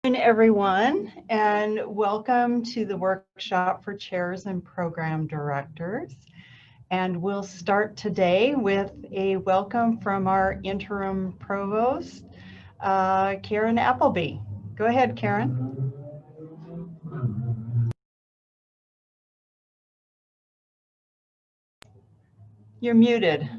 Everyone, and welcome to the workshop for chairs and program directors. And we'll start today with a welcome from our interim provost, Karen Appleby. Go ahead, Karen. You're muted.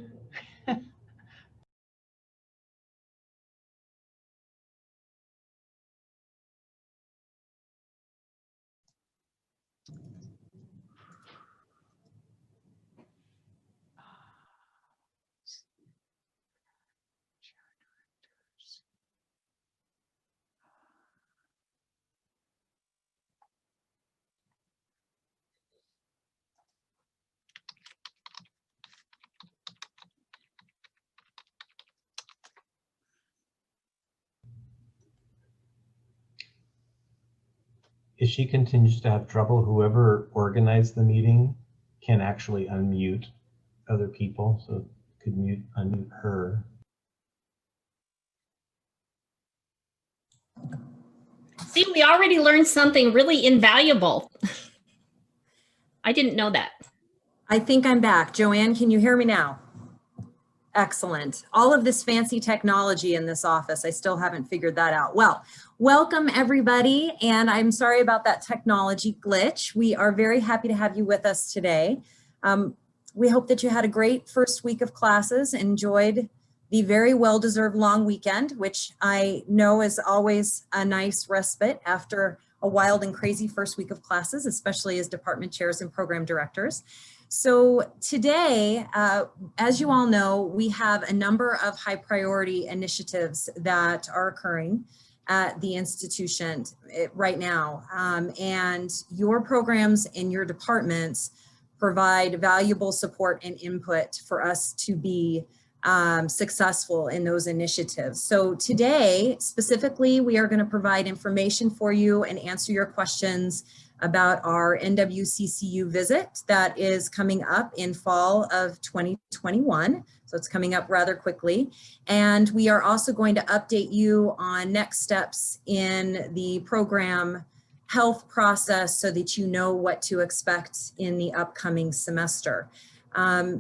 If she continues to have trouble, whoever organized the meeting can actually unmute other people, so could unmute her. See, we already learned something really invaluable. I didn't know that. I think I'm back. Joanne, can you hear me now? Excellent. All of this fancy technology in this office, I still haven't figured that out. Well, welcome everybody, and I'm sorry about that technology glitch. We are very happy to have you with us today. We hope that you had a great first week of classes, enjoyed the very well-deserved long weekend, which I know is always a nice respite after a wild and crazy first week of classes, especially as department chairs and program directors. So today, as you all know, we have a number of high priority initiatives that are occurring at the institution right now. And your programs in your departments provide valuable support and input for us to be successful in those initiatives. So today, specifically, we are going to provide information for you and answer your questions about our NWCCU visit that is coming up in fall of 2021. So it's coming up rather quickly. And we are also going to update you on next steps in the program health process so that you know what to expect in the upcoming semester.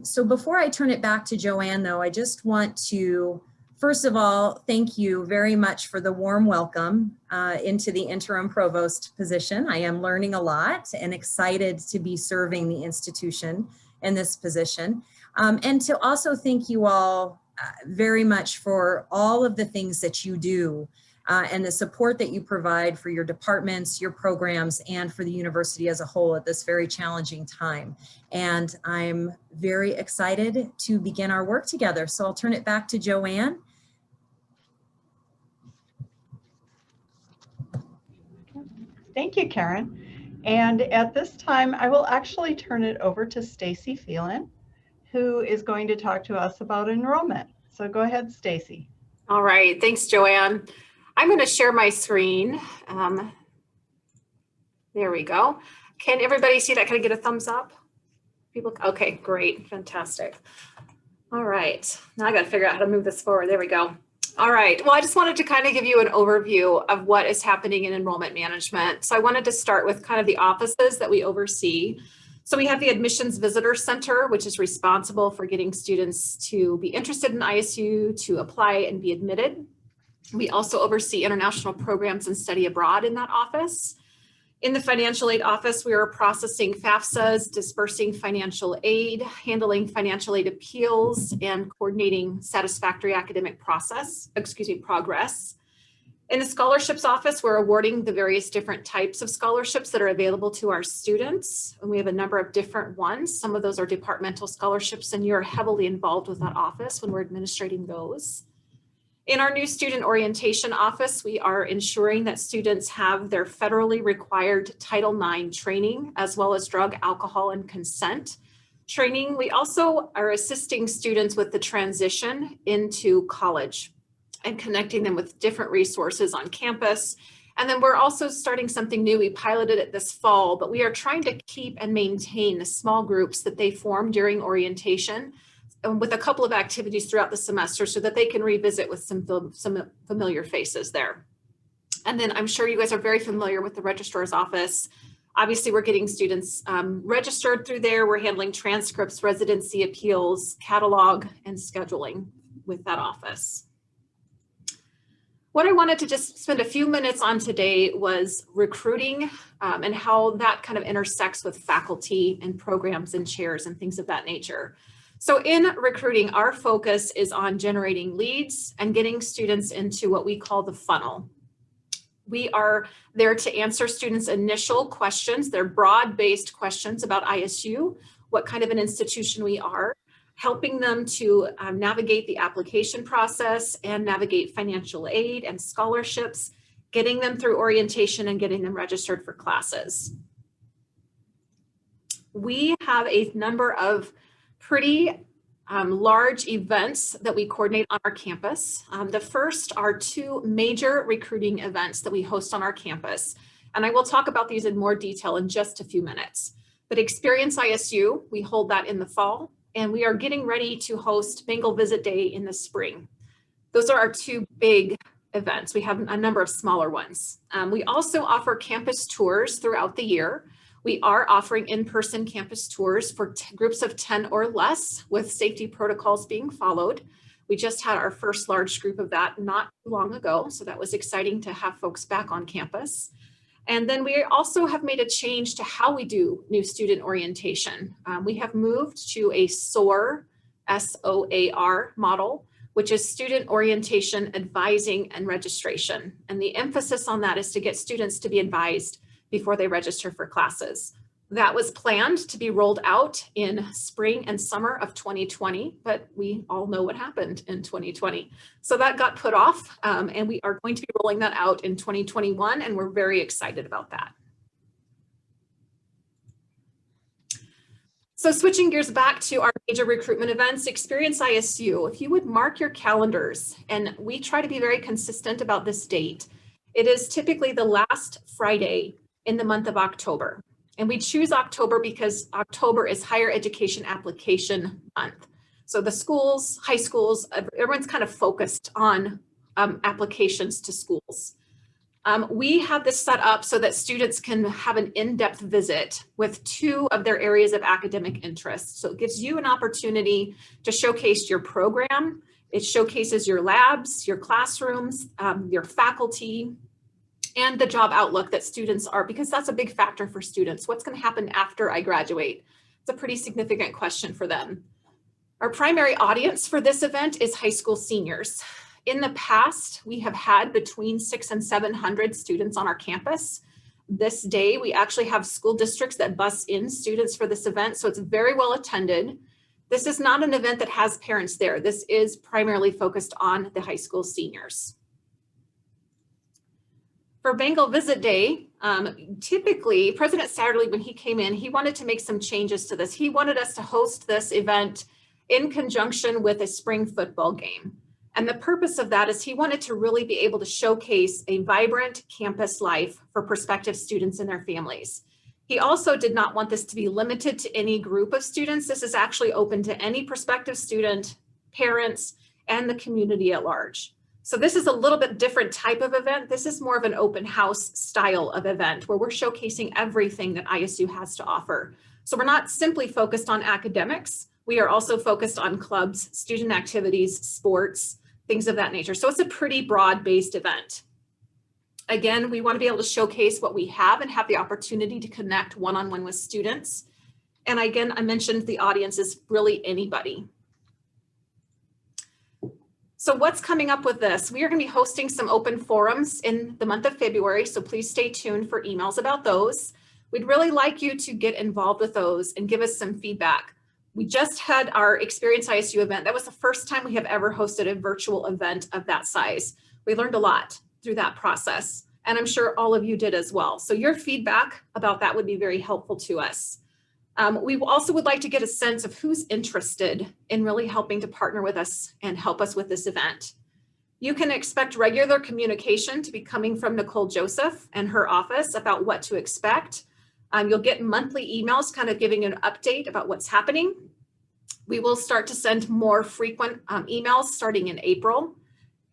So before I turn it back to Joanne, though, I just want to, first of all, thank you very much for the warm welcome into the interim provost position. I am learning a lot and excited to be serving the institution in this position. And to also thank you all very much for all of the things that you do and the support that you provide for your departments, your programs, and for the university as a whole at this very challenging time. And I'm very excited to begin our work together. So I'll turn it back to Joanne. Thank you, Karen. And at this time, I will actually turn it over to Stacy Phelan, who is going to talk to us about enrollment. So go ahead, Stacy. All right, thanks, Joanne. I'm going to share my screen. There we go. Can everybody see that? Can I get a thumbs up? People, okay, great, fantastic. All right, now I got to figure out how to move this forward. There we go. All right, well, I just wanted to kind of give you an overview of what is happening in enrollment management. So I wanted to start with kind of the offices that we oversee. So we have the Admissions Visitor Center, which is responsible for getting students to be interested in ISU, to apply and be admitted. We also oversee international programs and study abroad in that office. In the financial aid office, we are processing FAFSAs, dispersing financial aid, handling financial aid appeals, and coordinating satisfactory academic progress. In the scholarships office, we're awarding the various different types of scholarships that are available to our students. And we have a number of different ones. Some of those are departmental scholarships, and you're heavily involved with that office when we're administrating those. In our new student orientation office, we are ensuring that students have their federally required Title IX training, as well as drug, alcohol, and consent training. We also are assisting students with the transition into college and connecting them with different resources on campus. And then we're also starting something new. We piloted it this fall, but we are trying to keep and maintain the small groups that they form during orientation with a couple of activities throughout the semester so that they can revisit with some familiar faces there. And then I'm sure you guys are very familiar with the registrar's office. Obviously, we're getting students registered through there. We're handling transcripts, residency appeals, catalog, and scheduling with that office. What I wanted to just spend a few minutes on today was recruiting and how that kind of intersects with faculty and programs and chairs and things of that nature. So in recruiting, our focus is on generating leads and getting students into what we call the funnel. We are there to answer students' initial questions. They're broad-based questions about ISU, what kind of an institution we are, helping them to navigate the application process and navigate financial aid and scholarships, getting them through orientation and getting them registered for classes. We have a number of pretty large events that we coordinate on our campus. The first are 2 major recruiting events that we host on our campus. And I will talk about these in more detail in just a few minutes. But Experience ISU, we hold that in the fall, and we are getting ready to host Bengal Visit Day in the spring. Those are our 2 big events. We have a number of smaller ones. We also offer campus tours throughout the year. We are offering in-person campus tours for groups of 10 or less with safety protocols being followed. We just had our first large group of that not too long ago, so that was exciting to have folks back on campus. And then we also have made a change to how we do new student orientation. We have moved to a SOAR, S-O-A-R model, which is student orientation, advising, and registration. And the emphasis on that is to get students to be advised before they register for classes. That was planned to be rolled out in spring and summer of 2020, but we all know what happened in 2020. So that got put off, and we are going to be rolling that out in 2021, and we're very excited about that. So switching gears back to our major recruitment events, Experience ISU, if you would mark your calendars, and we try to be very consistent about this date. It is typically the last Friday in the month of October. And we choose October because October is higher education application month. So the schools, high schools, everyone's kind of focused on applications to schools. We have this set up so that students can have an in-depth visit with 2 of their areas of academic interest. So it gives you an opportunity to showcase your program. It showcases your labs, your classrooms, your faculty, and the job outlook that students are, because that's a big factor for students. What's going to happen after I graduate? It's a pretty significant question for them. Our primary audience for this event is high school seniors. In the past, we have had between 600 and 700 students on our campus. This day, we actually have school districts that bus in students for this event, so it's very well attended. This is not an event that has parents there. This is primarily focused on the high school seniors. For Bengal Visit Day, typically President Satterley, when he came in, he wanted to make some changes to this. He wanted us to host this event in conjunction with a spring football game. And the purpose of that is he wanted to really be able to showcase a vibrant campus life for prospective students and their families. He also did not want this to be limited to any group of students. This is actually open to any prospective student, parents, and the community at large. So this is a little bit different type of event. This is more of an open house style of event where we're showcasing everything that ISU has to offer. So we're not simply focused on academics. We are also focused on clubs, student activities, sports, things of that nature. So it's a pretty broad-based event. Again, we want to be able to showcase what we have and have the opportunity to connect one-on-one with students. And again, I mentioned the audience is really anybody. So what's coming up with this? We are going to be hosting some open forums in the month of February, so please stay tuned for emails about those. We'd really like you to get involved with those and give us some feedback. We just had our Experience ISU event. That was the first time we have ever hosted a virtual event of that size. We learned a lot through that process, and I'm sure all of you did as well. So your feedback about that would be very helpful to us. We also would like to get a sense of who's interested in really helping to partner with us and help us with this event. You can expect regular communication to be coming from Nicole Joseph and her office about what to expect. You'll get monthly emails kind of giving an update about what's happening. We will start to send more frequent emails starting in April.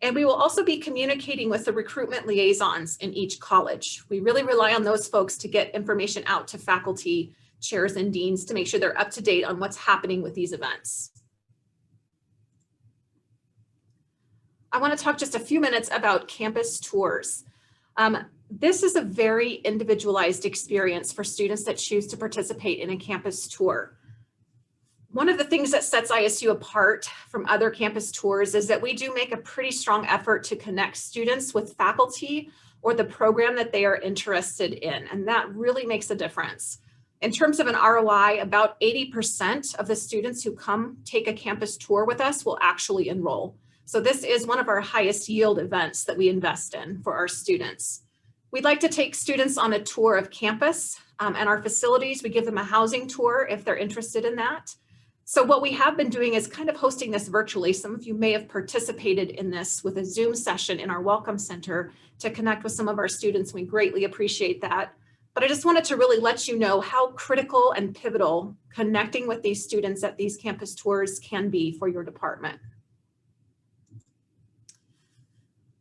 And we will also be communicating with the recruitment liaisons in each college. We really rely on those folks to get information out to faculty, chairs, and deans to make sure they're up to date on what's happening with these events. I want to talk just a few minutes about campus tours. This is a very individualized experience for students that choose to participate in a campus tour. One of the things that sets ISU apart from other campus tours is that we do make a pretty strong effort to connect students with faculty or the program that they are interested in, and that really makes a difference. In terms of an ROI, about 80% of the students who come take a campus tour with us will actually enroll. So this is one of our highest yield events that we invest in for our students. We'd like to take students on a tour of campus and our facilities. We give them a housing tour if they're interested in that. So what we have been doing is kind of hosting this virtually. Some of you may have participated in this with a Zoom session in our Welcome Center to connect with some of our students. We greatly appreciate that. But I just wanted to really let you know how critical and pivotal connecting with these students at these campus tours can be for your department.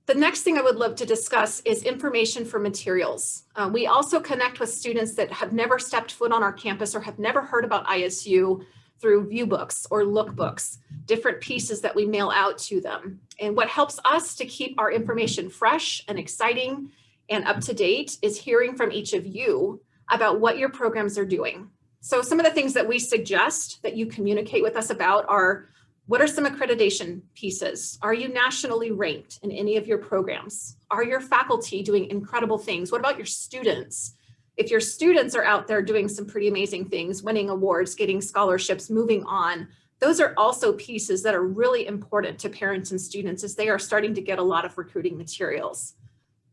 The next thing I would love to discuss is information for materials. We also connect with students that have never stepped foot on our campus or have never heard about ISU through view books or lookbooks, different pieces that we mail out to them. And what helps us to keep our information fresh and exciting and up to date is hearing from each of you about what your programs are doing. So some of the things that we suggest that you communicate with us about are, what are some accreditation pieces? Are you nationally ranked in any of your programs? Are your faculty doing incredible things? What about your students? If your students are out there doing some pretty amazing things, winning awards, getting scholarships, moving on, those are also pieces that are really important to parents and students as they are starting to get a lot of recruiting materials.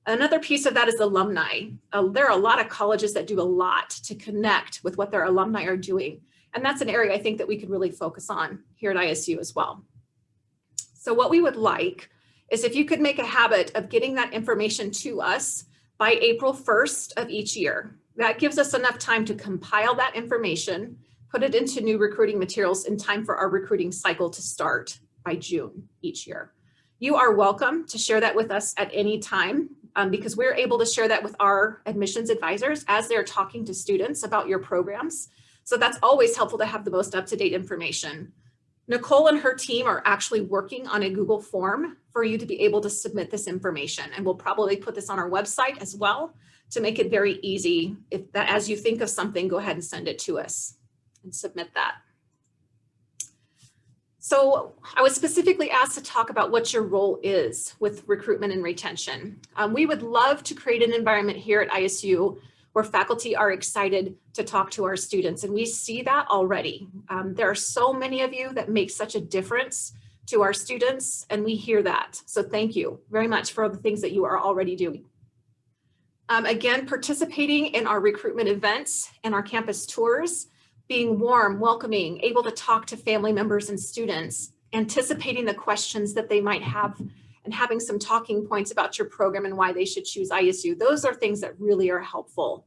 Another piece of that is alumni. There are a lot of colleges that do a lot to connect with what their alumni are doing. And that's an area I think that we could really focus on here at ISU as well. So what we would like is if you could make a habit of getting that information to us by April 1st of each year. That gives us enough time to compile that information, put it into new recruiting materials in time for our recruiting cycle to start by June each year. You are welcome to share that with us at any time because we're able to share that with our admissions advisors as they're talking to students about your programs. So that's always helpful to have the most up-to-date information. Nicole and her team are actually working on a Google form for you to be able to submit this information. And we'll probably put this on our website as well to make it very easy. If that, as you think of something, go ahead and send it to us and submit that. So I was specifically asked to talk about what your role is with recruitment and retention. We would love to create an environment here at ISU where faculty are excited to talk to our students. And we see that already. There are so many of you that make such a difference to our students, and we hear that. So thank you very much for the things that you are already doing. Again, participating in our recruitment events and our campus tours, being warm, welcoming, able to talk to family members and students, anticipating the questions that they might have, and having some talking points about your program and why they should choose ISU. Those are things that really are helpful.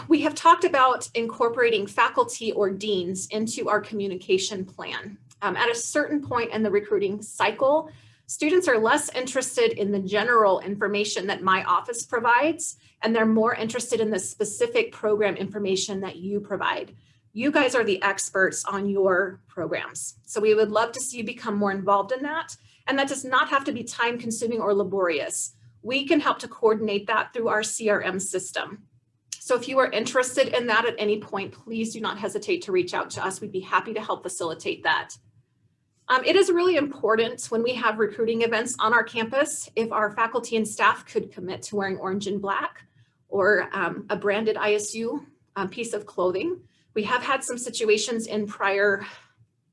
We have talked about incorporating faculty or deans into our communication plan. At a certain point in the recruiting cycle, students are less interested in the general information that my office provides, and they're more interested in the specific program information that you provide. You guys are the experts on your programs. So we would love to see you become more involved in that. And that does not have to be time consuming or laborious. We can help to coordinate that through our CRM system. So if you are interested in that at any point, please do not hesitate to reach out to us. We'd be happy to help facilitate that. It is really important when we have recruiting events on our campus, if our faculty and staff could commit to wearing orange and black or a branded ISU piece of clothing. We have had some situations in prior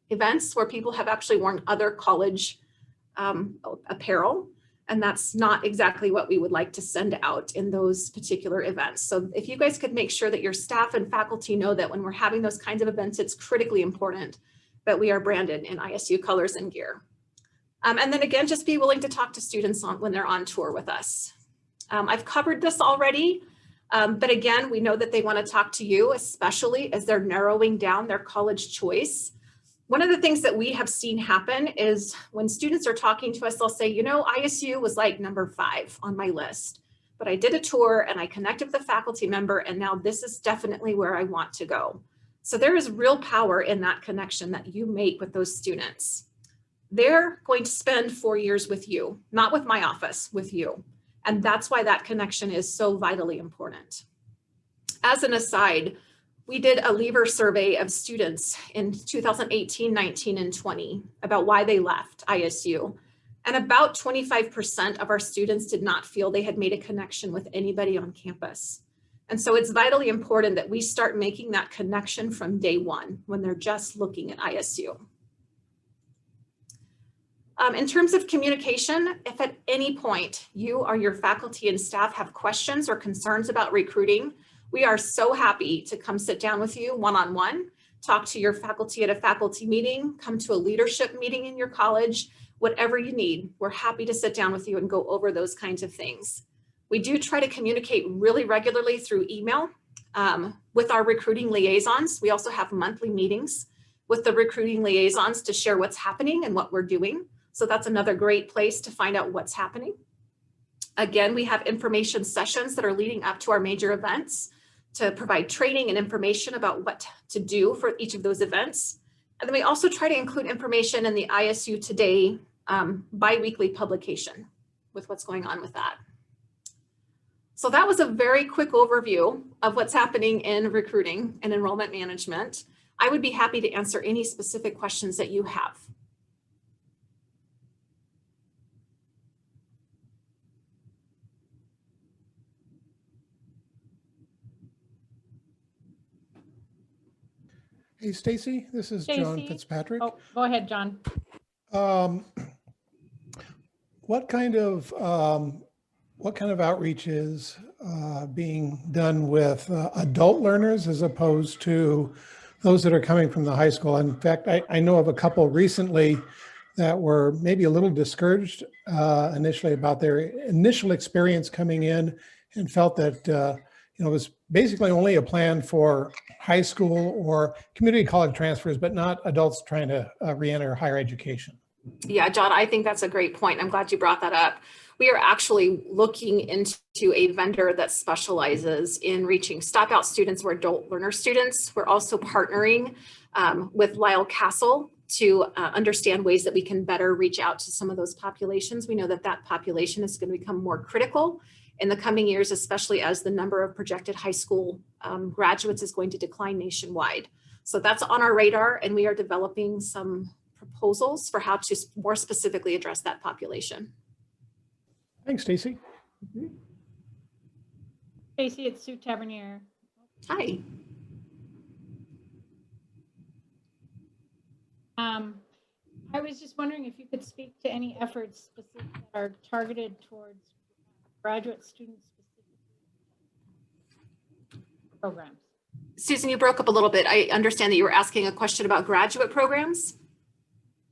events where people have actually worn other college apparel, and that's not exactly what we would like to send out in those particular events. So if you guys could make sure that your staff and faculty know that when we're having those kinds of events, it's critically important that we are branded in ISU colors and gear. And then again, just be willing to talk to students when they're on tour with us. I've covered this already, but again, we know that they want to talk to you, especially as they're narrowing down their college choice. One of the things that we have seen happen is when students are talking to us, they'll say, you know, ISU was like number 5 on my list, but I did a tour and I connected with a faculty member, and now this is definitely where I want to go. So there is real power in that connection that you make with those students. They're going to spend 4 years with you, not with my office, with you. And that's why that connection is so vitally important. As an aside, we did a leaver survey of students in 2018, 19, and 20 about why they left ISU. And about 25% of our students did not feel they had made a connection with anybody on campus. And so it's vitally important that we start making that connection from day one when they're just looking at ISU. In terms of communication, if at any point you or your faculty and staff have questions or concerns about recruiting, we are so happy to come sit down with you one-on-one, talk to your faculty at a faculty meeting, come to a leadership meeting in your college, whatever you need. We're happy to sit down with you and go over those kinds of things. We do try to communicate really regularly through email with our recruiting liaisons. We also have monthly meetings with the recruiting liaisons to share what's happening and what we're doing. So that's another great place to find out what's happening. Again, we have information sessions that are leading up to our major events to provide training and information about what to do for each of those events. And then we also try to include information in the ISU Today bi-weekly publication with what's going on with that. So that was a very quick overview of what's happening in recruiting and enrollment management. I would be happy to answer any specific questions that you have. Hey, Stacy, this is John Stacy? Fitzpatrick. Oh, go ahead, John. What kind of outreach is being done with adult learners as opposed to those that are coming from the high school? In fact, I know of a couple recently that were maybe a little discouraged initially about their initial experience coming in and felt that it was basically only a plan for high school or community college transfers, but not adults trying to re-enter higher education. Yeah, John, I think that's a great point. I'm glad you brought that up. We are actually looking into a vendor that specializes in reaching stopout students or adult learner students. We're also partnering with Lyle Castle to understand ways that we can better reach out to some of those populations. We know that that population is going to become more critical in the coming years, especially as the number of projected high school graduates is going to decline nationwide. So that's on our radar, and we are developing some proposals for how to more specifically address that population. Thanks, Stacy. Stacy, it's Sue Tavernier. Hi. I was just wondering if you could speak to any efforts specific that are targeted towards graduate student specific programs. Susan, you broke up a little bit. I understand that you were asking a question about graduate programs.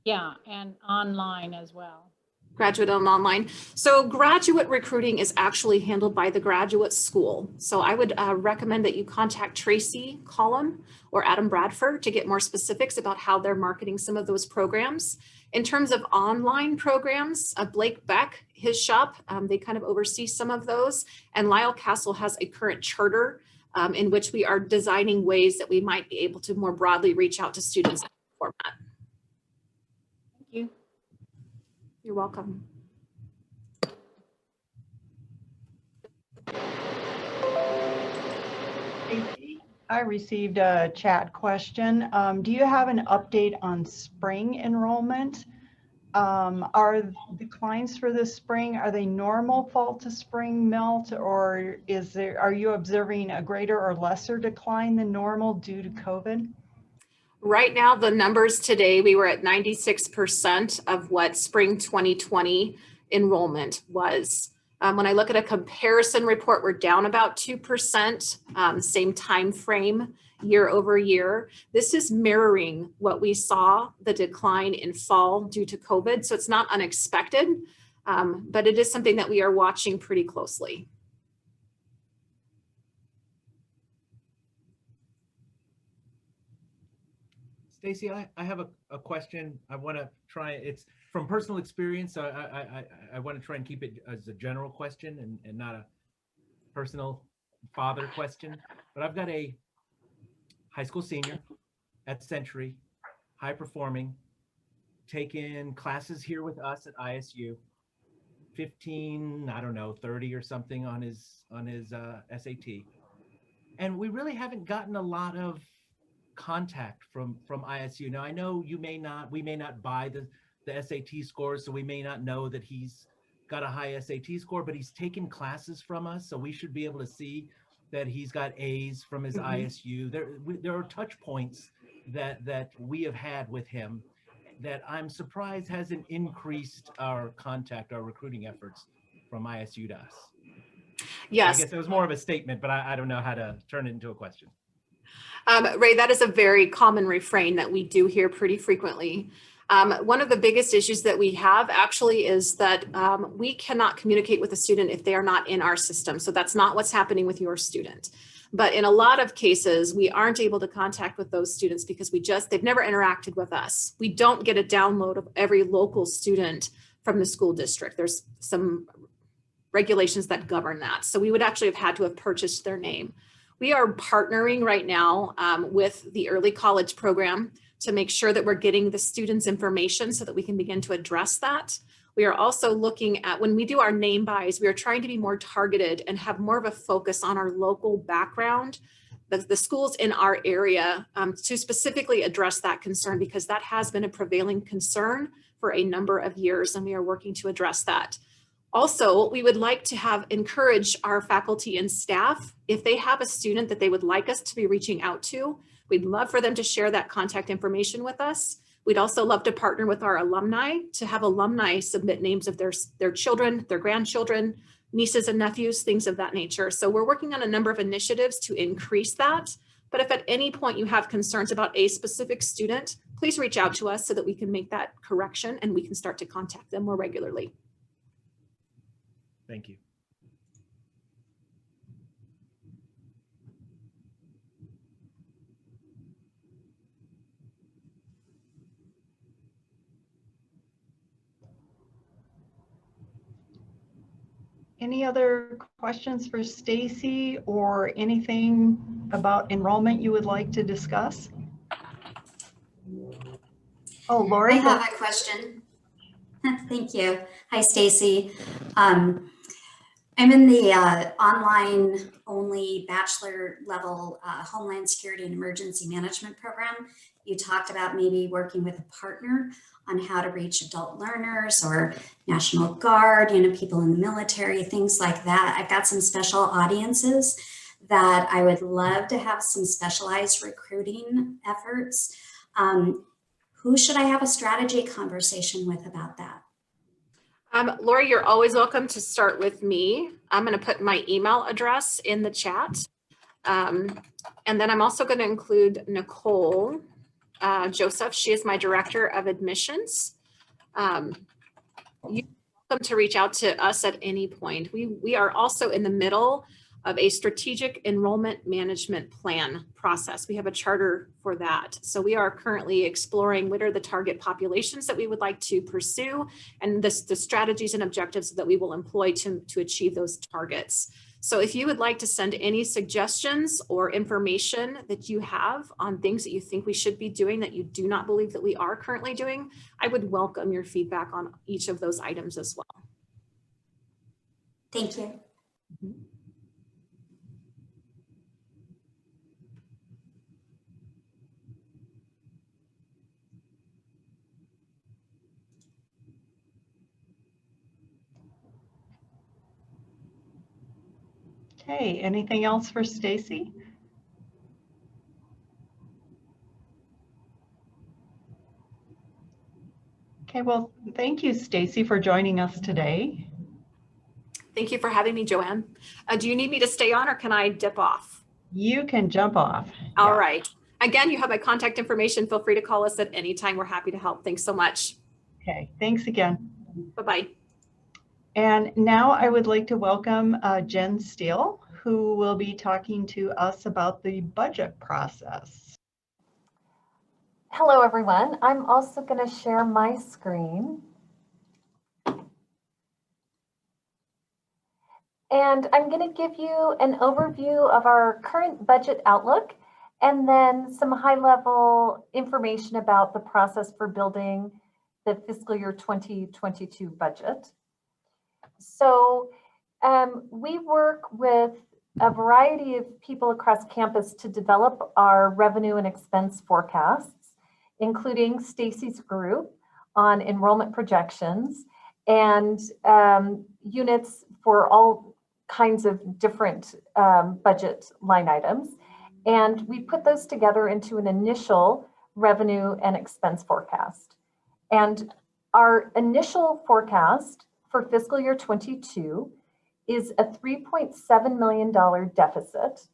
Yeah, and online as well. Graduate and online. So graduate recruiting is actually handled by the graduate school. So I would recommend that you contact Tracy Collum or Adam Bradford to get more specifics about how they're marketing some of those programs. In terms of online programs, Blake Beck, his shop, they kind of oversee some of those. And Lyle Castle has a current charter in which we are designing ways that we might be able to more broadly reach out to students in that format. Thank you. You're welcome. I received a chat question. Do you have an update on spring enrollment? Are declines for the spring, are they normal fall to spring melt, or are you observing a greater or lesser decline than normal due to COVID? Right now, the numbers today, we were at 96% of what spring 2020 enrollment was. When I look at a comparison report, we're down about 2%, same time frame year over year. This is mirroring what we saw, the decline in fall due to COVID. So it's not unexpected, but it is something that we are watching pretty closely. Stacy, I have a question. I want to try, it's from personal experience. I want to try and keep it as a general question and not a personal father question. But I've got a high school senior at Century, high performing, taking classes here with us at ISU, 15, I don't know, 30 or something on his SAT. And we really haven't gotten a lot of contact from ISU. Now I know we may not buy the SAT scores, so we may not know that he's got a high SAT score, but he's taken classes from us, so we should be able to see that he's got A's from his ISU. There are touch points that we have had with him that I'm surprised hasn't increased our recruiting efforts from ISU to us. Yes. I guess it was more of a statement, but I don't know how to turn it into a question. Ray, that is a very common refrain that we do hear pretty frequently. One of the biggest issues that we have actually is that we cannot communicate with a student if they are not in our system. So that's not what's happening with your student. But in a lot of cases, we aren't able to contact with those students because they've never interacted with us. We don't get a download of every local student from the school district. There's some regulations that govern that. So we would actually have had to have purchased their name. We are partnering right now with the early college program to make sure that we're getting the students' information so that we can begin to address that. We are also looking at, when we do our name buys, we are trying to be more targeted and have more of a focus on our local background, the schools in our area, to specifically address that concern, because that has been a prevailing concern for a number of years, and we are working to address that. Also, we would like to encourage our faculty and staff, if they have a student that they would like us to be reaching out to, we'd love for them to share that contact information with us. We'd also love to partner with our alumni to have alumni submit names of their children, their grandchildren, nieces and nephews, things of that nature. So we're working on a number of initiatives to increase that. But if at any point you have concerns about a specific student, please reach out to us so that we can make that correction and we can start to contact them more regularly. Thank you. Any other questions for Stacy or anything about enrollment you would like to discuss? Oh, Lori. I have a question. Thank you. Hi, Stacy. I'm in the online only bachelor level Homeland Security and Emergency Management program. You talked about maybe working with a partner on how to reach adult learners or National Guard, people in the military, things like that. I've got some special audiences that I would love to have some specialized recruiting efforts. Who should I have a strategy conversation with about that? Lori, you're always welcome to start with me. I'm going to put my email address in the chat. And then I'm also going to include Nicole Joseph. She is my director of admissions. You're welcome to reach out to us at any point. We are also in the middle of a strategic enrollment management plan process. We have a charter for that. So we are currently exploring what are the target populations that we would like to pursue and the strategies and objectives that we will employ to achieve those targets. So if you would like to send any suggestions or information that you have on things that you think we should be doing that you do not believe that we are currently doing, I would welcome your feedback on each of those items as well. Thank you. Mm-hmm. Okay, anything else for Stacy? Okay, well, thank you, Stacy, for joining us today. Thank you for having me, Joanne. Do you need me to stay on or can I dip off? You can jump off. All right. Again, you have my contact information. Feel free to call us at any time. We're happy to help. Thanks so much. Okay, thanks again. Bye-bye. And now I would like to welcome Jen Steele, who will be talking to us about the budget process. Hello, everyone. I'm also going to share my screen. And I'm going to give you an overview of our current budget outlook and then some high-level information about the process for building the fiscal year 2022 budget. So we work with a variety of people across campus to develop our revenue and expense forecasts, including Stacy's group on enrollment projections and units for all kinds of different budget line items. And we put those together into an initial revenue and expense forecast. And our initial forecast for fiscal year 22 is a $3.7 million deficit.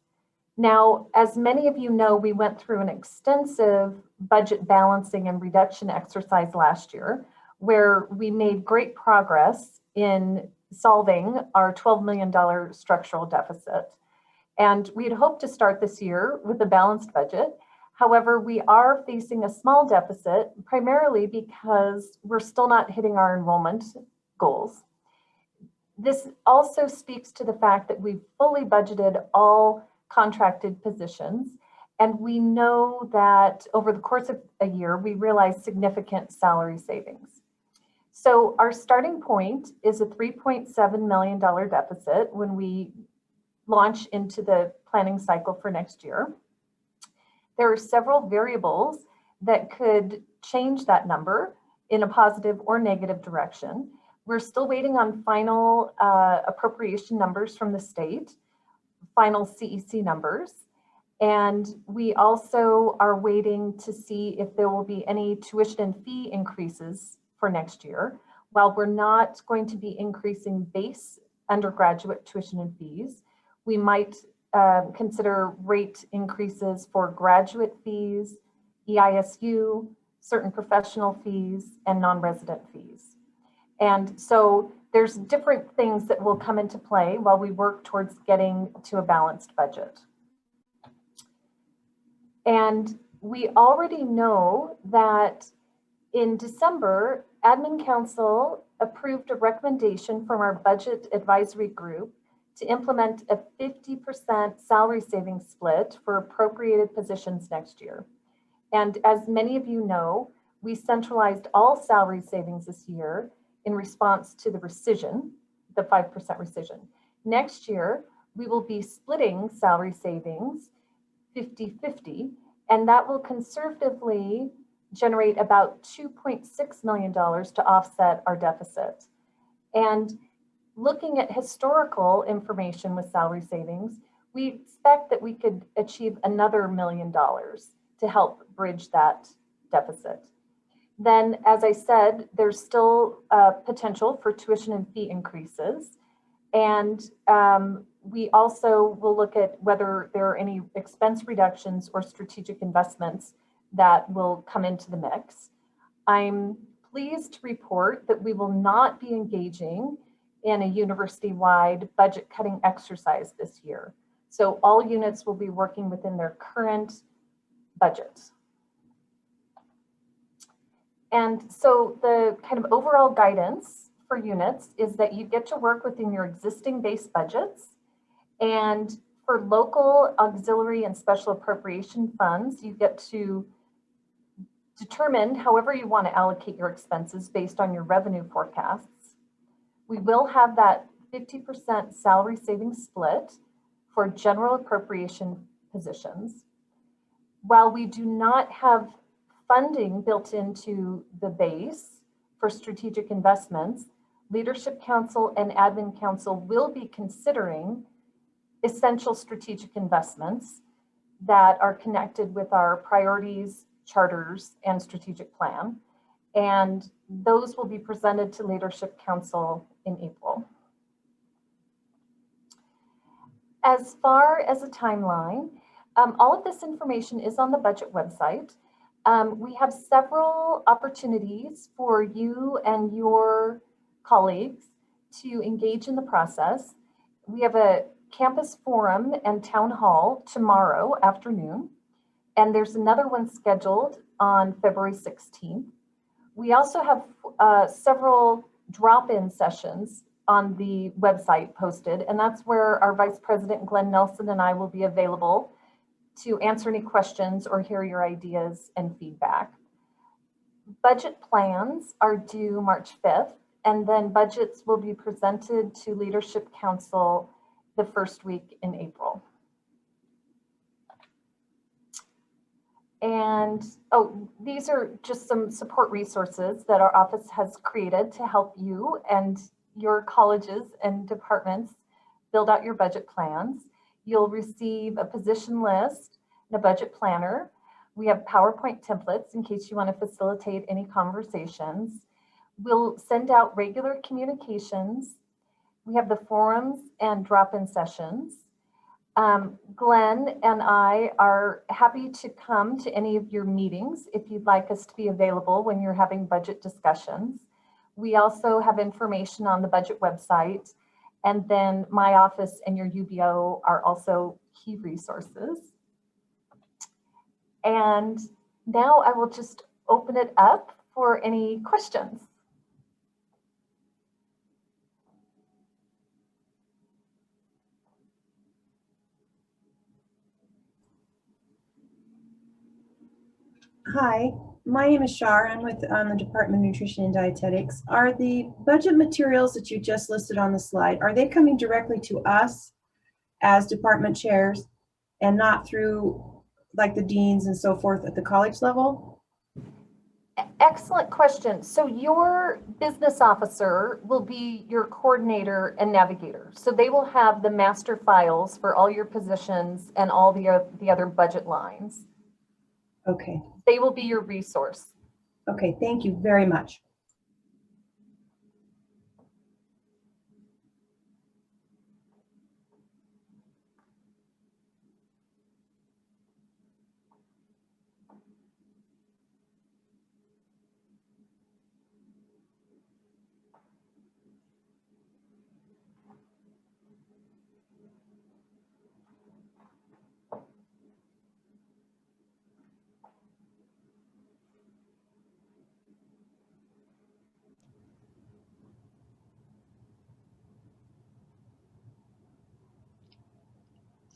Now, as many of you know, we went through an extensive budget balancing and reduction exercise last year, where we made great progress in solving our $12 million structural deficit. And we'd hoped to start this year with a balanced budget. However, we are facing a small deficit, primarily because we're still not hitting our enrollment goals. This also speaks to the fact that we've fully budgeted all contracted positions, and we know that over the course of a year, we realize significant salary savings. So our starting point is a $3.7 million deficit when we launch into the planning cycle for next year. There are several variables that could change that number in a positive or negative direction. We're still waiting on final appropriation numbers from the state, final CEC numbers. And we also are waiting to see if there will be any tuition and fee increases for next year. While we're not going to be increasing base undergraduate tuition and fees, we might consider rate increases for graduate fees, EISU, certain professional fees, and non-resident fees. And so there's different things that will come into play while we work towards getting to a balanced budget. And we already know that in December, Admin Council approved a recommendation from our budget advisory group to implement a 50% salary savings split for appropriated positions next year. And as many of you know, we centralized all salary savings this year in response to the rescission, the 5% rescission. Next year, we will be splitting salary savings 50-50, and that will conservatively generate about $2.6 million to offset our deficit. And looking at historical information with salary savings, we expect that we could achieve another $1 million to help bridge that deficit. Then, as I said, there's still potential for tuition and fee increases. And we also will look at whether there are any expense reductions or strategic investments that will come into the mix. I'm pleased to report that we will not be engaging in a university-wide budget cutting exercise this year. So all units will be working within their current budgets. And so the kind of overall guidance for units is that you get to work within your existing base budgets. And for local auxiliary and special appropriation funds, you get to determine however you want to allocate your expenses based on your revenue forecasts. We will have that 50% salary savings split for general appropriation positions. While we do not have funding built into the base for strategic investments, Leadership Council and Admin Council will be considering essential strategic investments that are connected with our priorities, charters, and strategic plan. And those will be presented to Leadership Council in April. As far as a timeline, all of this information is on the budget website. We have several opportunities for you and your colleagues to engage in the process. We have a campus forum and town hall tomorrow afternoon. And there's another one scheduled on February 16th. We also have several drop-in sessions on the website posted, and that's where our Vice President Glenn Nelson and I will be available to answer any questions or hear your ideas and feedback. Budget plans are due March 5th, and then budgets will be presented to Leadership Council the first week in April. And these are just some support resources that our office has created to help you and your colleges and departments build out your budget plans. You'll receive a position list and a budget planner. We have PowerPoint templates in case you want to facilitate any conversations. We'll send out regular communications. We have the forums and drop-in sessions. Glenn and I are happy to come to any of your meetings if you'd like us to be available when you're having budget discussions. We also have information on the budget website, and then my office and your UBO are also key resources. And now I will just open it up for any questions. Hi, my name is Shar. I'm with the Department of Nutrition and Dietetics. Are the budget materials that you just listed on the slide, are they coming directly to us as department chairs and not through like the deans and so forth at the college level? Excellent question. So your business officer will be your coordinator and navigator. So they will have the master files for all your positions and all the other budget lines. Okay. They will be your resource. Okay, thank you very much.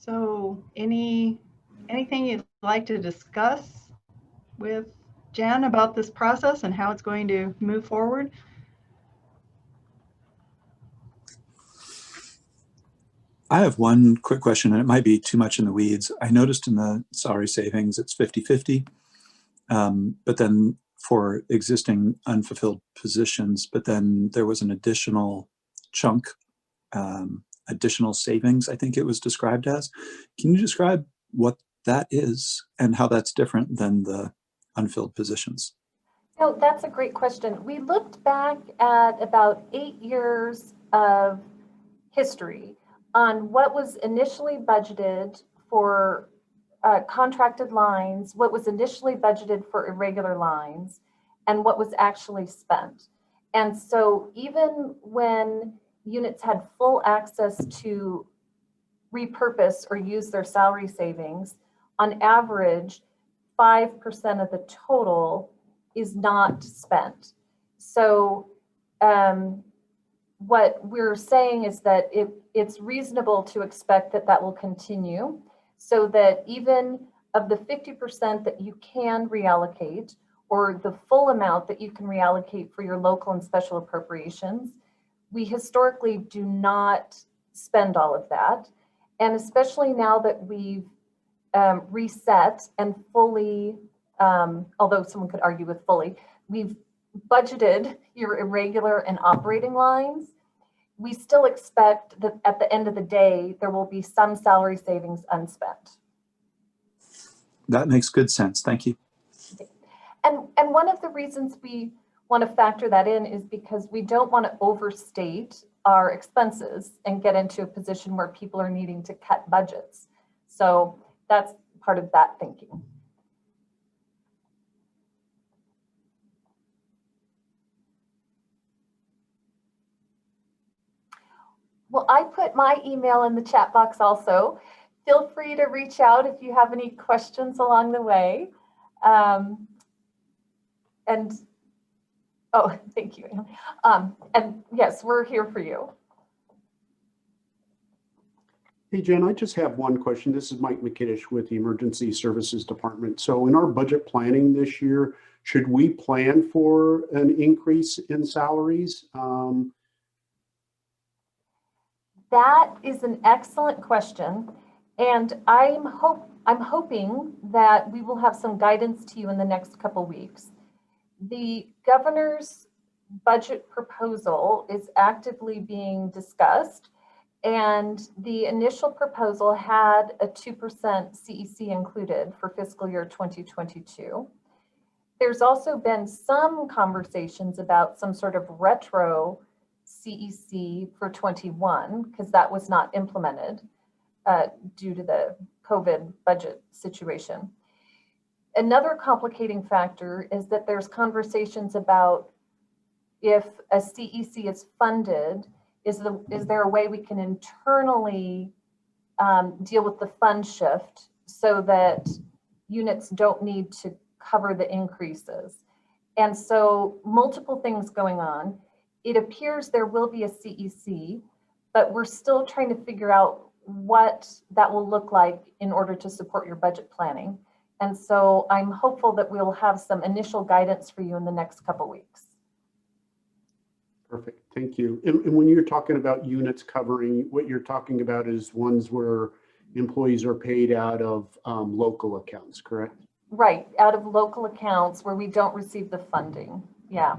So anything you'd like to discuss with Jen about this process and how it's going to move forward? I have one quick question, and it might be too much in the weeds. I noticed in the salary savings, it's 50-50, but then for existing unfulfilled positions, but then there was an additional chunk, additional savings, I think it was described as. Can you describe what that is and how that's different than the unfilled positions? No, that's a great question. We looked back at about 8 years of history on what was initially budgeted for contracted lines, what was initially budgeted for irregular lines, and what was actually spent. And so even when units had full access to repurpose or use their salary savings, on average, 5% of the total is not spent. So what we're saying is that it's reasonable to expect that that will continue, so that even of the 50% that you can reallocate, or the full amount that you can reallocate for your local and special appropriations, we historically do not spend all of that. And especially now that we've reset and fully, although someone could argue with fully, we've budgeted your irregular and operating lines, we still expect that at the end of the day, there will be some salary savings unspent. That makes good sense. Thank you. And one of the reasons we want to factor that in is because we don't want to overstate our expenses and get into a position where people are needing to cut budgets. So that's part of that thinking. Well, I put my email in the chat box also. feel free to reach out if you have any questions along the way. And oh, thank you. And yes, we're here for you. Hey, Jen, I just have one question. This is Mike McKiddish with the Emergency Services Department. So in our budget planning this year, should we plan for an increase in salaries? That is an excellent question. And I'm hoping that we will have some guidance to you in the next couple weeks. The governor's budget proposal is actively being discussed, and the initial proposal had a 2% CEC included for fiscal year 2022. There's also been some conversations about some sort of retro CEC for 21, because that was not implemented due to the COVID budget situation. Another complicating factor is that there's conversations about if a CEC is funded, is there a way we can internally deal with the fund shift so that units don't need to cover the increases? And so multiple things going on. It appears there will be a CEC, but we're still trying to figure out what that will look like in order to support your budget planning. And so I'm hopeful that we'll have some initial guidance for you in the next couple weeks. Perfect, thank you. And when you're talking about units covering, what you're talking about is ones where employees are paid out of local accounts, correct? Right, out of local accounts where we don't receive the funding, yeah.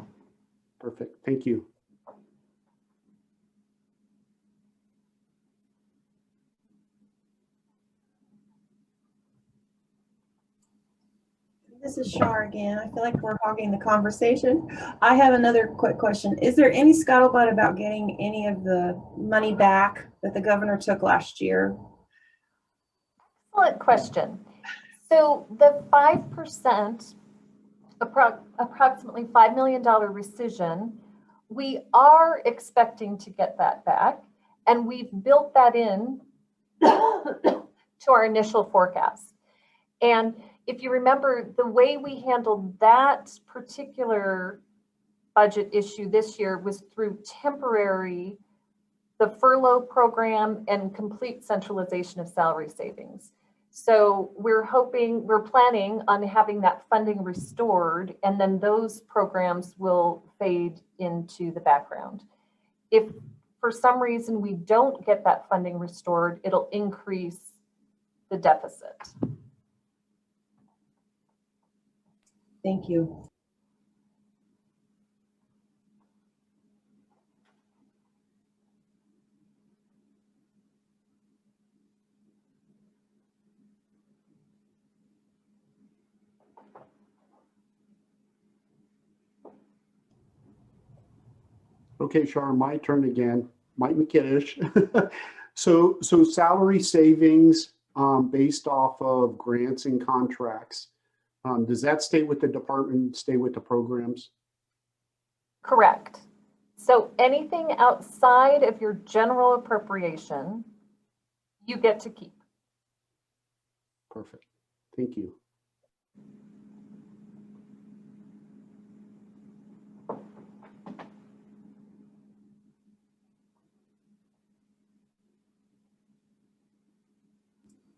Perfect, thank you. This is Shar again. I feel like we're hogging the conversation. I have another quick question. Is there any scuttlebutt about getting any of the money back that the governor took last year? Excellent question. So the 5%, approximately $5 million rescission, we are expecting to get that back, and we've built that in to our initial forecast. And if you remember, the way we handled that particular budget issue this year was through the furlough program and complete centralization of salary savings. So we're planning on having that funding restored, and then those programs will fade into the background. If for some reason we don't get that funding restored, it'll increase the deficit. Thank you. Okay, Shar, my turn again. Mike McKiddish. So salary savings based off of grants and contracts. Does that stay with the department, stay with the programs? Correct. So anything outside of your general appropriation, you get to keep. Perfect. Thank you.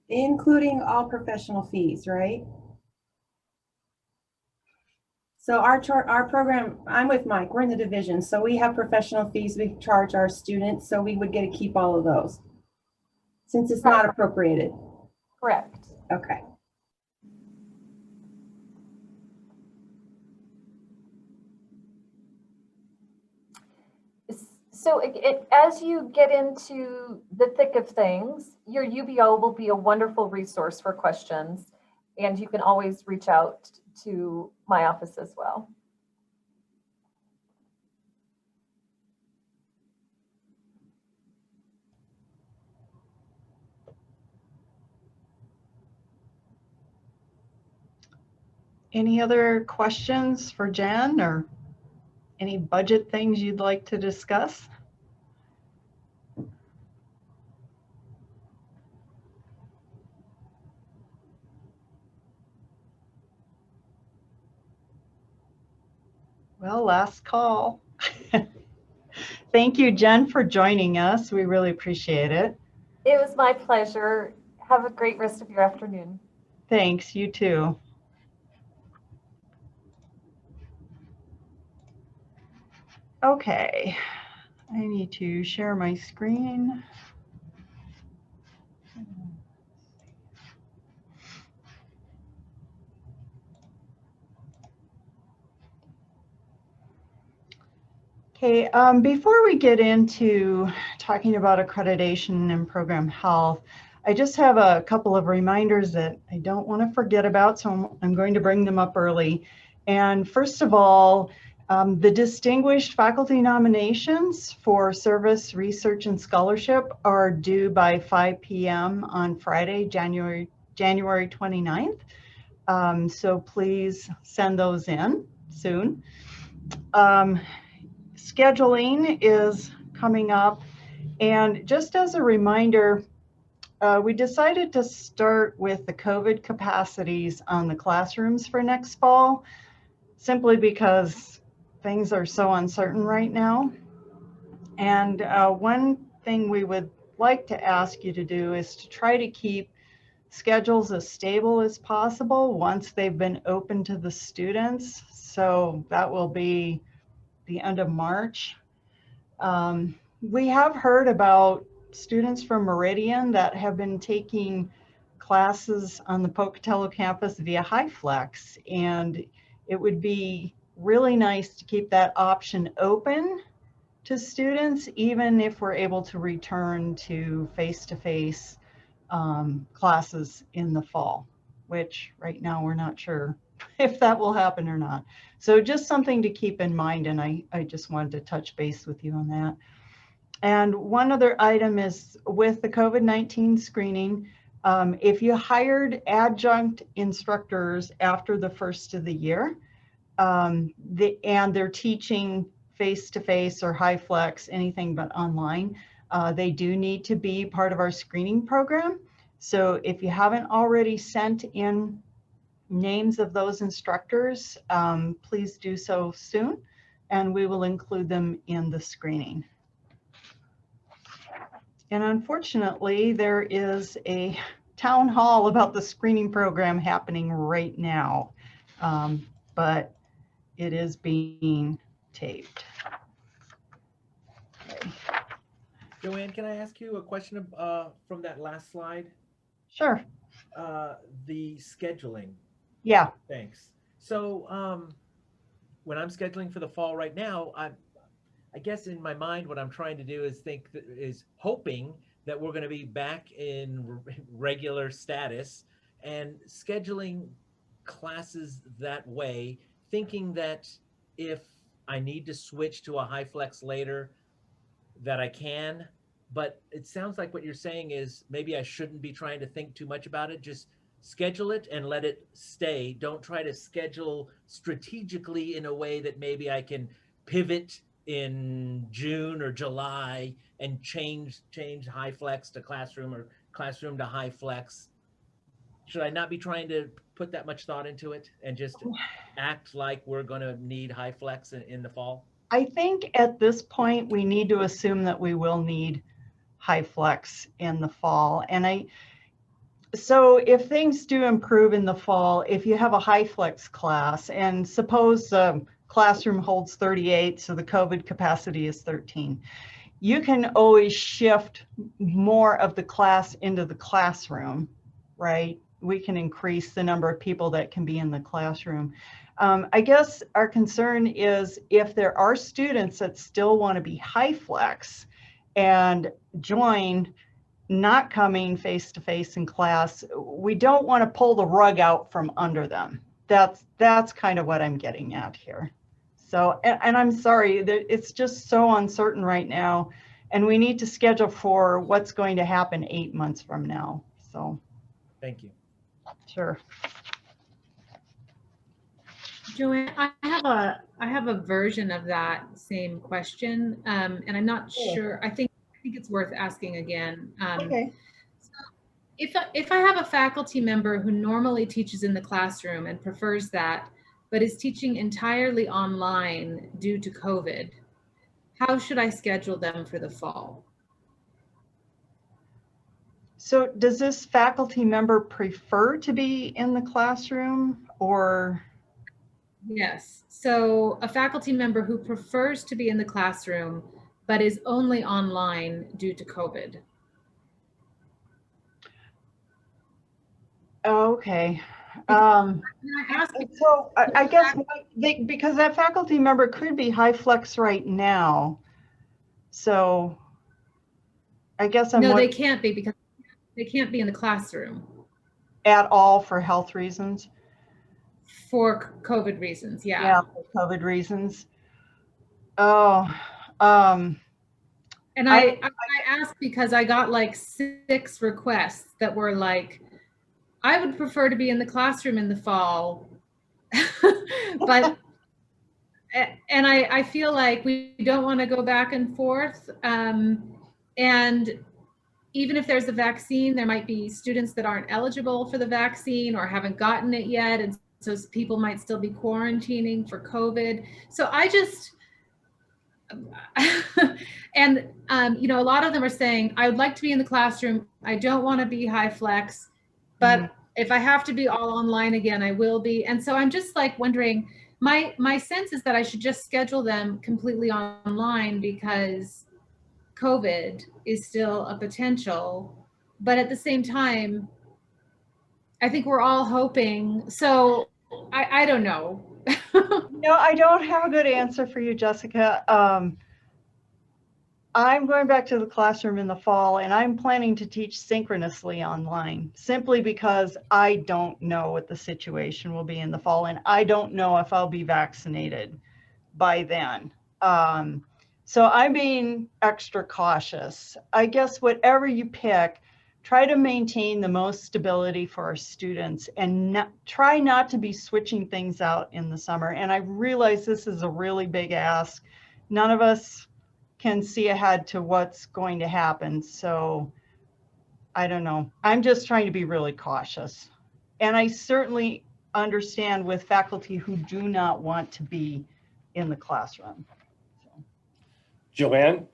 Including all professional fees, right? So our program, I'm with Mike, we're in the division. So we have professional fees we charge our students. So we would get to keep all of those since it's not appropriated. Correct. Okay. So as you get into the thick of things, your UBO will be a wonderful resource for questions, and you can always reach out to my office as well. Any other questions for Jen or any budget things you'd like to discuss? Well, last call. Thank you, Jen, for joining us. We really appreciate it. It was my pleasure. Have a great rest of your afternoon. Thanks, you too. Okay, I need to share my screen. Okay, before we get into talking about accreditation and program health, I just have a couple of reminders that I don't want to forget about, so I'm going to bring them up early. And first of all, the distinguished faculty nominations for service, research, and scholarship are due by 5 p.m. on Friday, January 29th. So please send those in soon. Scheduling is coming up, and just as a reminder, we decided to start with the COVID capacities on the classrooms for next fall, simply because things are so uncertain right now. And one thing we would like to ask you to do is to try to keep schedules as stable as possible once they've been open to the students. So that will be the end of March. We have heard about students from Meridian that have been taking classes on the Pocatello campus via HighFlex, and it would be really nice to keep that option open to students, even if we're able to return to face-to-face classes in the fall, which right now we're not sure if that will happen or not. So just something to keep in mind, and I just wanted to touch base with you on that. And one other item is with the COVID-19 screening, if you hired adjunct instructors after the first of the year, and they're teaching face-to-face or HighFlex, anything but online, they do need to be part of our screening program. So if you haven't already sent in names of those instructors, please do so soon, and we will include them in the screening. And unfortunately, there is a town hall about the screening program happening right now, but it is being taped. Okay. Joanne, can I ask you a question from that last slide? Sure. The scheduling. Yeah. Thanks. So when I'm scheduling for the fall right now, I guess in my mind, what I'm trying to do is hoping that we're going to be back in regular status and scheduling classes that way, thinking that if I need to switch to a HighFlex later, that I can. But it sounds like what you're saying is maybe I shouldn't be trying to think too much about it. Just schedule it and let it stay. Don't try to schedule strategically in a way that maybe I can pivot in June or July and change HighFlex to classroom or classroom to HighFlex. Should I not be trying to put that much thought into it and just act like we're going to need HighFlex in the fall? I think at this point, we need to assume that we will need HighFlex in the fall. And so if things do improve in the fall, if you have a HighFlex class, and suppose the classroom holds 38, so the COVID capacity is 13, you can always shift more of the class into the classroom, right? We can increase the number of people that can be in the classroom. I guess our concern is if there are students that still want to be HighFlex and join not coming face-to-face in class, we don't want to pull the rug out from under them. That's kind of what I'm getting at here. So, and I'm sorry, it's just so uncertain right now, and we need to schedule for what's going to happen 8 months from now. So, thank you. Sure. Joanne, I have a version of that same question, and I'm not sure. I think it's worth asking again. Okay. So if I have a faculty member who normally teaches in the classroom and prefers that, but is teaching entirely online due to COVID, how should I schedule them for the fall? So does this faculty member prefer to be in the classroom or? Yes. So a faculty member who prefers to be in the classroom, but is only online due to COVID. Okay. So I guess because that faculty member could be high flex right now. So I guess no, they can't be because they can't be in the classroom. At all for health reasons? For COVID reasons, yeah. Yeah, for COVID reasons. Oh, and I asked because I got like 6 requests that were like, I would prefer to be in the classroom in the fall, but, and I feel like we don't want to go back and forth. And even if there's a vaccine, there might be students that aren't eligible for the vaccine or haven't gotten it yet. And so people might still be quarantining for COVID. So I just, and you know, a lot of them are saying, I would like to be in the classroom. I don't want to be high flex, but if I have to be all online again, I will be. And so I'm just like wondering, my sense is that I should just schedule them completely online because COVID is still a potential, but at the same time, I think we're all hoping. So I don't know. No, I don't have a good answer for you, Jessica. I'm going back to the classroom in the fall and I'm planning to teach synchronously online simply because I don't know what the situation will be in the fall and I don't know if I'll be vaccinated by then. So I'm being extra cautious. I guess whatever you pick, try to maintain the most stability for our students and try not to be switching things out in the summer. And I realize this is a really big ask. None of us can see ahead to what's going to happen. So I don't know. I'm just trying to be really cautious. And I certainly understand with faculty who do not want to be in the classroom. Joanne?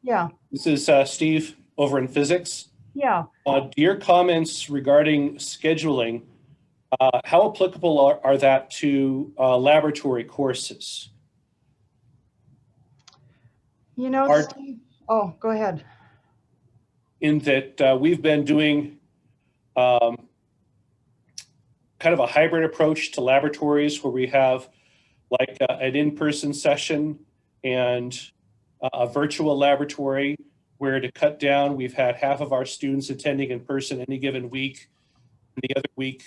Yeah. This is Steve over in physics. Yeah. Your comments regarding scheduling, how applicable are that to laboratory courses? You know, Steve, oh, go ahead. In that we've been doing kind of a hybrid approach to laboratories where we have like an in-person session and a virtual laboratory where to cut down, we've had half of our students attending in person any given week. And the other week,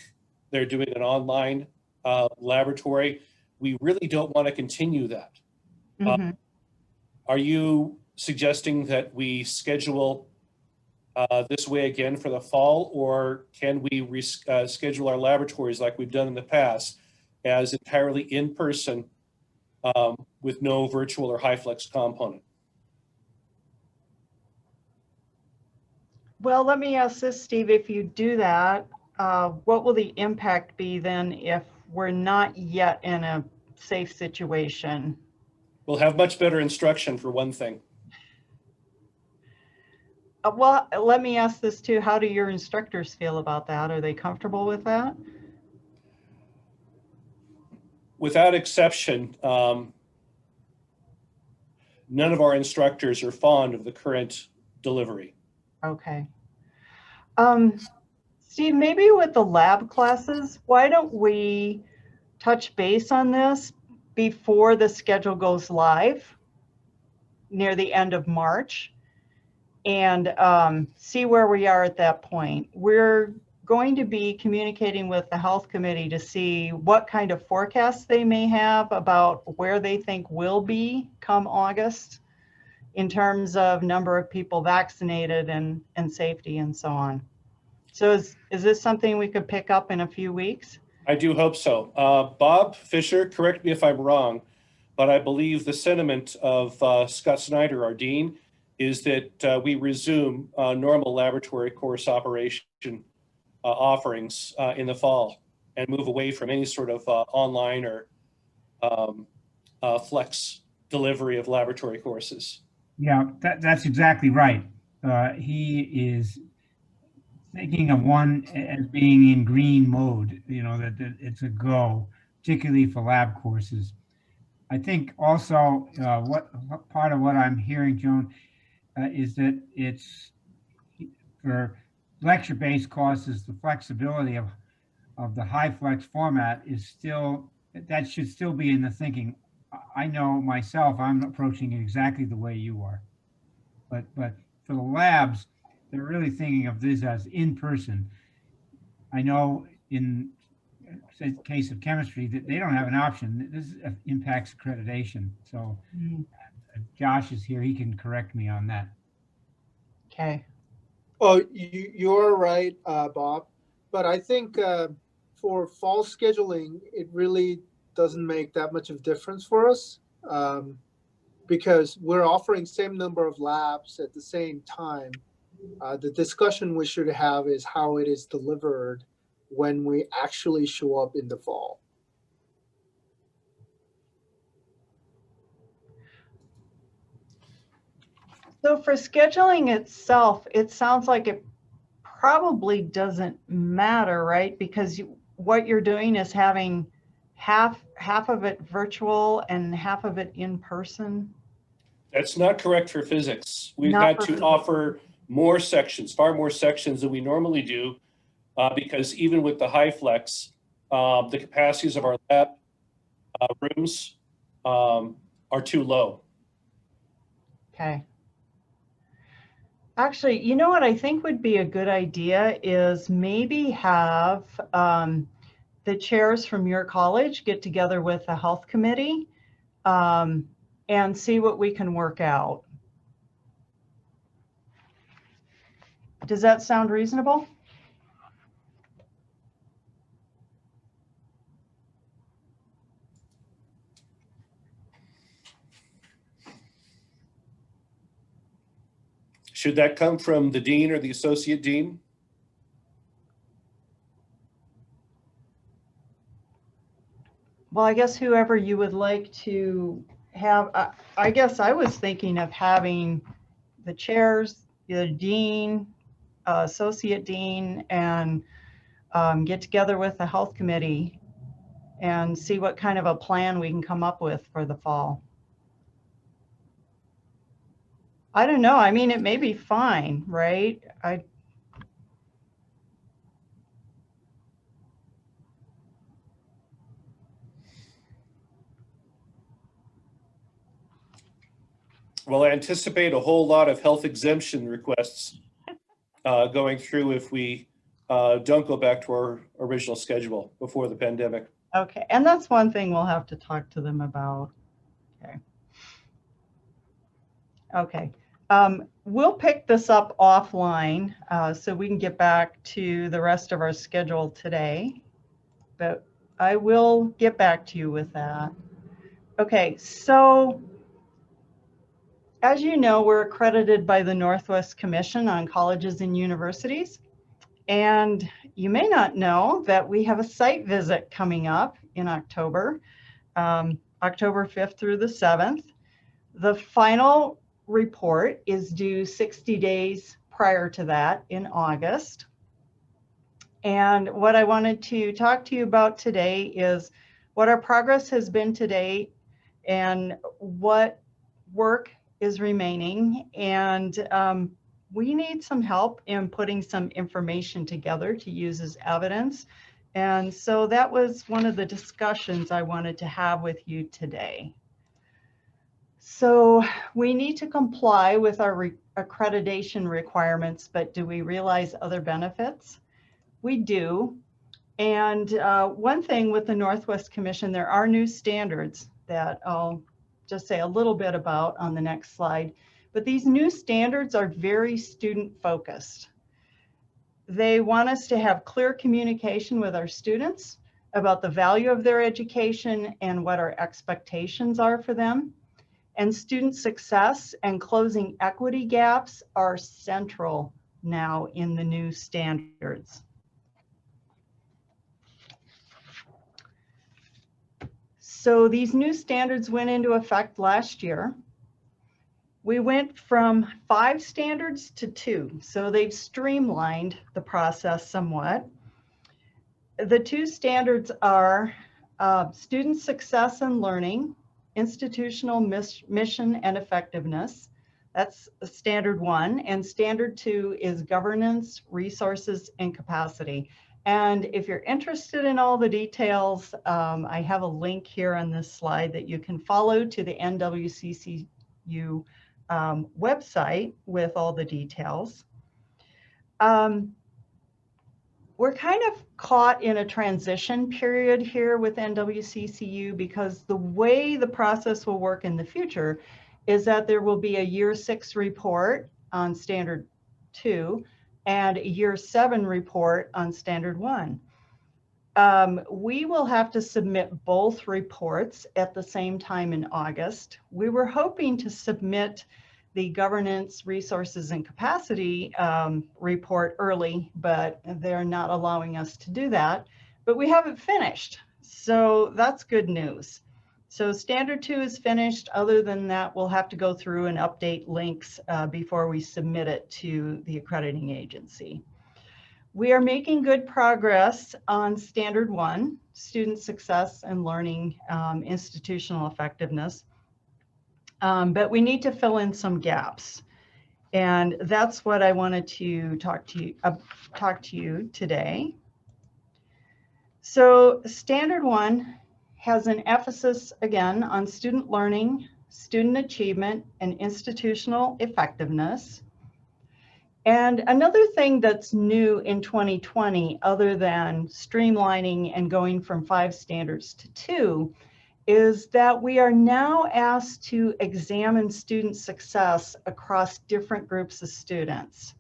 they're doing an online laboratory. We really don't want to continue that. Are you suggesting that we schedule this way again for the fall, or can we schedule our laboratories like we've done in the past as entirely in person with no virtual or high flex component? Well, let me ask this, Steve, if you do that, what will the impact be then if we're not yet in a safe situation? We'll have much better instruction for one thing. Well, let me ask this too. How do your instructors feel about that? Are they comfortable with that? Without exception, none of our instructors are fond of the current delivery. Okay. Steve, maybe with the lab classes, why don't we touch base on this before the schedule goes live near the end of March and see where we are at that point. We're going to be communicating with the health committee to see what kind of forecasts they may have about where they think we'll be come August in terms of number of people vaccinated and safety and so on. So is this something we could pick up in a few weeks? I do hope so. Bob Fisher, correct me if I'm wrong, but I believe the sentiment of Scott Snyder, our dean, is that we resume normal laboratory course operation offerings in the fall. and move away from any sort of online or flex delivery of laboratory courses. Yeah, that's exactly right. He is thinking of one as being in green mode, you know, that it's a go, particularly for lab courses. I think also what part of what I'm hearing, Joan, is that it's for lecture-based courses, the flexibility of the high flex format is still, that should still be in the thinking. I know myself, I'm approaching it exactly the way you are. But for the labs, they're really thinking of this as in person. I know in the case of chemistry that they don't have an option. This impacts accreditation. So Josh is here. He can correct me on that. Okay. Oh, you're right, Bob. But I think for fall scheduling, it really doesn't make that much of a difference for us because we're offering same number of labs at the same time. The discussion we should have is how it is delivered when we actually show up in the fall. So for scheduling itself, it sounds like it probably doesn't matter, right? Because what you're doing is having half of it virtual and half of it in person. That's not correct for physics. We've Not had for to physics. offer more sections, far more sections than we normally do, because even with the high flex, the capacities of our lab rooms are too low. Okay. Actually, you know what I think would be a good idea is maybe have the chairs from your college get together with the health committee and see what we can work out. Does that sound reasonable? Should that come from the dean or the associate dean? Well, I guess whoever you would like to have, I guess I was thinking of having the chairs, the dean, associate dean, and get together with the health committee and see what kind of a plan we can come up with for the fall. I don't know. I mean, it may be fine, right? Well, I anticipate a whole lot of health exemption requests going through if we don't go back to our original schedule before the pandemic. Okay, and that's one thing we'll have to talk to them about. Okay. Okay. We'll pick this up offline so we can get back to the rest of our schedule today, but I will get back to you with that. Okay, so as you know, we're accredited by the Northwest Commission on Colleges and Universities. And you may not know that we have a site visit coming up in October, October 5th through the 7th. The final report is due 60 days prior to that in August. And what I wanted to talk to you about today is what our progress has been to date and what work is remaining. And we need some help in putting some information together to use as evidence. And so that was one of the discussions I wanted to have with you today. So we need to comply with our accreditation requirements, but do we realize other benefits? We do. And one thing with the Northwest Commission, there are new standards that I'll just say a little bit about on the next slide. But these new standards are very student focused. They want us to have clear communication with our students about the value of their education and what our expectations are for them. And student success and closing equity gaps are central now in the new standards. So these new standards went into effect last year. We went from 5 standards to 2, so they've streamlined the process somewhat. The 2 standards are student success and learning, institutional mission and effectiveness. That's standard 1, and standard 2 is governance, resources, and capacity. And if you're interested in all the details, I have a link here on this slide that you can follow to the NWCCU website with all the details. We're kind of caught in a transition period here with NWCCU because the way the process will work in the future is that there will be a year 6 report on standard 2 and a year 7 report on standard 1. We will have to submit both reports at the same time in August. We were hoping to submit the governance, resources, and capacity report early, but they're not allowing us to do that. But we haven't finished, so that's good news. So standard 2 is finished. Other than that, we'll have to go through and update links before we submit it to the accrediting agency. We are making good progress on standard 1, student success and learning, institutional effectiveness. But we need to fill in some gaps. And that's what I wanted to talk to you today. So standard 1 has an emphasis again on student learning, student achievement, and institutional effectiveness. And another thing that's new in 2020, other than streamlining and going from 5 standards to 2, is that we are now asked to examine student success across different groups of students.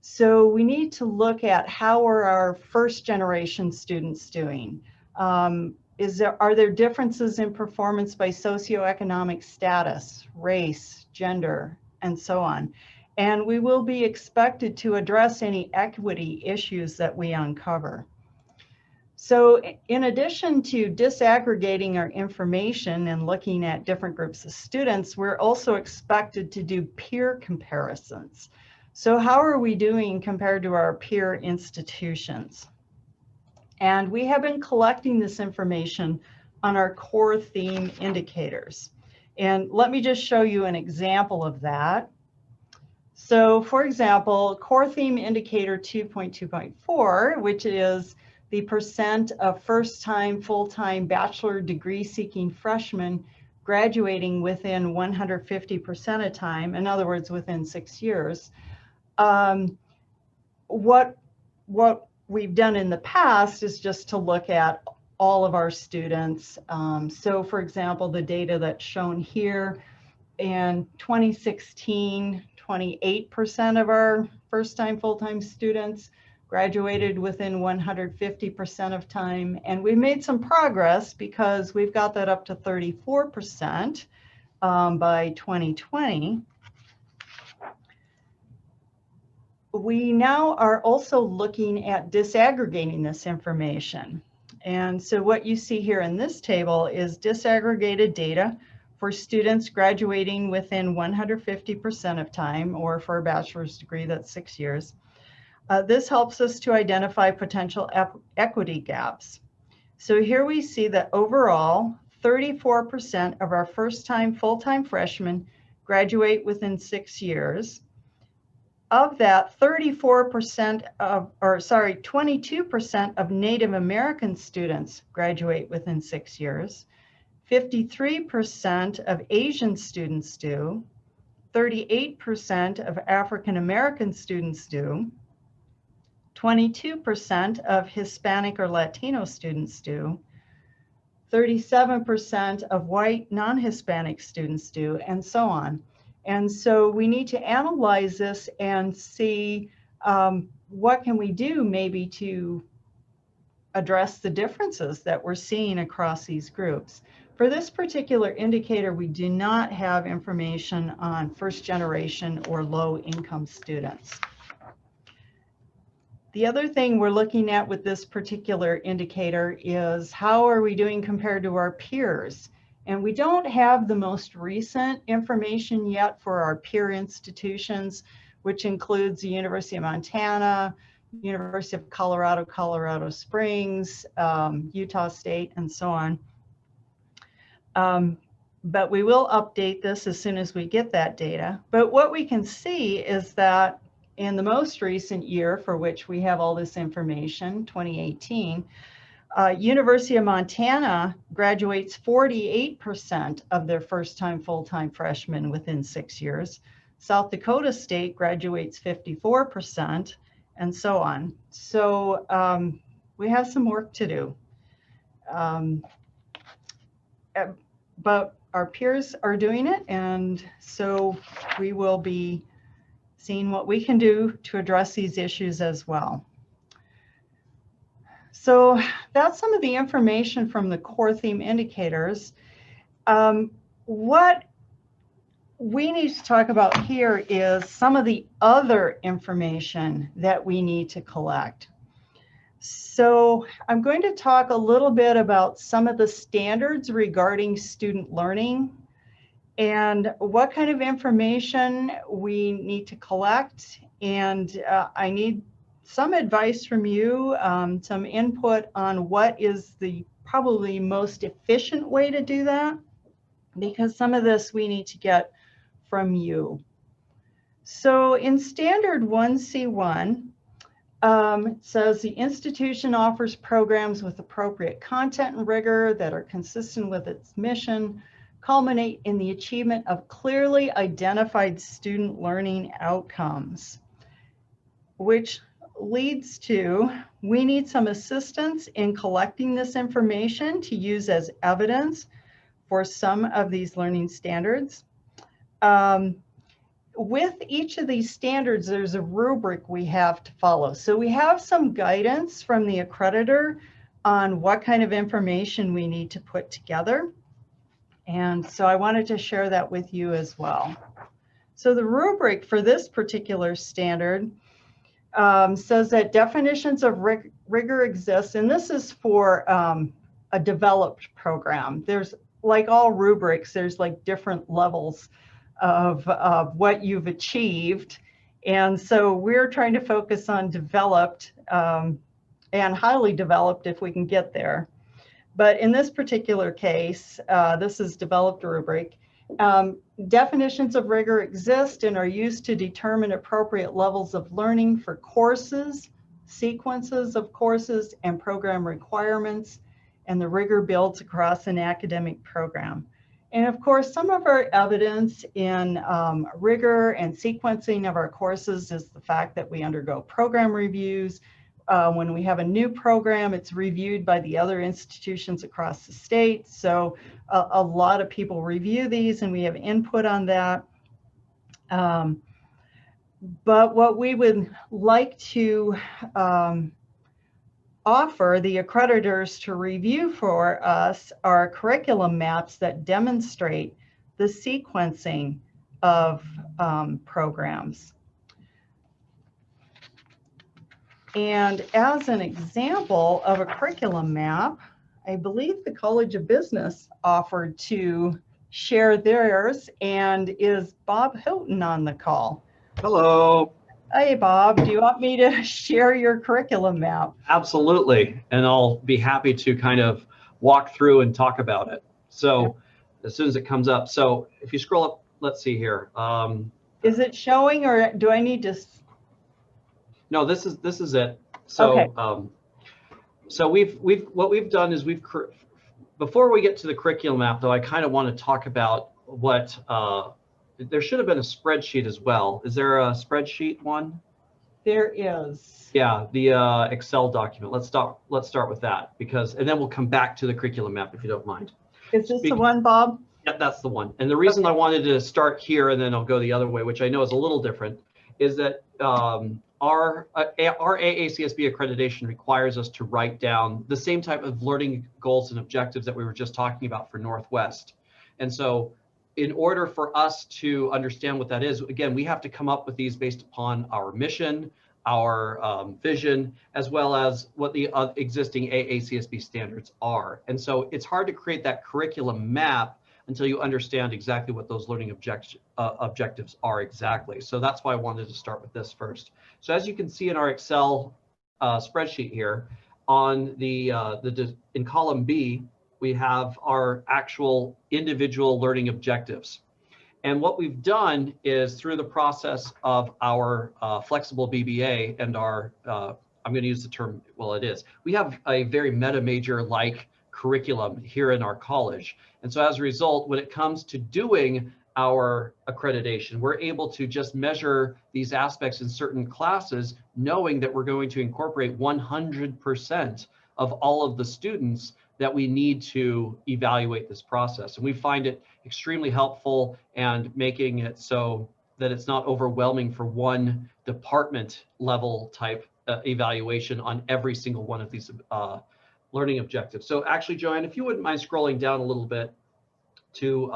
So we need to look at how are our first generation students doing? Are there differences in performance by socioeconomic status, race, gender, and so on? And we will be expected to address any equity issues that we uncover. So in addition to disaggregating our information and looking at different groups of students, we're also expected to do peer comparisons. So how are we doing compared to our peer institutions? And we have been collecting this information on our core theme indicators. And let me just show you an example of that. So for example, core theme indicator 2.2.4, which is the percent of first-time, full-time bachelor degree-seeking freshmen graduating within 150% of time, in other words, within 6 years. What we've done in the past is just to look at all of our students. So for example, the data that's shown here, in 2016, 28% of our first-time, full-time students graduated within 150% of time. And we made some progress because we've got that up to 34% by 2020. We now are also looking at disaggregating this information. And so what you see here in this table is disaggregated data for students graduating within 150% of time, or for a bachelor's degree, that's 6 years. This helps us to identify potential equity gaps. So here we see that overall, 34% of our first-time full-time freshmen graduate within 6 years. Of that, 22% of Native American students graduate within 6 years. 53% of Asian students do. 38% of African American students do. 22% of Hispanic or Latino students do. 37% of white non-Hispanic students do, and so on. And so we need to analyze this and see what can we do maybe to address the differences that we're seeing across these groups. For this particular indicator, we do not have information on first generation or low income students. The other thing we're looking at with this particular indicator is how are we doing compared to our peers? And we don't have the most recent information yet for our peer institutions, which includes the University of Montana, University of Colorado, Colorado Springs, Utah State, and so on. But we will update this as soon as we get that data. But what we can see is that in the most recent year for which we have all this information, 2018, University of Montana graduates 48% of their first-time full-time freshmen within 6 years. South Dakota State graduates 54%, and so on. So we have some work to do. But our peers are doing it, and so we will be seeing what we can do to address these issues as well. So that's some of the information from the core theme indicators. What we need to talk about here is some of the other information that we need to collect. So I'm going to talk a little bit about some of the standards regarding student learning and what kind of information we need to collect. And I need some advice from you, some input on what is the probably most efficient way to do that, because some of this we need to get from you. So in standard 1C1, it says the institution offers programs with appropriate content and rigor that are consistent with its mission, culminate in the achievement of clearly identified student learning outcomes, which leads to, we need some assistance in collecting this information to use as evidence for some of these learning standards. With each of these standards, there's a rubric we have to follow. So we have some guidance from the accreditor on what kind of information we need to put together. And so I wanted to share that with you as well. So the rubric for this particular standard says that definitions of rigor exist, and this is for a developed program. There's, like all rubrics, there's like different levels of what you've achieved. And so we're trying to focus on developed and highly developed if we can get there. But in this particular case, this is developed rubric. Definitions of rigor exist and are used to determine appropriate levels of learning for courses, sequences of courses, and program requirements, and the rigor builds across an academic program. And of course, some of our evidence in rigor and sequencing of our courses is the fact that we undergo program reviews. When we have a new program, it's reviewed by the other institutions across the state. So a lot of people review these and we have input on that. But what we would like to offer the accreditors to review for us are curriculum maps that demonstrate the sequencing of programs. And as an example of a curriculum map, I believe the College of Business offered to share theirs, and is Bob Houghton on the call? Hello. Hey, Bob, do you want me to share your curriculum map? Absolutely. And I'll be happy to kind of walk through and talk about it. So as soon as it comes up. So if you scroll up, let's see here. Is it showing, or do I need to? No, this is it. So, okay. So what we've done is before we get to the curriculum map, though, I kind of want to talk about what, there should have been a spreadsheet as well. Is there a spreadsheet one? There is. Yeah, the Excel document. Let's start with that, because, and then we'll come back to the curriculum map if you don't mind. Is this the one, Bob? Yeah, that's the one. And the reason I wanted to start here and then I'll go the other way, which I know is a little different, is that our AACSB accreditation requires us to write down the same type of learning goals and objectives that we were just talking about for Northwest. And so in order for us to understand what that is, again, we have to come up with these based upon our mission, our vision, as well as what the existing AACSB standards are. And so it's hard to create that curriculum map until you understand exactly what those learning objectives are exactly. So that's why I wanted to start with this first. So as you can see in our Excel spreadsheet here, on in column B, we have our actual individual learning objectives. And what we've done is through the process of our flexible BBA and our, I'm going to use the term, well, it is, we have a very meta major like curriculum here in our college. And so as a result, when it comes to doing our accreditation, we're able to just measure these aspects in certain classes, knowing that we're going to incorporate 100% of all of the students that we need to evaluate this process. And we find it extremely helpful and making it so that it's not overwhelming for one department level type evaluation on every single one of these learning objectives. So actually, Joanne, if you wouldn't mind scrolling down a little bit to,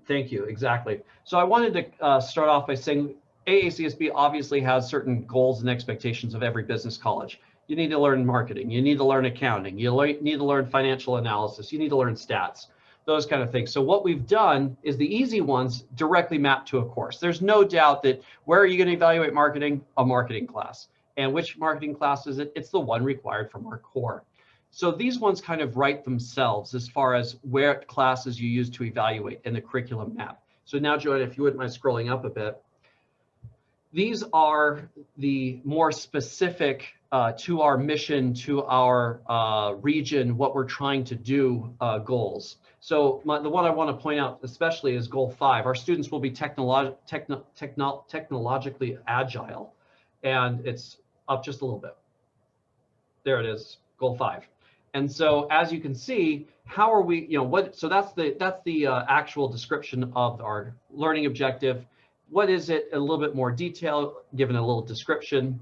thank you, exactly. So I wanted to start off by saying AACSB obviously has certain goals and expectations of every business college. You need to learn marketing, you need to learn accounting, you need to learn financial analysis, you need to learn stats, those kind of things. So what we've done is the easy ones directly map to a course. There's no doubt that where are you going to evaluate marketing? A marketing class. And which marketing class is it? It's the one required from our core. So these ones kind of write themselves as far as where classes you use to evaluate in the curriculum map. So now, Joanne, if you wouldn't mind scrolling up a bit, these are the more specific to our mission, to our region, what we're trying to do goals. So the one I want to point out especially is goal 5. Our students will be technologically agile. And it's up just a little bit. There it is, goal 5. And so as you can see, how are we, so that's the actual description of our learning objective. What is it? A little bit more detail, given a little description.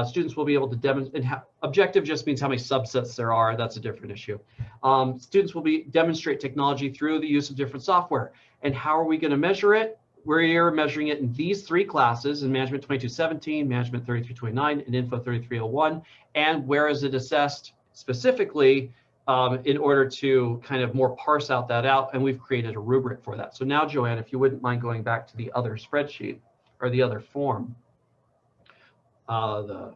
Students will be able to demonstrate, objective just means how many subsets there are. That's a different issue. Students will demonstrate technology through the use of different software. And how are we going to measure it? We're measuring it in these 3 classes, in Management 2217, Management 3329, and Info 3301. And where is it assessed specifically in order to kind of more parse that out? And we've created a rubric for that. So now, Joanne, if you wouldn't mind going back to the other spreadsheet or the other form, the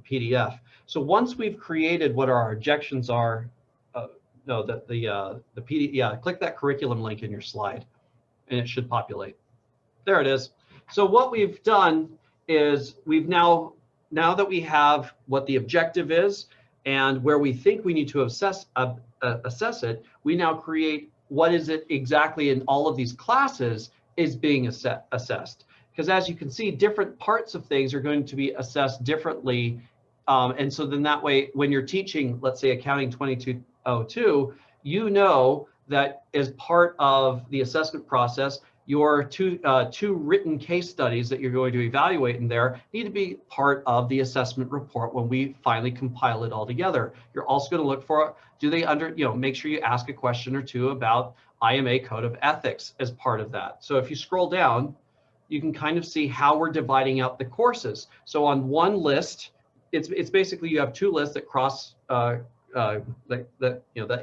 PDF. So once we've created what our objections are, the PDF, click that curriculum link in your slide and it should populate. There it is. So what we've done is we've now that we have what the objective is and where we think we need to assess it, we now create what is it exactly in all of these classes is being assessed. Because as you can see, different parts of things are going to be assessed differently. And so then that way, when you're teaching, let's say accounting 2202, you know that as part of the assessment process, your two written case studies that you're going to evaluate in there need to be part of the assessment report when we finally compile it all together. You're also going to look for, do they make sure you ask a question or two about IMA Code of Ethics as part of that. So if you scroll down, you can kind of see how we're dividing out the courses. So on one list, it's basically you have 2 lists that cross that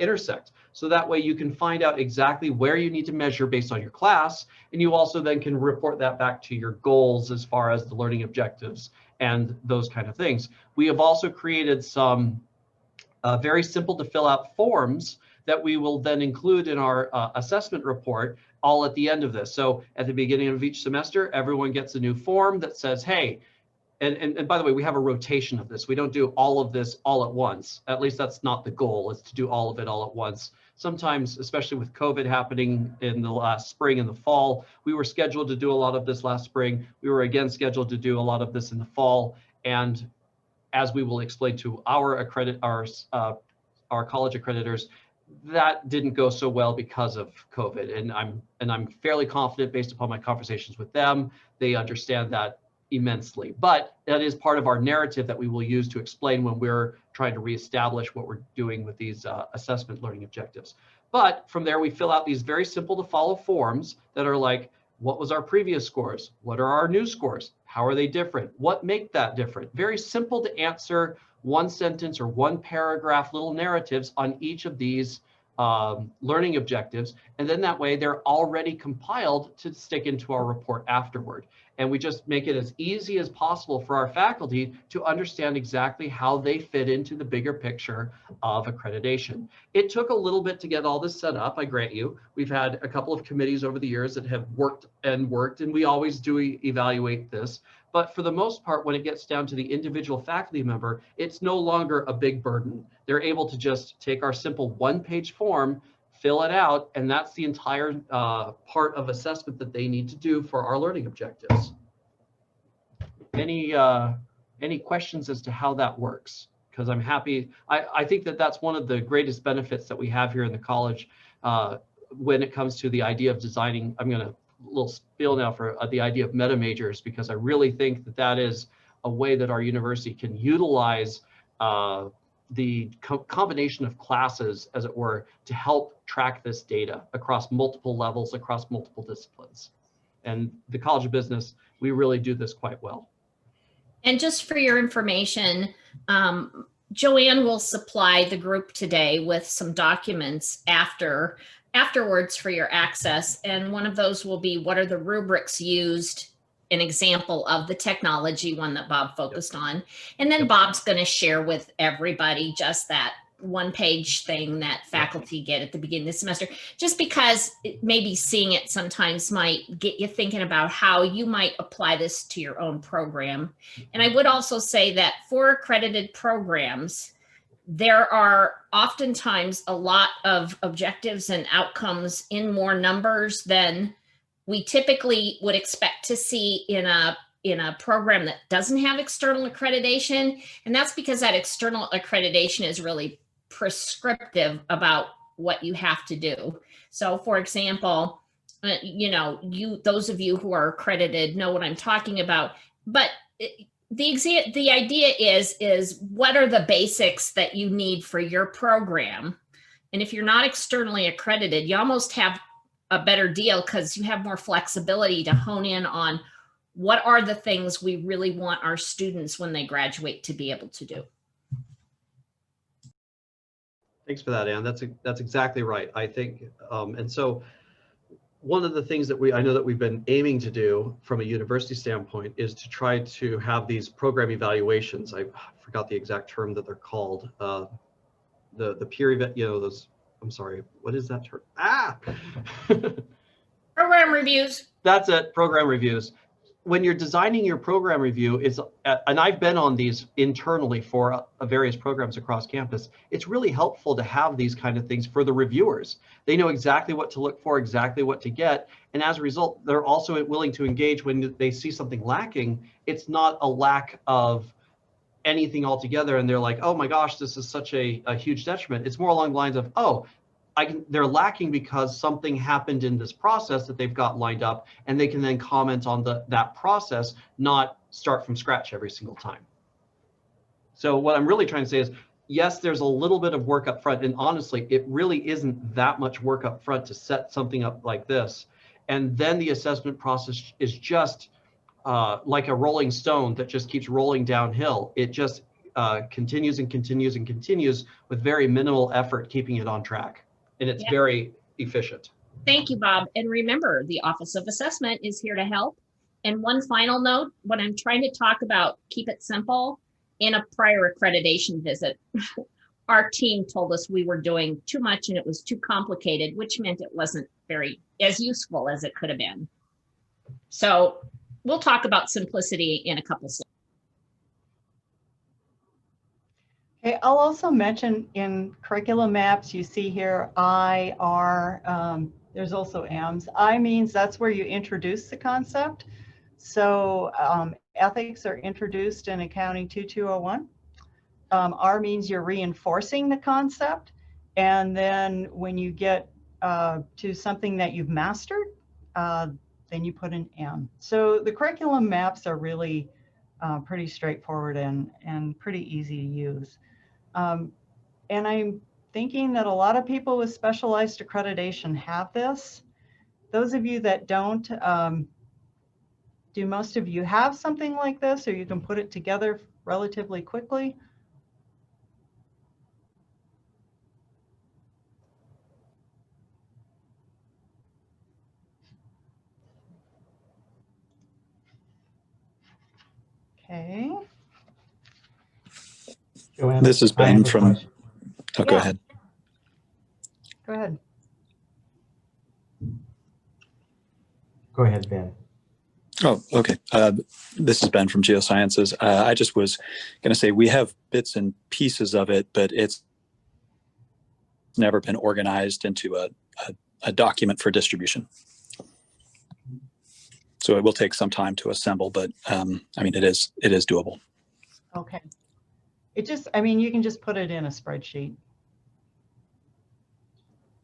intersect. So that way you can find out exactly where you need to measure based on your class, and you also then can report that back to your goals as far as the learning objectives and those kind of things. We have also created some very simple to fill out forms that we will then include in our assessment report all at the end of this. So at the beginning of each semester, everyone gets a new form that says, hey, and by the way, we have a rotation of this. We don't do all of this all at once. At least that's not the goal, is to do all of it all at once. Sometimes, especially with COVID happening in the last spring and the fall, we were scheduled to do a lot of this last spring. We were again scheduled to do a lot of this in the fall. And as we will explain to our college accreditors, that didn't go so well because of COVID. And I'm fairly confident, based upon my conversations with them, they understand that immensely. But that is part of our narrative that we will use to explain when we're trying to reestablish what we're doing with these assessment learning objectives. But from there, we fill out these very simple to follow forms that are like, What was our previous scores? What are our new scores? How are they different? What make that different? Very simple to answer, one sentence or one paragraph little narratives on each of these learning objectives. And then that way they're already compiled to stick into our report afterward. And we just make it as easy as possible for our faculty to understand exactly how they fit into the bigger picture of accreditation. It took a little bit to get all this set up, I grant you. We've had a couple of committees over the years that have worked, and we always do evaluate this. But for the most part, when it gets down to the individual faculty member, it's no longer a big burden. They're able to just take our simple one-page form, fill it out, and that's the entire part of assessment that they need to do for our learning objectives. Any questions as to how that works? Because I'm happy. I think that that's one of the greatest benefits that we have here in the college when it comes to the idea of designing. I'm going to little spiel now for the idea of meta majors, because I really think that that is a way that our university can utilize the combination of classes, as it were, to help track this data across multiple levels, across multiple disciplines. And the College of Business, we really do this quite well. And just for your information, Joanne will supply the group today with some documents afterwards for your access. And one of those will be, what are the rubrics used, an example of the technology one that Bob focused on. And then Bob's going to share with everybody just that one-page thing that faculty get at the beginning of the semester, just because maybe seeing it sometimes might get you thinking about how you might apply this to your own program. And I would also say that for accredited programs, there are oftentimes a lot of objectives and outcomes in more numbers than we typically would expect to see in a program that doesn't have external accreditation. And that's because that external accreditation is really prescriptive about what you have to do. So for example, those of you who are accredited know what I'm talking about, but the idea is what are the basics that you need for your program? And if you're not externally accredited, you almost have a better deal because you have more flexibility to hone in on what are the things we really want our students when they graduate to be able to do. Thanks for that, Ann. That's exactly right. I think, and so one of the things that I know that we've been aiming to do from a university standpoint is to try to have these program evaluations. I forgot the exact term that they're called. The peer event, those, I'm sorry, what is that term? Program reviews. That's it, program reviews. When you're designing your program review, and I've been on these internally for various programs across campus, it's really helpful to have these kind of things for the reviewers. They know exactly what to look for, exactly what to get. And as a result, they're also willing to engage when they see something lacking. It's not a lack of anything altogether and they're like, oh my gosh, this is such a huge detriment. It's more along the lines of, oh, they're lacking because something happened in this process that they've got lined up, and they can then comment on that process, not start from scratch every single time. So what I'm really trying to say is, yes, there's a little bit of work up front, and honestly, it really isn't that much work up front to set something up like this. And then the assessment process is just like a rolling stone that just keeps rolling downhill. It just continues and continues and continues with very minimal effort keeping it on track. And it's very efficient. Thank you, Bob. And remember, the Office of Assessment is here to help. And one final note, when I'm trying to talk about keep it simple, in a prior accreditation visit, our team told us we were doing too much and it was too complicated, which meant it wasn't very as useful as it could have been. So we'll talk about simplicity in a couple slides. Okay, I'll also mention in curriculum maps, you see here I, R, there's also AMS. I means that's where you introduce the concept. So ethics are introduced in Accounting 2201. R means you're reinforcing the concept. And then when you get to something that you've mastered, then you put an M. So the curriculum maps are really pretty straightforward and pretty easy to use. And I'm thinking that a lot of people with specialized accreditation have this. those of you that don't, do most of you have something like this, or you can put it together relatively quickly? Okay. Joanne, This is I have Ben a from, question. oh, go Yeah. ahead. Go ahead. Go ahead, Ben. Oh, okay. This is Ben from Geosciences. I just was going to say we have bits and pieces of it, but it's never been organized into a document for distribution. So it will take some time to assemble, but I mean, it is doable. Okay. It just, I mean, you can just put it in a spreadsheet.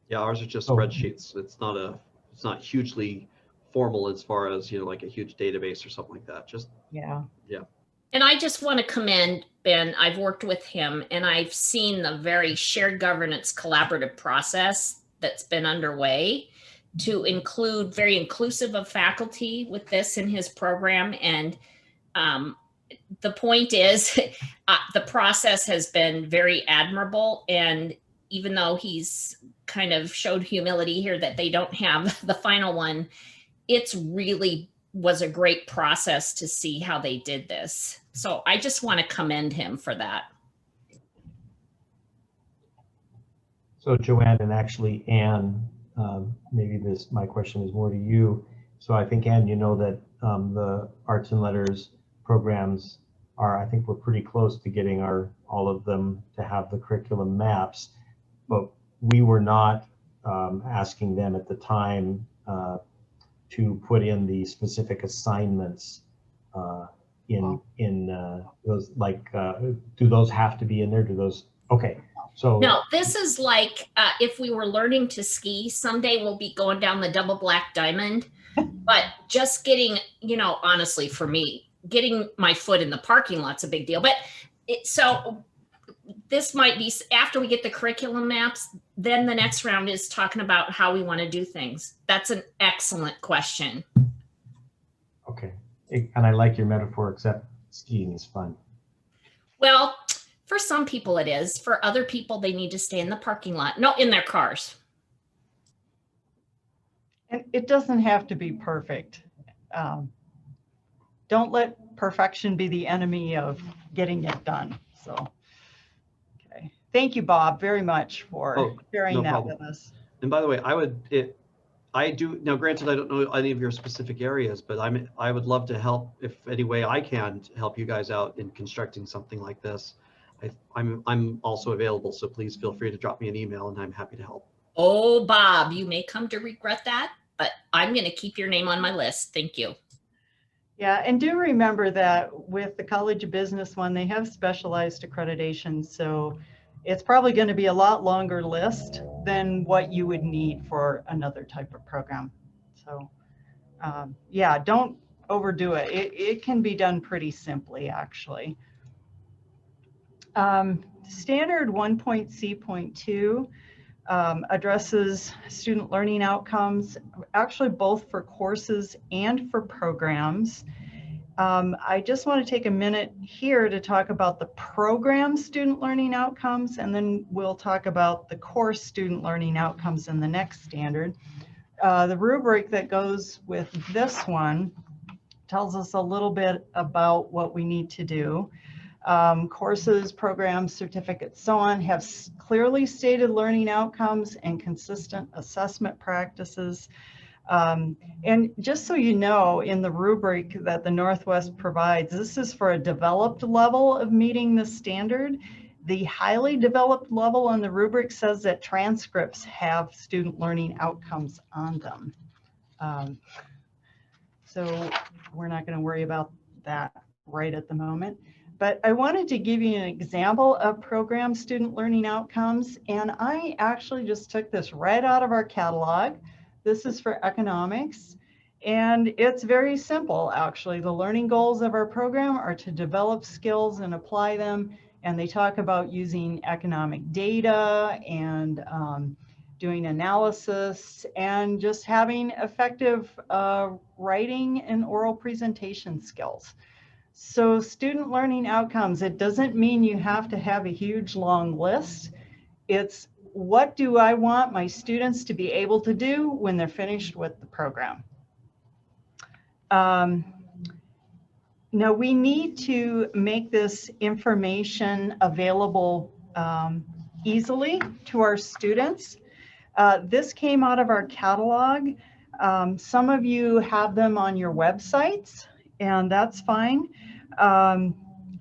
Yeah, ours are just Oh. spreadsheets. It's not hugely formal as far as, you know, like a huge database or something like that. Just, Yeah. yeah. And I just want to commend Ben. I've worked with him and I've seen the very shared governance collaborative process that's been underway to include very inclusive of faculty with this in his program. And the point is the process has been very admirable. And even though he's kind of showed humility here that they don't have the final one, it's really was a great process to see how they did this. So I just want to commend him for that. So Joanne, and actually Anne, maybe my question is more to you. So I think, Anne, you know that the arts and letters programs I think we're pretty close to getting all of them to have the curriculum maps, but we were not asking them at the time to put in the specific assignments in those, like, do those have to be in there? Do those, okay. So no, this is like if we were learning to ski, someday we'll be going down the double black diamond, but just getting, you know, honestly, for me, getting my foot in the parking lot's a big deal. But so this might be after we get the curriculum maps, then the next round is talking about how we want to do things. That's an excellent question. okay. And I like your metaphor, except skiing is fun. Well, for some people it is. For other people, they need to stay in the parking lot, no, in their cars. And it doesn't have to be perfect. Don't let perfection be the enemy of getting it done. So, okay. Thank you, Bob, very much for sharing that problem with us. And by the way, I do now, granted, I don't know any of your specific areas, but I would love to help if any way I can to help you guys out in constructing something like this. I'm also available, so please feel free to drop me an email and I'm happy to help. Oh, Bob, you may come to regret that, but I'm going to keep your name on my list. Thank you. Yeah, and do remember that with the College of Business one, they have specialized accreditation. So it's probably going to be a lot longer list than what you would need for another type of program. So yeah, don't overdo it. It can be done pretty simply, actually. Standard 1.C.2 addresses student learning outcomes, actually both for courses and for programs. I just want to take a minute here to talk about the program student learning outcomes, and then we'll talk about the course student learning outcomes in the next standard. The rubric that goes with this one tells us a little bit about what we need to do. Courses, programs, certificates, so on have clearly stated learning outcomes and consistent assessment practices. And just so you know, in the rubric that the Northwest provides, this is for a developed level of meeting the standard. The highly developed level on the rubric says that transcripts have student learning outcomes on them. So we're not going to worry about that right at the moment. But I wanted to give you an example of program student learning outcomes. And I actually just took this right out of our catalog. This is for economics. And it's very simple, actually. The learning goals of our program are to develop skills and apply them. And they talk about using economic data and doing analysis, and just having effective writing and oral presentation skills. So student learning outcomes, it doesn't mean you have to have a huge long list. It's what do I want my students to be able to do when they're finished with the program? Now we need to make this information available easily to our students. This came out of our catalog. Some of you have them on your websites, and that's fine.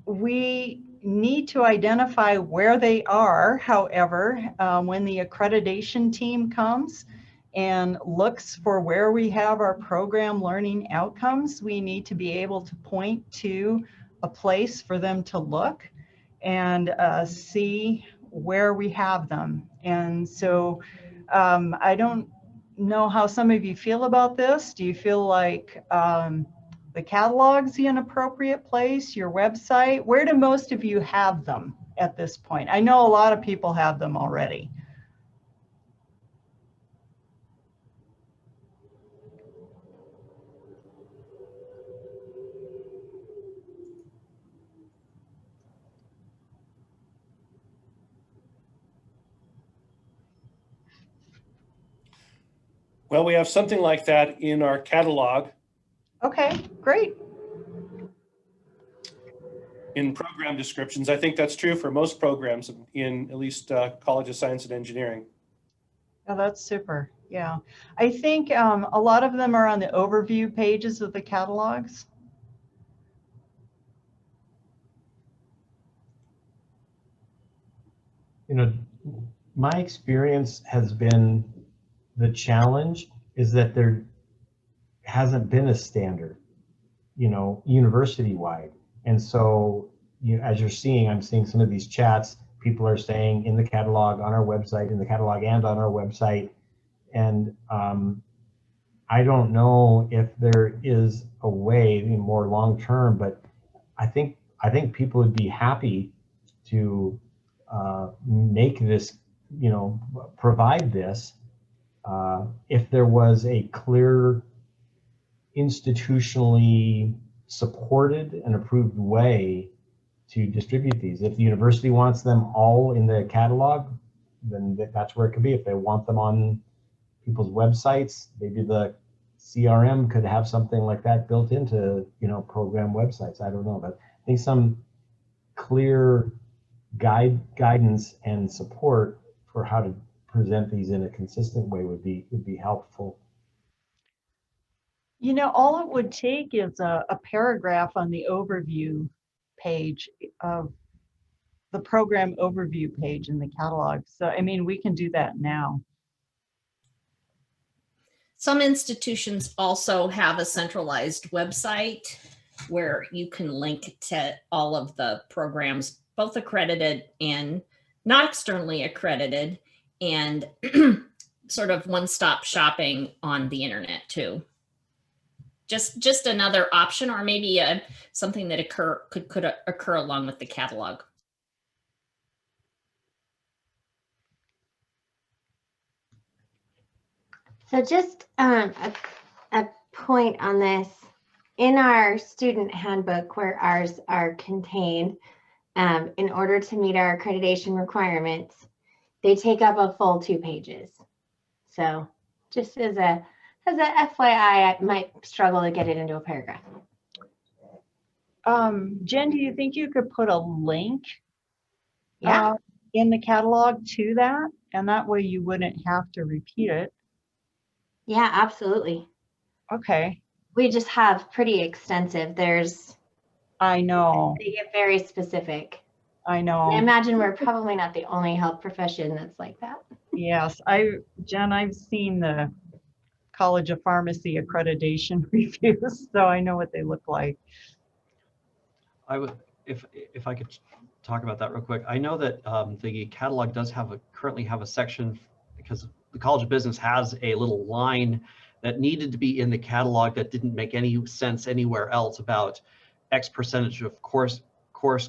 We need to identify where they are, however, when the accreditation team comes and looks for where we have our program learning outcomes, we need to be able to point to a place for them to look and see where we have them. And so I don't know how some of you feel about this. Do you feel like the catalog's the inappropriate place, your website? Where do most of you have them at this point? I know a lot of people have them already. Well, we have something like that in our catalog. Okay, great. In program descriptions. I think that's true for most programs in at least College of Science and Engineering. Oh, that's super. Yeah. I think a lot of them are on the overview pages of the catalogs. You know, my experience has been the challenge is that there hasn't been a standard, you know, university-wide. And so, as you're seeing, I'm seeing some of these chats, people are saying in the catalog, on our website, in the catalog and on our website. And I don't know if there is a way more long-term, but I think people would be happy to make this, you know, provide this if there was a clear institutionally supported and approved way to distribute these. If the university wants them all in the catalog, then that's where it could be. If they want them on people's websites, maybe the CRM could have something like that built into, you know, program websites. I don't know, but I think some clear guidance and support for how to present these in a consistent way would be helpful. You know, all it would take is a paragraph on the overview page of the program overview page in the catalog. So, I mean, we can do that now. Some institutions also have a centralized website where you can link to all of the programs, both accredited and not externally accredited, and sort of one-stop shopping on the internet too. Just another option, or maybe something that could occur along with the catalog. So just a point on this. In our student handbook where ours are contained, in order to meet our accreditation requirements, they take up a full 2 pages. So just as a FYI, I might struggle to get it into a paragraph. Jen, do you think you could put a link Yeah. In the catalog to that? And that way you wouldn't have to repeat it. Yeah, absolutely. Okay. We just have pretty extensive. I know. They get very specific. I know. I imagine we're probably not the only health profession that's like that. Yes, Jen, I've seen the College of Pharmacy accreditation reviews, so I know what they look like. I would, if I could talk about that real quick. I know that the catalog does currently have a section, because the College of Business has a little line that needed to be in the catalog that didn't make any sense anywhere else, about X percentage of course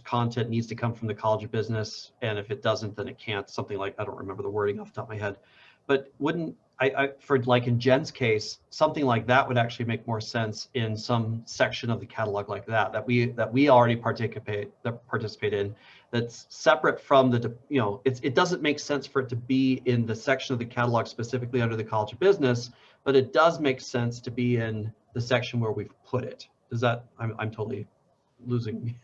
content needs to come from the College of Business, and if it doesn't, then it can't. Something like, I don't remember the wording off the top of my head, But wouldn't, for like in Jen's case, something like that would actually make more sense in some section of the catalog like that we already participate in, that's separate from the, you know, it doesn't make sense for it to be in the section of the catalog specifically under the College of Business, but it does make sense to be in the section where we've put it. Does that, I'm totally losing.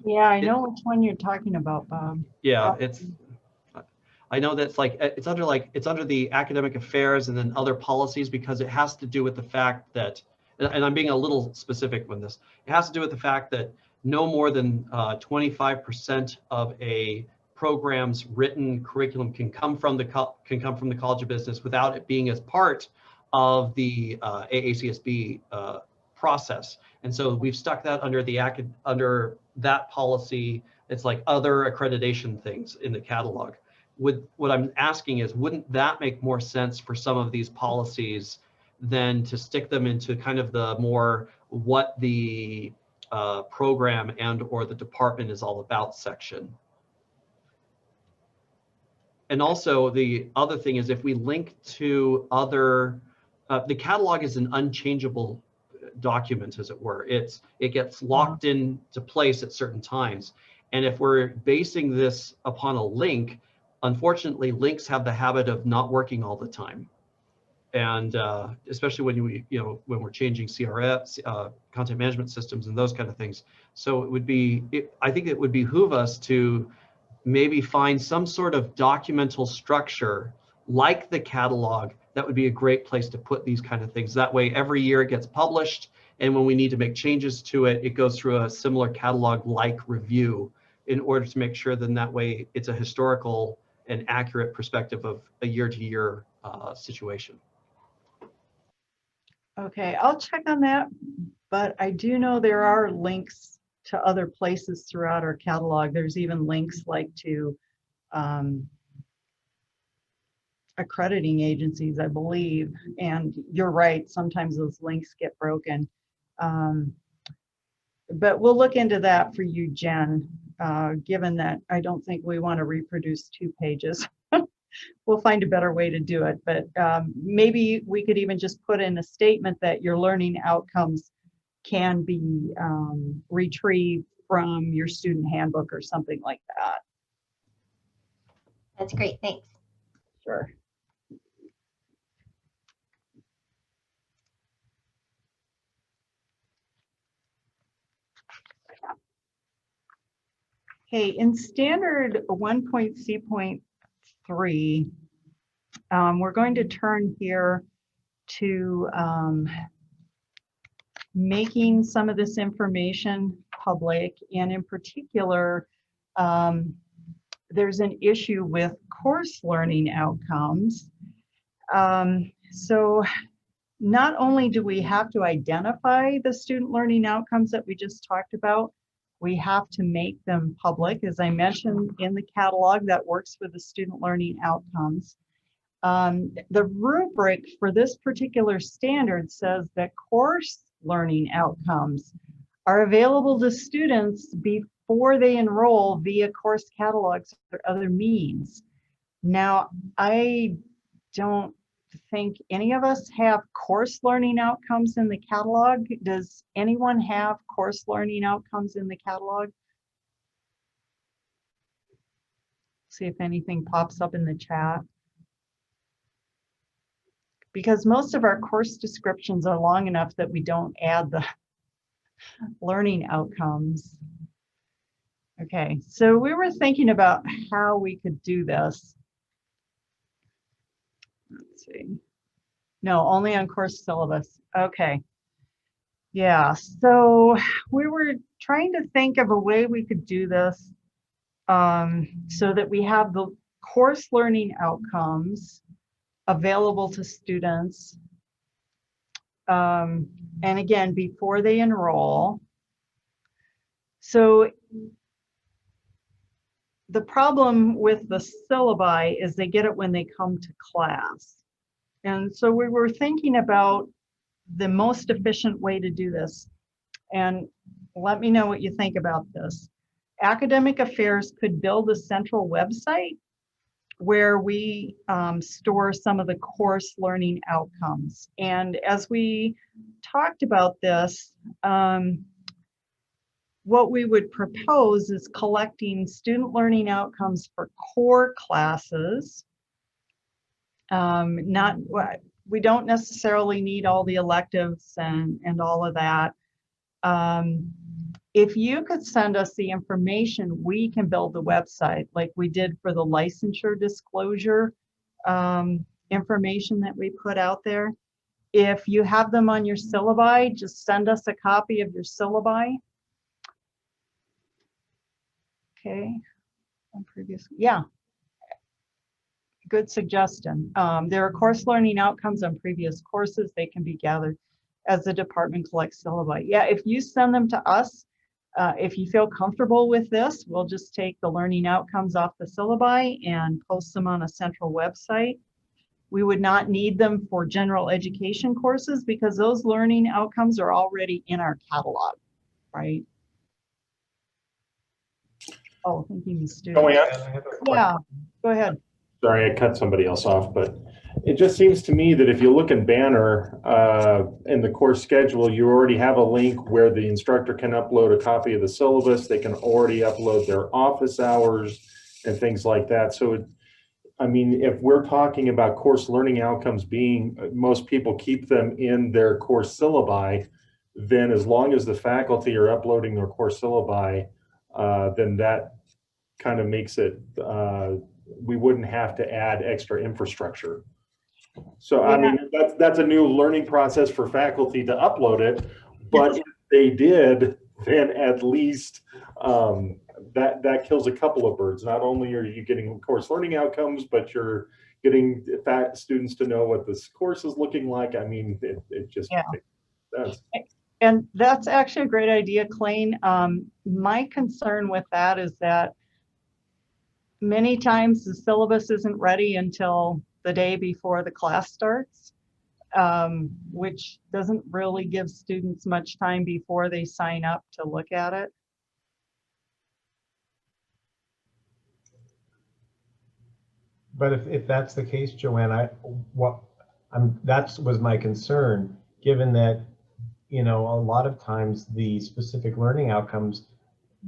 Yeah, I know which one you're talking about, Bob. Yeah, I know that's like, it's under the academic affairs and then other policies, because it has to do with the fact that, and I'm being a little specific with this, it has to do with the fact that no more than 25% of a program's written curriculum can come from the College of Business without it being as part of the AACSB process. And so we've stuck that under that policy. It's like other accreditation things in the catalog. What I'm asking is, wouldn't that make more sense for some of these policies than to stick them into kind of the more what the program and or the department is all about section? And also the other thing is, if we link to other, the catalog is an unchangeable document, as it were. It gets locked into place at certain times. And if we're basing this upon a link, unfortunately, links have the habit of not working all the time. And especially when we're changing CRF, content management systems and those kind of things. So I think it would behoove us to maybe find some sort of documental structure like the catalog. That would be a great place to put these kind of things. That way, every year it gets published, and when we need to make changes to it, it goes through a similar catalog-like review in order to make sure then that way it's a historical and accurate perspective of a year-to-year situation. Okay, I'll check on that, but I do know there are links to other places throughout our catalog. There's even links like to accrediting agencies, I believe. And you're right, sometimes those links get broken. But we'll look into that for you, Jen, given that I don't think we want to reproduce 2 pages. We'll find a better way to do it, but maybe we could even just put in a statement that your learning outcomes can be retrieved from your student handbook or something like that. That's great, thanks. Sure. Okay, in standard 1.C.3, we're going to turn here to making some of this information public, and in particular, there's an issue with course learning outcomes. So not only do we have to identify the student learning outcomes that we just talked about, we have to make them public. As I mentioned in the catalog, that works with the student learning outcomes. The rubric for this particular standard says that course learning outcomes are available to students before they enroll via course catalogs or other means. Now, I don't think any of us have course learning outcomes in the catalog. Does anyone have course learning outcomes in the catalog? See if anything pops up in the chat. Because most of our course descriptions are long enough that we don't add the learning outcomes. Okay, so we were thinking about how we could do this. Let's see. No, only on course syllabus. Okay. Yeah, so we were trying to think of a way we could do this so that we have the course learning outcomes available to students. And again, before they enroll. So the problem with the syllabi is they get it when they come to class. And so we were thinking about the most efficient way to do this. And let me know what you think about this. Academic Affairs could build a central website where we store some of the course learning outcomes. And as we talked about this, what we would propose is collecting student learning outcomes for core classes. We don't necessarily need all the electives and all of that. If you could send us the information, we can build the website like we did for the licensure disclosure information that we put out there. If you have them on your syllabi, just send us a copy of your syllabi. Okay, on previous, yeah. Good suggestion. There are course learning outcomes on previous courses. They can be gathered as the department collects syllabi. Yeah, if you send them to us, if you feel comfortable with this, we'll just take the learning outcomes off the syllabi and post them on a central website. We would not need them for general education courses because those learning outcomes are already in our catalog, right? Oh, thinking the student. Yeah, go ahead. Sorry, I cut somebody else off, but it just seems to me that if you look in Banner in the course schedule, you already have a link where the instructor can upload a copy of the syllabus. They can already upload their office hours and things like that. So, I mean, if we're talking about course learning outcomes being, most people keep them in their course syllabi, then as long as the faculty are uploading their course syllabi, then that kind of makes it, we wouldn't have to add extra infrastructure. So, yeah. I mean, that's a new learning process for faculty to upload it, but if they did, then at least that kills a couple of birds. Not only are you getting course learning outcomes, but you're getting students to know what this course is looking like. I mean, it just makes sense. And that's actually a great idea, Clayne. My concern with that is that many times the syllabus isn't ready until the day before the class starts, which doesn't really give students much time before they sign up to look at it. But if that's the case, Joanne, that was my concern, given that, you know, a lot of times the specific learning outcomes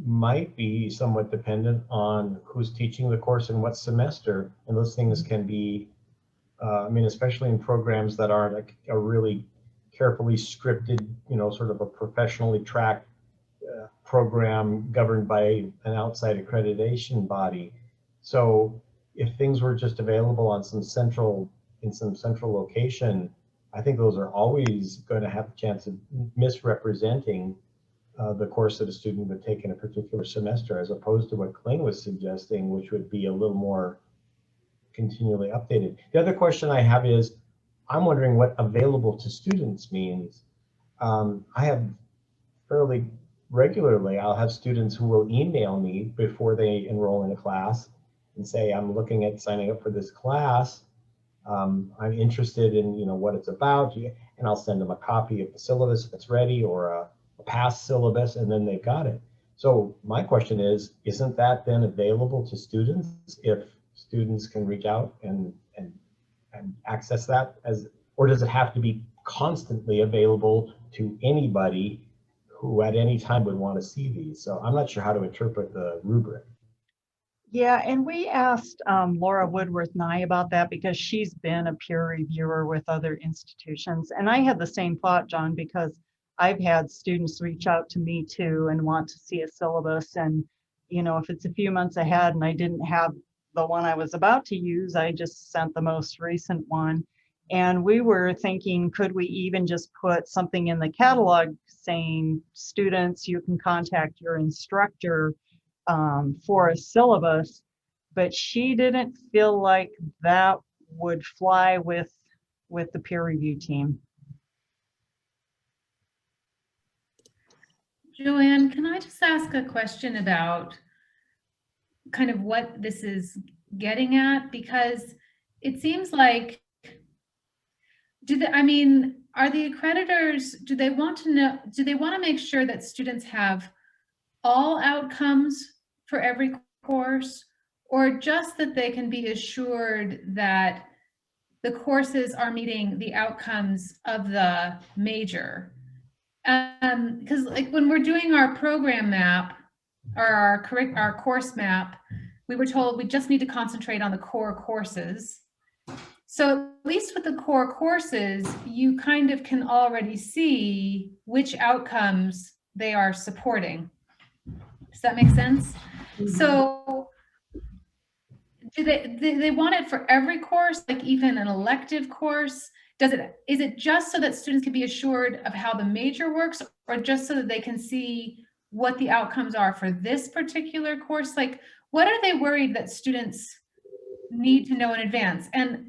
might be somewhat dependent on who's teaching the course and what semester, and those things can be, I mean, especially in programs that aren't a really carefully scripted, you know, sort of a professionally tracked program governed by an outside accreditation body. So if things were just available on some central location, I think those are always going to have a chance of misrepresenting the course that a student would take in a particular semester, as opposed to what Clayne was suggesting, which would be a little more continually updated. The other question I have is, I'm wondering what available to students means. I have fairly regularly, I'll have students who will email me before they enroll in a class and say, I'm looking at signing up for this class. I'm interested in, you know, what it's about, and I'll send them a copy of the syllabus if it's ready, or a past syllabus, and then they've got it. So my question is, isn't that then available to students if students can reach out and access that, or does it have to be constantly available to anybody who at any time would want to see these? So I'm not sure how to interpret the rubric. Yeah, and we asked Laura Woodworth-Nye about that because she's been a peer reviewer with other institutions. And I had the same thought, John, because I've had students reach out to me too and want to see a syllabus. And, you know, if it's a few months ahead and I didn't have the one I was about to use, I just sent the most recent one. And we were thinking, could we even just put something in the catalog saying, students, you can contact your instructor for a syllabus, but she didn't feel like that would fly with the peer review team. Joanne, can I just ask a question about kind of what this is getting at? Because it seems like, are the accreditors, do they want to make sure that students have all outcomes for every course? or just that they can be assured that the courses are meeting the outcomes of the major? Because like when we're doing our program map or our course map, we were told we just need to concentrate on the core courses. So at least with the core courses, you kind of can already see which outcomes they are supporting. Does that make sense? So do they want it for every course, like even an elective course? Is it just so that students can be assured of how the major works, or just so that they can see what the outcomes are for this particular course? Like, what are they worried that students need to know in advance? And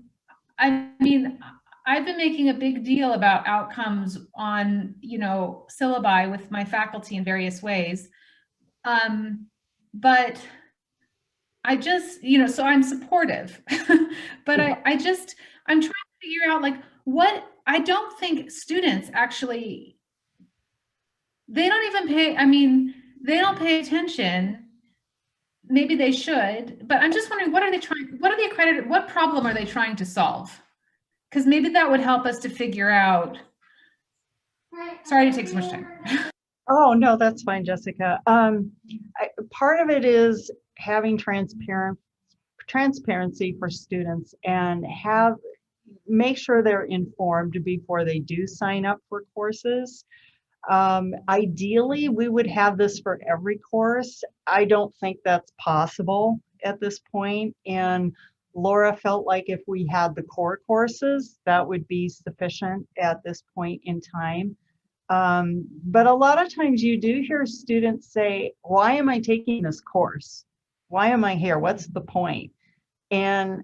I mean, I've been making a big deal about outcomes on, syllabi with my faculty in various ways. But I just, so I'm supportive, but I'm trying to figure out like I don't think students actually, they don't even they don't pay attention. Maybe they should, but I'm just wondering, what problem are they trying to solve? Because maybe that would help us to figure out. Sorry to take so much time. Oh, no, that's fine, Jessica. Part of it is having transparency for students and make sure they're informed before they do sign up for courses. Ideally, we would have this for every course. I don't think that's possible at this point. And Laura felt like if we had the core courses, that would be sufficient at this point in time. But a lot of times you do hear students say, why am I taking this course? Why am I here? What's the point? And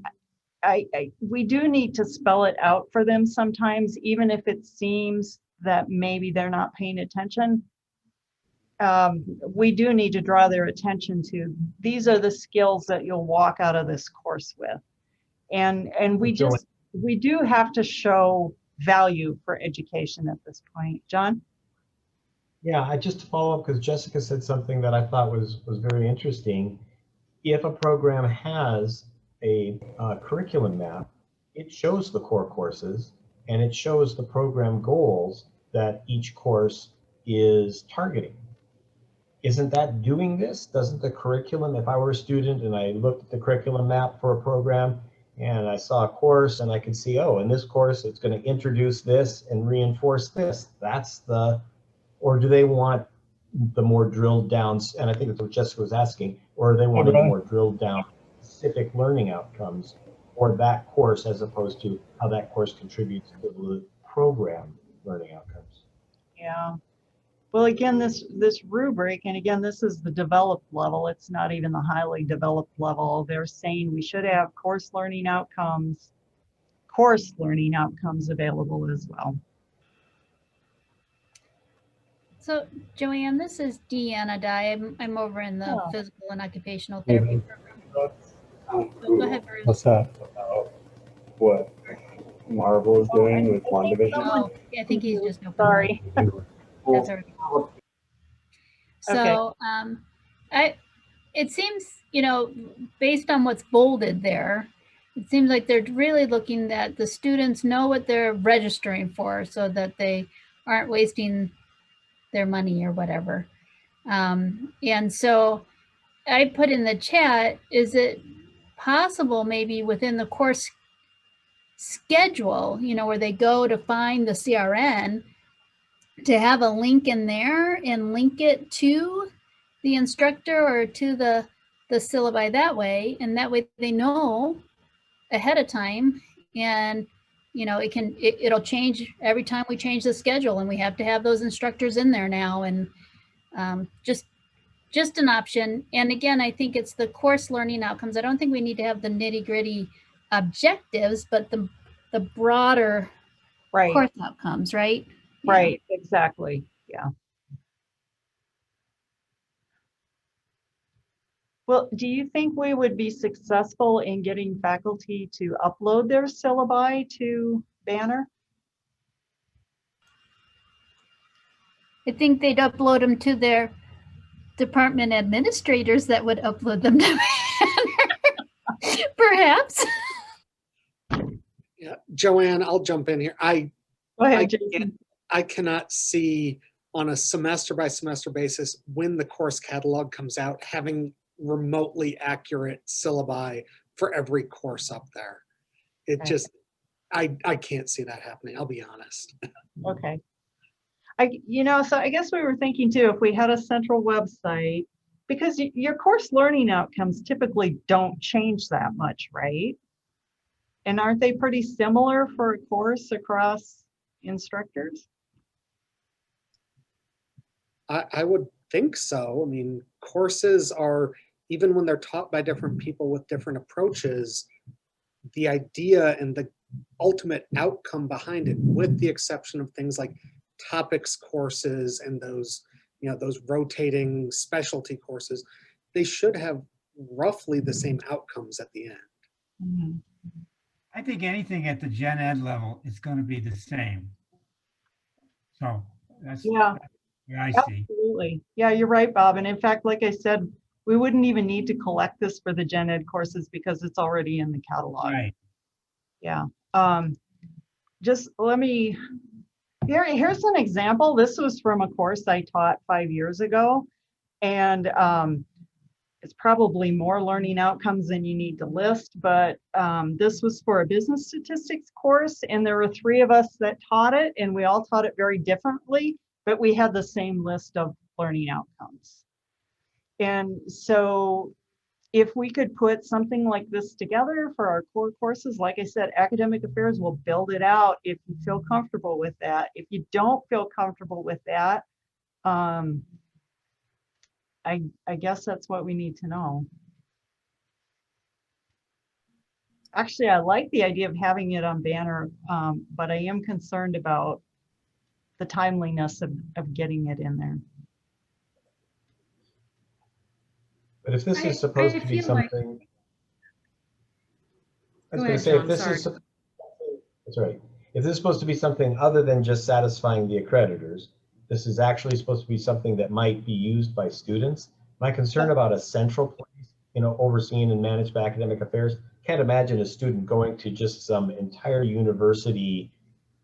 we do need to spell it out for them sometimes, even if it seems that maybe they're not paying attention. We do need to draw their attention to, these are the skills that you'll walk out of this course with. And we do have to show value for education at this point. John? Yeah, I just to follow up, because Jessica said something that I thought was very interesting. If a program has a curriculum map, it shows the core courses and it shows the program goals that each course is targeting. Isn't that doing this? Doesn't the curriculum, if I were a student and I looked at the curriculum map for a program and I saw a course and I could see, oh, in this course, it's going to introduce this and reinforce this. Or do they want the more drilled down, and I think that's what Jessica was asking, or they want the more drilled down specific learning outcomes for that course as opposed to how that course contributes to the program learning outcomes? Yeah. Well, again, this rubric, and again, this is the developed level. It's not even the highly developed level. They're saying we should have course learning outcomes available as well. So, Joanne, this is Deanna Dye. I'm over in the physical and occupational therapy program. Go ahead, Bruce. What's that? What Marvel is doing with WandaVision? Oh, yeah, I think he's just no. Sorry. That's all right. So, it seems, based on what's bolded there, it seems like they're really looking that the students know what they're registering for so that they aren't wasting their money or whatever. And so I put in the chat, is it possible maybe within the course schedule, where they go to find the CRN, to have a link in there and link it to the instructor or to the syllabi that way, and that way they know ahead of time, and it'll change every time we change the schedule, and we have to have those instructors in there now, and just an option. And again, I think it's the course learning outcomes. I don't think we need to have the nitty-gritty objectives, but the broader course outcomes, right? Right, exactly. Yeah. Well, do you think we would be successful in getting faculty to upload their syllabi to Banner? I think they'd upload them to their department administrators that would upload them to Banner. Perhaps. Yeah, Joanne, I'll jump in here. Go ahead, Jason. I cannot see on a semester by semester basis when the course catalog comes out having remotely accurate syllabi for every course up there. It Okay. just, I can't see that happening. I'll be honest. Okay. So I guess we were thinking too, if we had a central website, because your course learning outcomes typically don't change that much, right? And aren't they pretty similar for a course across instructors? I would think so. I mean, courses are, even when they're taught by different people with different approaches, the idea and the ultimate outcome behind it, with the exception of things like topics courses and those, those rotating specialty courses, they should have roughly the same outcomes at the end. Mm-hmm. I think anything at the gen ed level is going to be the same. So that's what I see. Absolutely. Yeah, you're right, Bob. And in fact, like I said, we wouldn't even need to collect this for the gen ed courses because it's already in the catalog. Right. Yeah. Just let me, here's an example. This was from a course I taught 5 years ago. And it's probably more learning outcomes than you need to list, but this was for a business statistics course, and there were 3 of us that taught it, and we all taught it very differently, but we had the same list of learning outcomes. And so if we could put something like this together for our core courses, like I said, academic affairs will build it out if you feel comfortable with that. If you don't feel comfortable with that, I guess that's what we need to know. Actually, I like the idea of having it on Banner, but I am concerned about the timeliness of getting it in there. But if this is supposed to be something, I was going to say, if this is, that's right. If this is supposed to be something other than just satisfying the accreditors, this is actually supposed to be something that might be used by students. My concern about a central place, overseen and managed by academic affairs, can't imagine a student going to just some entire university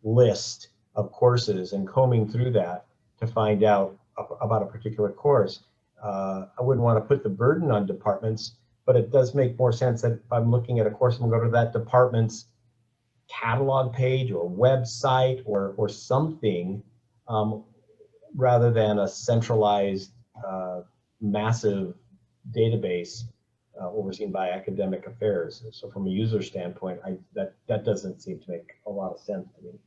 list of courses and combing through that to find out about a particular course. I wouldn't want to put the burden on departments, but it does make more sense that if I'm looking at a course, I'm going to go to that department's catalog page or website or something, rather than a centralized massive database overseen by academic affairs. So from a user standpoint, that doesn't seem to make a lot of sense to me.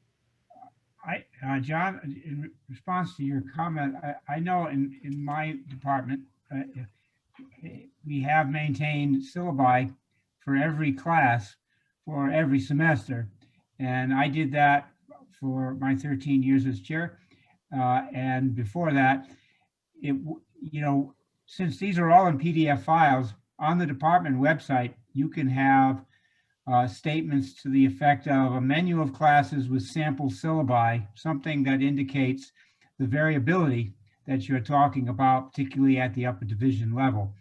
John, in response to your comment, I know in my department, we have maintained syllabi for every class for every semester. And I did that for my 13 years as chair. And before that, since these are all in PDF files, on the department website, you can have statements to the effect of a menu of classes with sample syllabi, something that indicates the variability that you're talking about, particularly at the upper division level.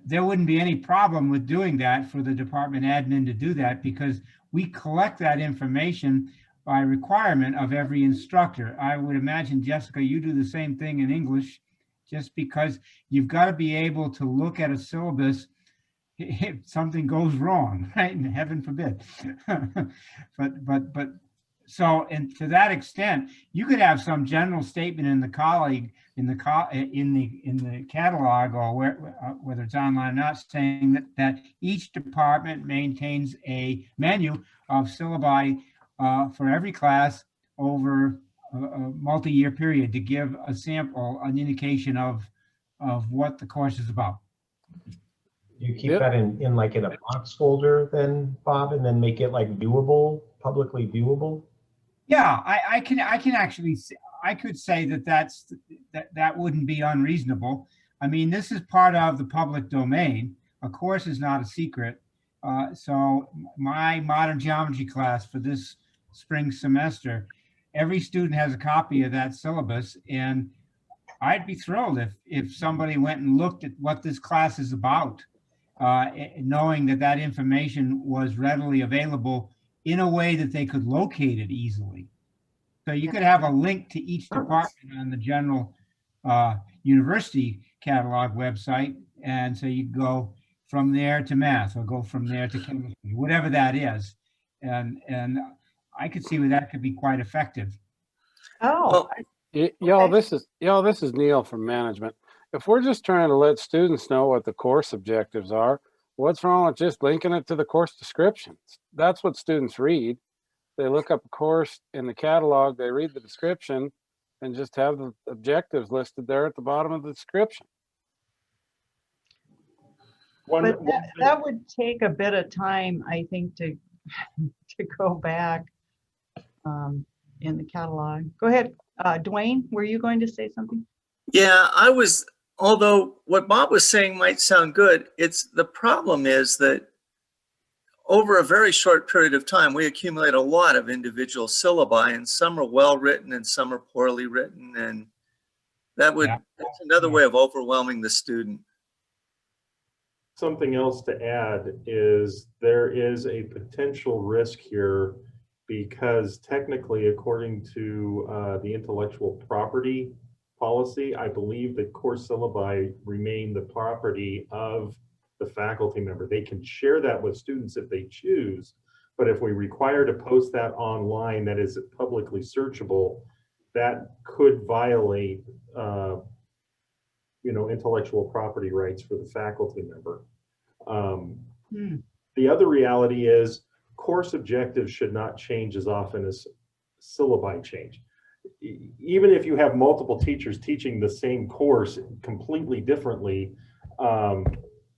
There wouldn't be any problem with doing that for the department admin to do that, because we collect that information by requirement of every instructor. I would imagine, Jessica, you do the same thing in English, just because you've got to be able to look at a syllabus if something goes wrong, right? And heaven forbid. but so, and to that extent, you could have some general statement in the catalog, or whether it's online or not, saying that each department maintains a menu of syllabi for every class over a multi-year period to give a sample, an indication of what the course is about. You keep that in like in a box folder then, Bob, and then make it like viewable, publicly viewable? Yeah, I can actually, I could say that wouldn't be unreasonable. I mean, this is part of the public domain. A course is not a secret. So my modern geometry class for this spring semester, every student has a copy of that syllabus, and I'd be thrilled if somebody went and looked at what this class is about. knowing that that information was readily available in a way that they could locate it easily. So you could have a link to each department on the general university catalog website. And so you go from there to math or go from there to chemistry, whatever that is. And I could see where that could be quite effective. Oh, Y'all, this is Neil from management. If we're just trying to let students know what the course objectives are, what's wrong with just linking it to the course descriptions? That's what students read. They look up a course in the catalog, they read the description, and just have the objectives listed there at the bottom of the description. But that would take a bit of time, I think, to go back in the catalog. Go ahead, Dwayne, were you going to say something? Yeah, although what Bob was saying might sound good, the problem is that over a very short period of time, we accumulate a lot of individual syllabi, and some are well written and some are poorly written, and that's another way of overwhelming the student. Something else to add is there is a potential risk here because technically, according to the intellectual property policy, I believe that course syllabi remain the property of the faculty member. They can share that with students if they choose, but if we require to post that online that is publicly searchable, that could violate intellectual property rights for the faculty member. The other reality is course objectives should not change as often as syllabi change. Even if you have multiple teachers teaching the same course completely differently,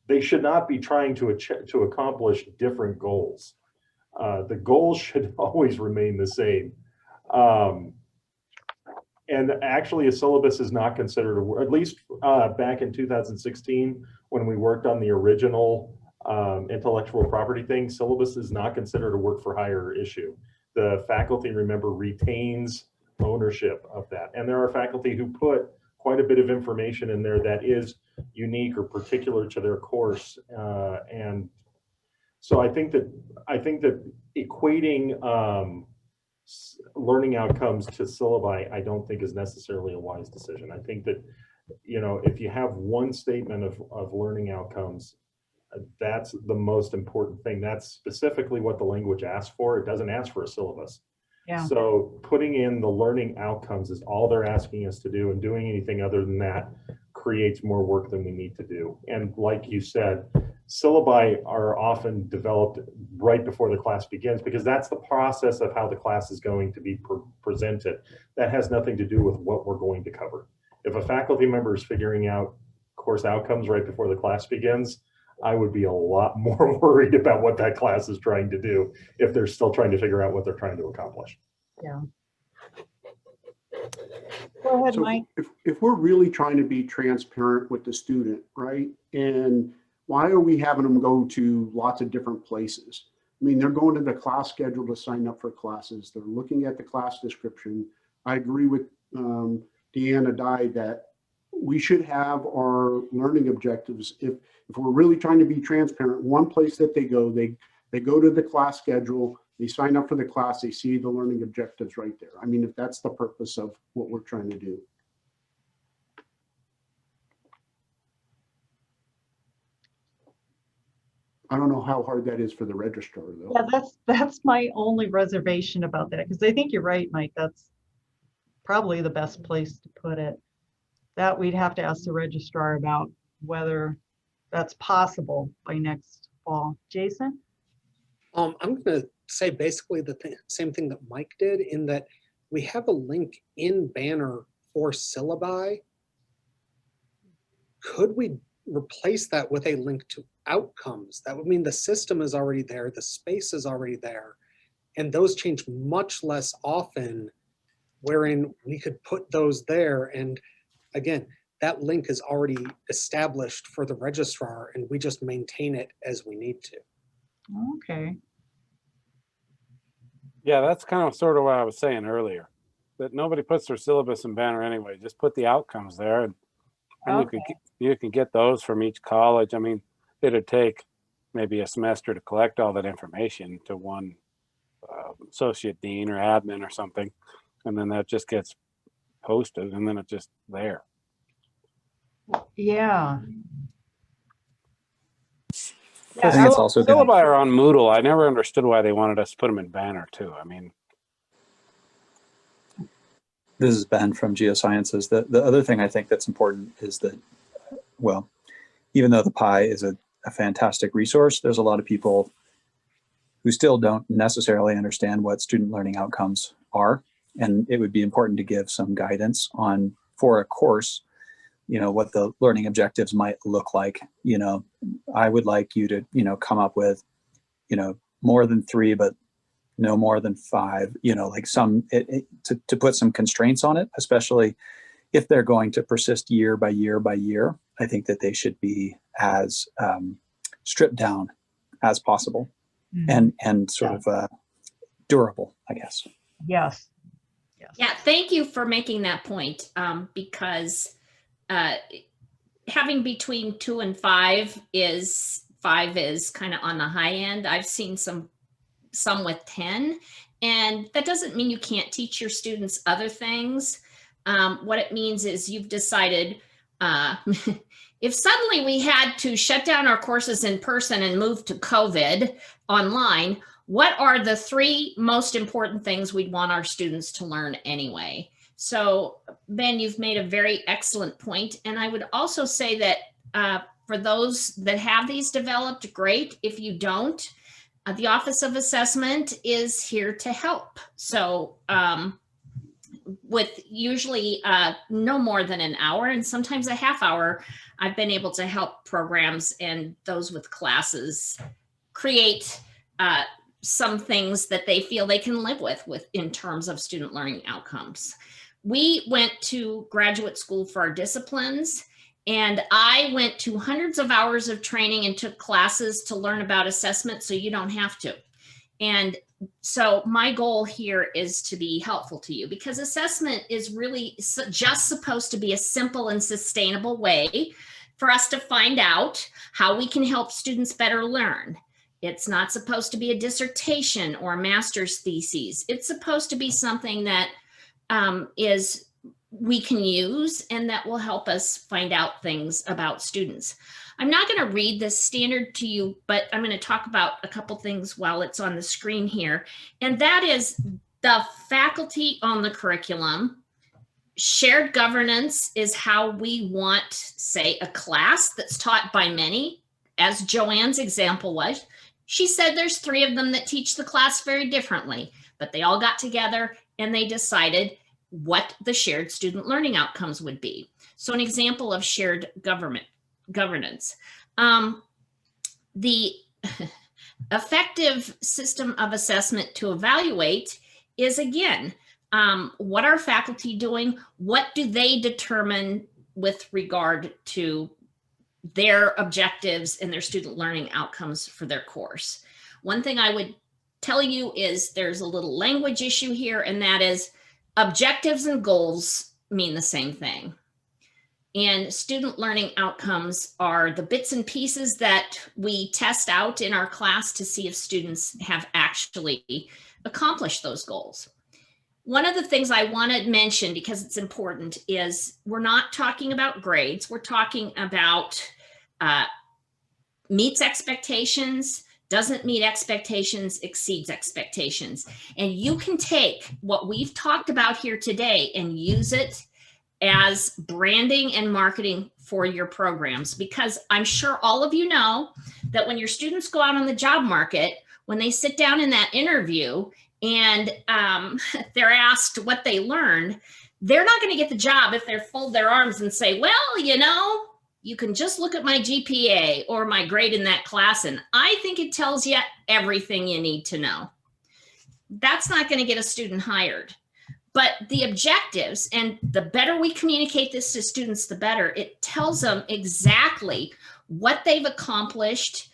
they should not be trying to accomplish different goals. The goals should always remain the same. And actually a syllabus is not considered, at least back in 2016, when we worked on the original intellectual property thing, syllabus is not considered a work for hire issue. The faculty, remember, retains ownership of that. And there are faculty who put quite a bit of information in there that is unique or particular to their course. And so I think that equating learning outcomes to syllabi, I don't think is necessarily a wise decision. I think that, if you have one statement of learning outcomes, that's the most important thing. That's specifically what the language asks for. It doesn't ask for a syllabus. Yeah. So putting in the learning outcomes is all they're asking us to do, and doing anything other than that creates more work than we need to do. And like you said, syllabi are often developed right before the class begins because that's the process of how the class is going to be presented. That has nothing to do with what we're going to cover. If a faculty member is figuring out course outcomes right before the class begins, I would be a lot more worried about what that class is trying to do if they're still trying to figure out what they're trying to accomplish. Yeah. Go ahead, Mike. If we're really trying to be transparent with the student, right? And why are we having them go to lots of different places? I mean, they're going to the class schedule to sign up for classes. They're looking at the class description. I agree with Deanna Dye that we should have our learning objectives. If we're really trying to be transparent, one place that they go to the class schedule, they sign up for the class, they see the learning objectives right there. I mean, if that's the purpose of what we're trying to do. I don't know how hard that is for the registrar though. Yeah, that's my only reservation about that, because I think you're right, Mike. That's probably the best place to put it. That we'd have to ask the registrar about whether that's possible by next fall. Jason? I'm going to say basically the same thing that Mike did, in that we have a link in Banner for syllabi. Could we replace that with a link to outcomes? That would mean the system is already there, the space is already there, and those change much less often, wherein we could put those there. And again, that link is already established for the registrar, and we just maintain it as we need to. Okay. Yeah, that's kind of sort of what I was saying earlier, that nobody puts their syllabus in Banner anyway. Just put the outcomes there, and Okay. you can get those from each college. I mean, it'd take maybe a semester to collect all that information to one associate dean or admin or something. And then that just gets posted and then it's just there. Yeah. I think it's also syllabi are on Moodle. I never understood why they wanted us to put them in Banner too. I mean, this is Ben from Geosciences. The other thing I think that's important is that, well, even though the Pi is a fantastic resource, there's a lot of people who still don't necessarily understand what student learning outcomes are. And it would be important to give some guidance on, for a course, you know, what the learning objectives might look like. You know, I would like you to, you know, come up with, you know, more than 3, but no more than 5, you know, like some, to put some constraints on it, especially if they're going to persist year by year by year. I think that they should be as stripped down as possible and sort of durable, I guess. Yes. Yeah, thank you for making that point, because having between 2 and 5 is kind of on the high end. I've seen some with 10, and that doesn't mean you can't teach your students other things. What it means is you've decided if suddenly we had to shut down our courses in person and move to COVID online, what are the 3 most important things we'd want our students to learn anyway? So Ben, you've made a very excellent point. And I would also say that for those that have these developed, great. If you don't, the Office of Assessment is here to help. So with usually no more than an hour and sometimes a half hour, I've been able to help programs and those with classes create some things that they feel they can live with in terms of student learning outcomes. We went to graduate school for our disciplines, and I went to hundreds of hours of training and took classes to learn about assessment so you don't have to. And so my goal here is to be helpful to you, because assessment is really just supposed to be a simple and sustainable way for us to find out how we can help students better learn. It's not supposed to be a dissertation or a master's thesis. It's supposed to be something that we can use and that will help us find out things about students. I'm not going to read this standard to you, but I'm going to talk about a couple things while it's on the screen here. And that is the faculty on the curriculum. Shared governance is how we want, say, a class that's taught by many, as Joanne's example was. She said there's 3 of them that teach the class very differently, but they all got together and they decided what the shared student learning outcomes would be. So an example of shared governance. The effective system of assessment to evaluate is, again, what are faculty doing? What do they determine with regard to their objectives and their student learning outcomes for their course? One thing I would tell you is there's a little language issue here, and that is objectives and goals mean the same thing. And student learning outcomes are the bits and pieces that we test out in our class to see if students have actually accomplished those goals. One of the things I want to mention, because it's important, is we're not talking about grades. We're talking about meets expectations, doesn't meet expectations, exceeds expectations. And you can take what we've talked about here today and use it as branding and marketing for your programs, because I'm sure all of you know that when your students go out on the job market, when they sit down in that interview and they're asked what they learned, they're not going to get the job if they fold their arms and say, well, you know, you can just look at my GPA or my grade in that class, and I think it tells you everything you need to know. That's not going to get a student hired. But the objectives, and the better we communicate this to students, the better. It tells them exactly what they've accomplished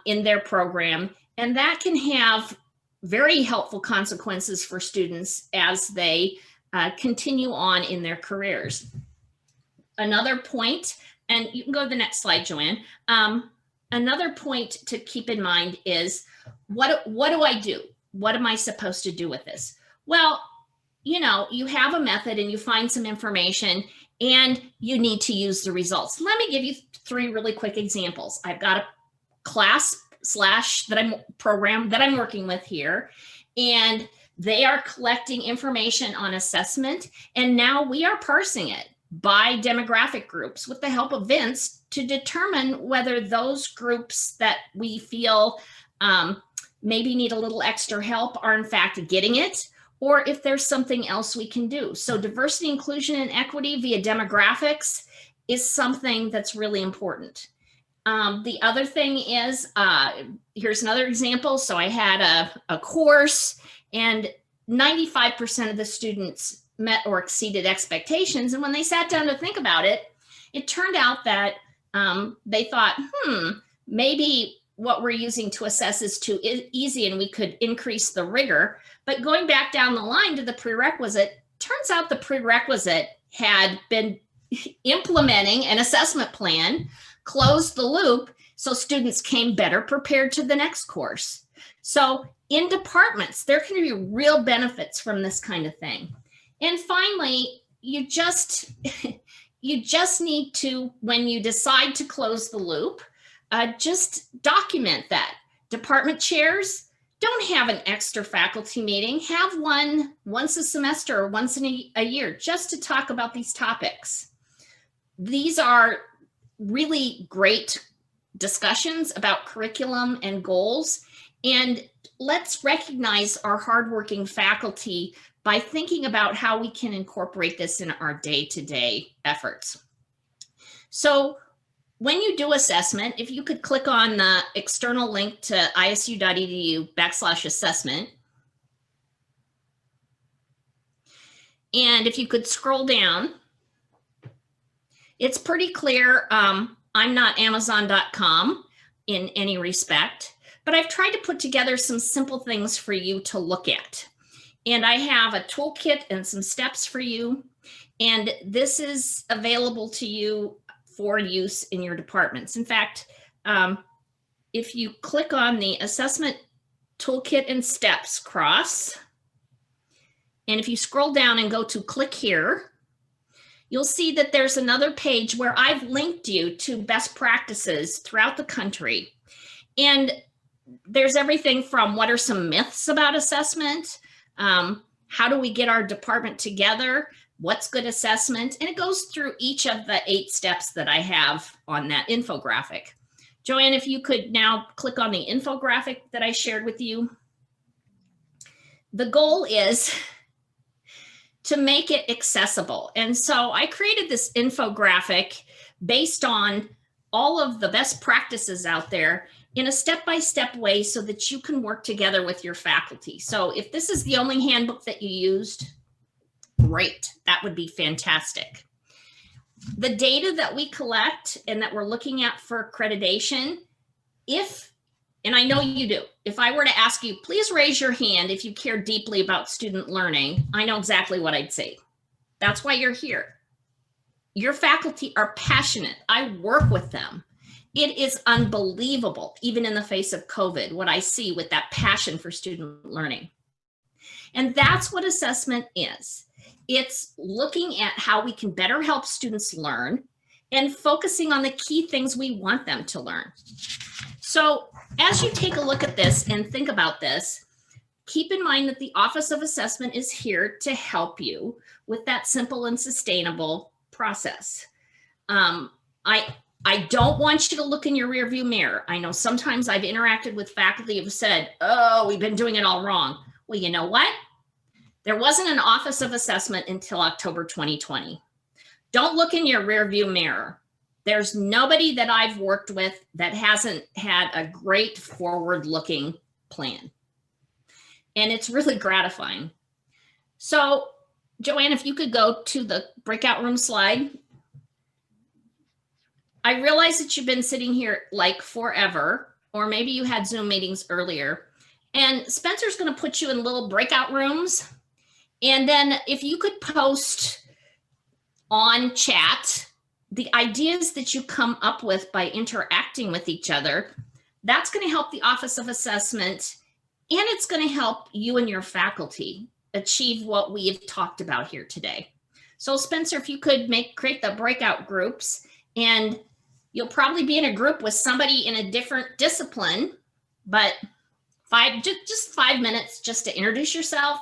in their program, and that can have very helpful consequences for students as they continue on in their careers. Another point, and you can go to the next slide, Joanne. another point to keep in mind is what do I do? What am I supposed to do with this? Well, you know, you have a method and you find some information and you need to use the results. Let me give you 3 really quick examples. I've got a class program that I'm working with here, and they are collecting information on assessment, and now we are parsing it by demographic groups with the help of Vince to determine whether those groups that we feel maybe need a little extra help are in fact getting it, or if there's something else we can do. So diversity, inclusion, and equity via demographics is something that's really important. The other thing is, here's another example. So I had a course and 95% of the students met or exceeded expectations. And when they sat down to think about it, it turned out that they thought, maybe what we're using to assess is too easy and we could increase the rigor. But going back down the line to the prerequisite, turns out the prerequisite had been implementing an assessment plan, closed the loop, so students came better prepared to the next course. So in departments, there can be real benefits from this kind of thing. And finally, you just need to, when you decide to close the loop, just document that. Department chairs, don't have an extra faculty meeting. Have one once a semester or once in a year just to talk about these topics. These are really great discussions about curriculum and goals. And let's recognize our hardworking faculty by thinking about how we can incorporate this in our day-to-day efforts. So when you do assessment, if you could click on the external link to isu.edu/assessment, and if you could scroll down, it's pretty clear. I'm not Amazon.com in any respect, but I've tried to put together some simple things for you to look at. And I have a toolkit and some steps for you. And this is available to you for use in your departments. In fact, if you click on the assessment toolkit and steps cross, and if you scroll down and go to click here, you'll see that there's another page where I've linked you to best practices throughout the country. And there's everything from what are some myths about assessment, how do we get our department together, what's good assessment, and it goes through each of the 8 steps that I have on that infographic. Joanne, if you could now click on the infographic that I shared with you. The goal is to make it accessible. And so I created this infographic based on all of the best practices out there in a step-by-step way so that you can work together with your faculty. So if this is the only handbook that you used, great, that would be fantastic. The data that we collect and that we're looking at for accreditation, and I know you do, if I were to ask you, please raise your hand if you care deeply about student learning, I know exactly what I'd say. That's why you're here. Your faculty are passionate. I work with them. It is unbelievable, even in the face of COVID, what I see with that passion for student learning. And that's what assessment is. It's looking at how we can better help students learn and focusing on the key things we want them to learn. So as you take a look at this and think about this, keep in mind that the Office of Assessment is here to help you with that simple and sustainable process. I don't want you to look in your rearview mirror. I know sometimes I've interacted with faculty who've said, oh, we've been doing it all wrong. Well, you know what? There wasn't an Office of Assessment until October 2020. Don't look in your rearview mirror. There's nobody that I've worked with that hasn't had a great forward-looking plan. And it's really gratifying. So, Joanne, if you could go to the breakout room slide. I realize that you've been sitting here like forever, or maybe you had Zoom meetings earlier. And Spencer's going to put you in little breakout rooms. And then if you could post on chat the ideas that you come up with by interacting with each other, that's going to help the Office of Assessment, and it's going to help you and your faculty achieve what we've talked about here today. So Spencer, if you could create the breakout groups, and you'll probably be in a group with somebody in a different discipline, but just 5 minutes just to introduce yourself,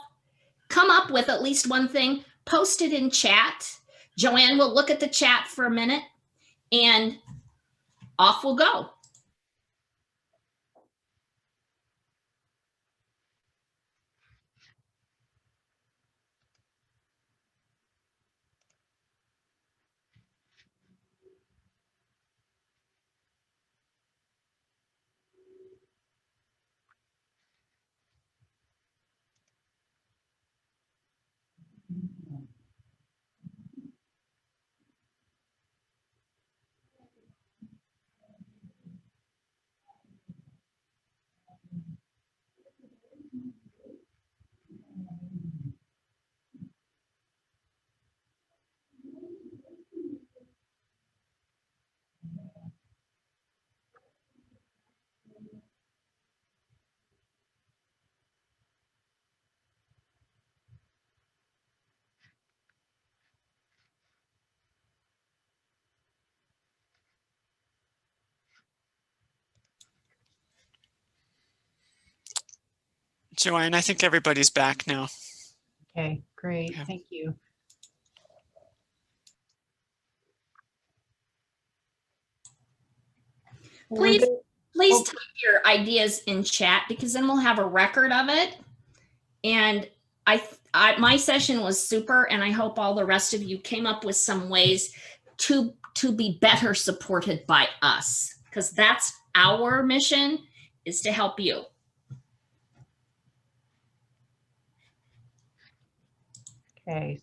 come up with at least one thing, post it in chat. Joanne will look at the chat for a minute, and off we'll go. Joanne, I think everybody's back now. Okay, great. Yeah. Thank you. Please type your ideas in chat, because then we'll have a record of it. And my session was super, and I hope all the rest of you came up with some ways to be better supported by us, because that's our mission, is to help you. Okay,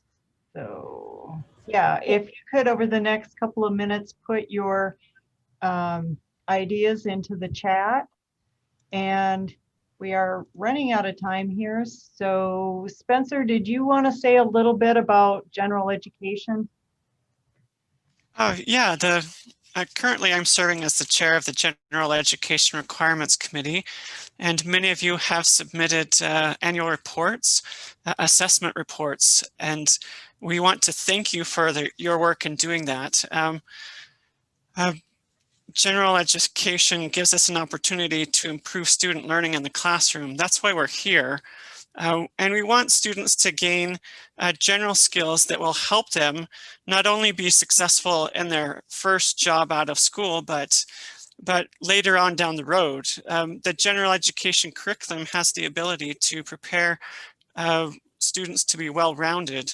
so yeah, if you could over the next couple of minutes put your ideas into the chat, and we are running out of time here. So Spencer, did you want to say a little bit about general education? Yeah, currently I'm serving as the chair of the General Education Requirements Committee, and many of you have submitted annual reports, assessment reports, and we want to thank you for your work in doing that. General education gives us an opportunity to improve student learning in the classroom. That's why we're here. And we want students to gain general skills that will help them not only be successful in their first job out of school, but later on down the road. The general education curriculum has the ability to prepare students to be well-rounded.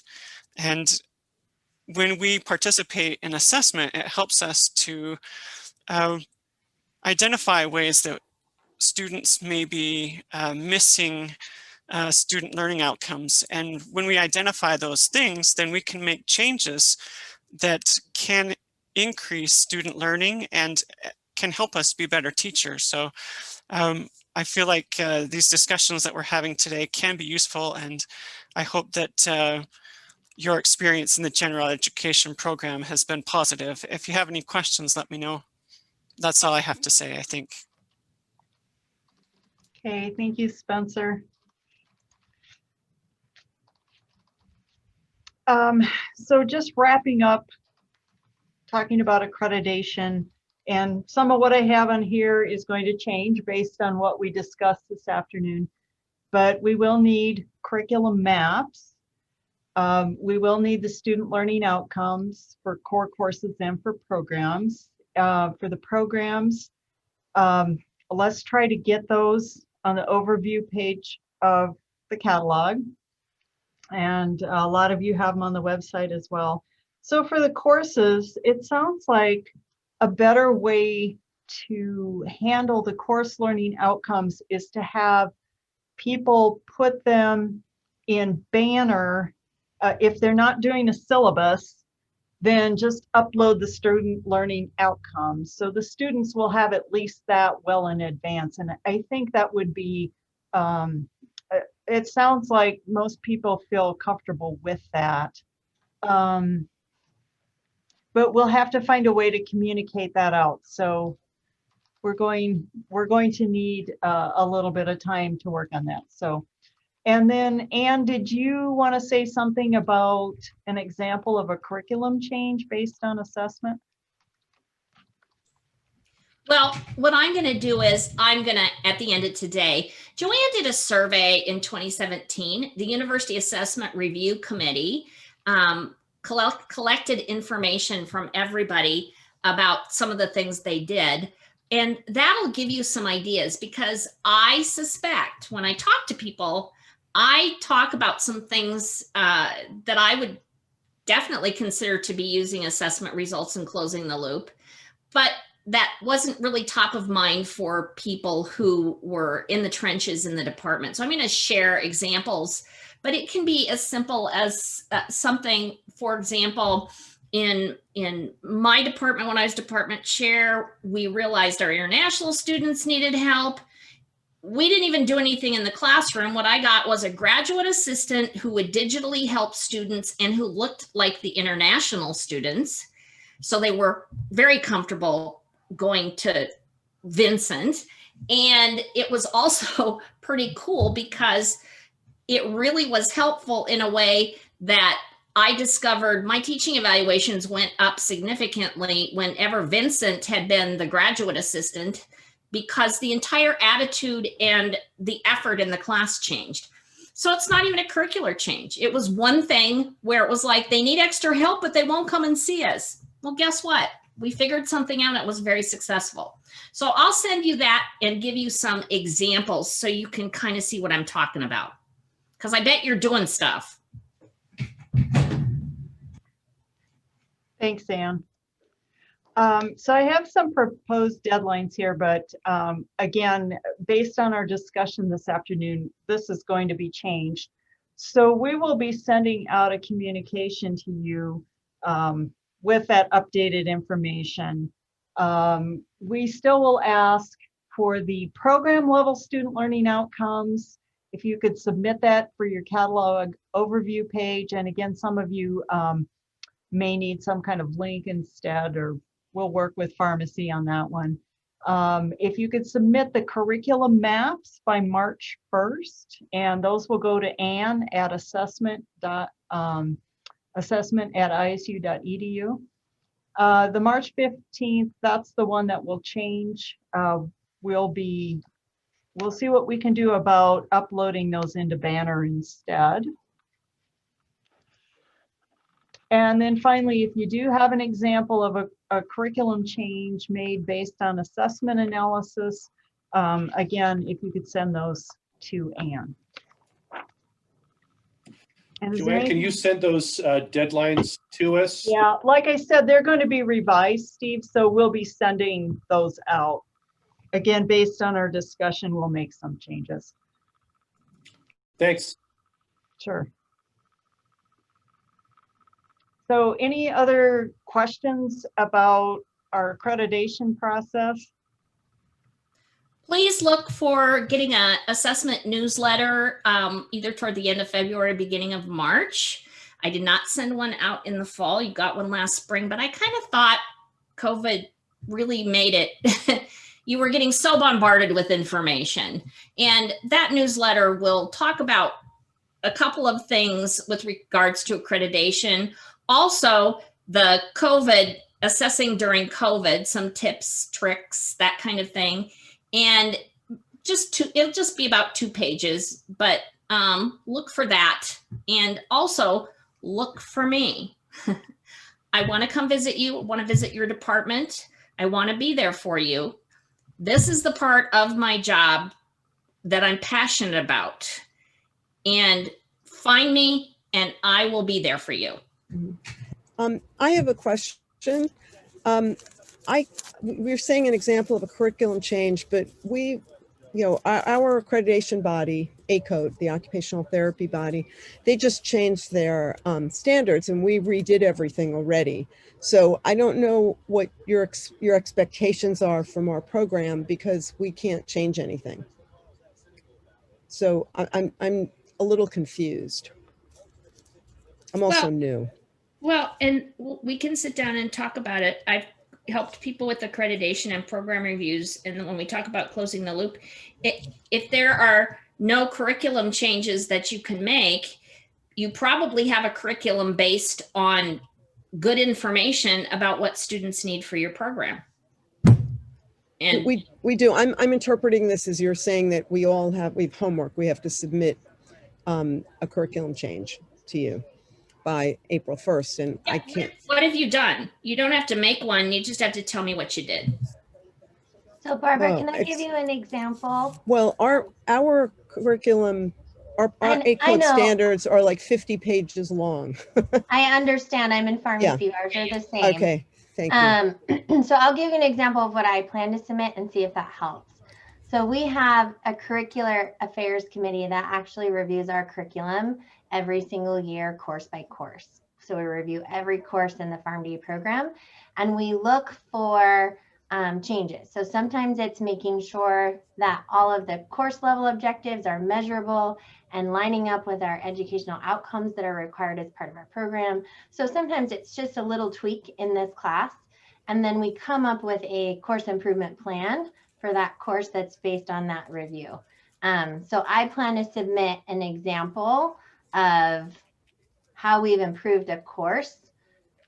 And when we participate in assessment, it helps us to identify ways that students may be missing student learning outcomes. And when we identify those things, then we can make changes that can increase student learning and can help us be better teachers. So I feel like these discussions that we're having today can be useful, and I hope that your experience in the general education program has been positive. If you have any questions, let me know. That's all I have to say, I think. Okay, thank you, Spencer. So just wrapping up, talking about accreditation, and some of what I have on here is going to change based on what we discussed this afternoon, but we will need curriculum maps. We will need the student learning outcomes for core courses and for programs. For the programs, let's try to get those on the overview page of the catalog. And a lot of you have them on the website as well. So for the courses, it sounds like a better way to handle the course learning outcomes is to have people put them in Banner. If they're not doing a syllabus, then just upload the student learning outcomes. So the students will have at least that well in advance. And I think that would be, it sounds like most people feel comfortable with that. but we'll have to find a way to communicate that out. So we're going to need a little bit of time to work on that. So, and then Anne, did you want to say something about an example of a curriculum change based on assessment? Well, what I'm going to do is at the end of today, Joanne did a survey in 2017. The University Assessment Review Committee collected information from everybody about some of the things they did. And that'll give you some ideas, because I suspect when I talk to people, I talk about some things that I would definitely consider to be using assessment results and closing the loop. But that wasn't really top of mind for people who were in the trenches in the department. So I'm going to share examples, but it can be as simple as something, for example, in my department, when I was department chair, we realized our international students needed help. We didn't even do anything in the classroom. What I got was a graduate assistant who would digitally help students and who looked like the international students. So they were very comfortable going to Vincent. And it was also pretty cool because it really was helpful in a way that I discovered my teaching evaluations went up significantly whenever Vincent had been the graduate assistant, because the entire attitude and the effort in the class changed. So it's not even a curricular change. It was one thing where it was like, they need extra help, but they won't come and see us. Well, guess what? We figured something out. It was very successful. So I'll send you that and give you some examples so you can kind of see what I'm talking about, because I bet you're doing stuff. Thanks, Anne. So I have some proposed deadlines here, but again, based on our discussion this afternoon, this is going to be changed. So we will be sending out a communication to you with that updated information. We still will ask for the program level student learning outcomes. If you could submit that for your catalog overview page. And again, some of you may need some kind of link instead, or we'll work with pharmacy on that one. If you could submit the curriculum maps by March 1st, and those will go to Anne at assessment@isu.edu. The March 15th, that's the one that will change. We'll see what we can do about uploading those into Banner instead. And then finally, if you do have an example of a curriculum change made based on assessment analysis, again, if you could send those to Anne. And Joanne, can you send those deadlines to us? Yeah, like I said, they're going to be revised, Steve, so we'll be sending those out. Again, based on our discussion, we'll make some changes. Thanks. Sure. So any other questions about our accreditation process? Please look for getting an assessment newsletter either toward the end of February, beginning of March. I did not send one out in the fall. You got one last spring, but I kind of thought COVID really made it. You were getting so bombarded with information. And that newsletter will talk about a couple of things with regards to accreditation. Also, the COVID, assessing during COVID, some tips, tricks, that kind of thing. And it'll just be about 2 pages, but look for that. And also look for me. I want to come visit you, want to visit your department. I want to be there for you. This is the part of my job that I'm passionate about. And find me and I will be there for you. I have a question. We're saying an example of a curriculum change, but our accreditation body, ACODE, the occupational therapy body, they just changed their standards and we redid everything already. So I don't know what your expectations are from our program because we can't change anything. So I'm a little confused. I'm also new. Well, and we can sit down and talk about it. I've helped people with accreditation and program reviews. And when we talk about closing the loop, if there are no curriculum changes that you can make, you probably have a curriculum based on good information about what students need for your program. And we do. I'm interpreting this as you're saying that we have homework. We have to submit a curriculum change to you by April 1st, and I can't. What have you done? You don't have to make one. You just have to tell me what you did. So Barbara, can I give you an example? Well, our curriculum, our ACODE know. standards are like 50 pages long. I understand. I'm in pharmacy. Yeah. Ours are the same. Okay, thank you. So I'll give you an example of what I plan to submit and see if that helps. So we have a curricular affairs committee that actually reviews our curriculum every single year, course by course. So we review every course in the PharmD program, and we look for changes. So sometimes it's making sure that all of the course level objectives are measurable and lining up with our educational outcomes that are required as part of our program. So sometimes it's just a little tweak in this class, and then we come up with a course improvement plan for that course that's based on that review. So I plan to submit an example of how we've improved a course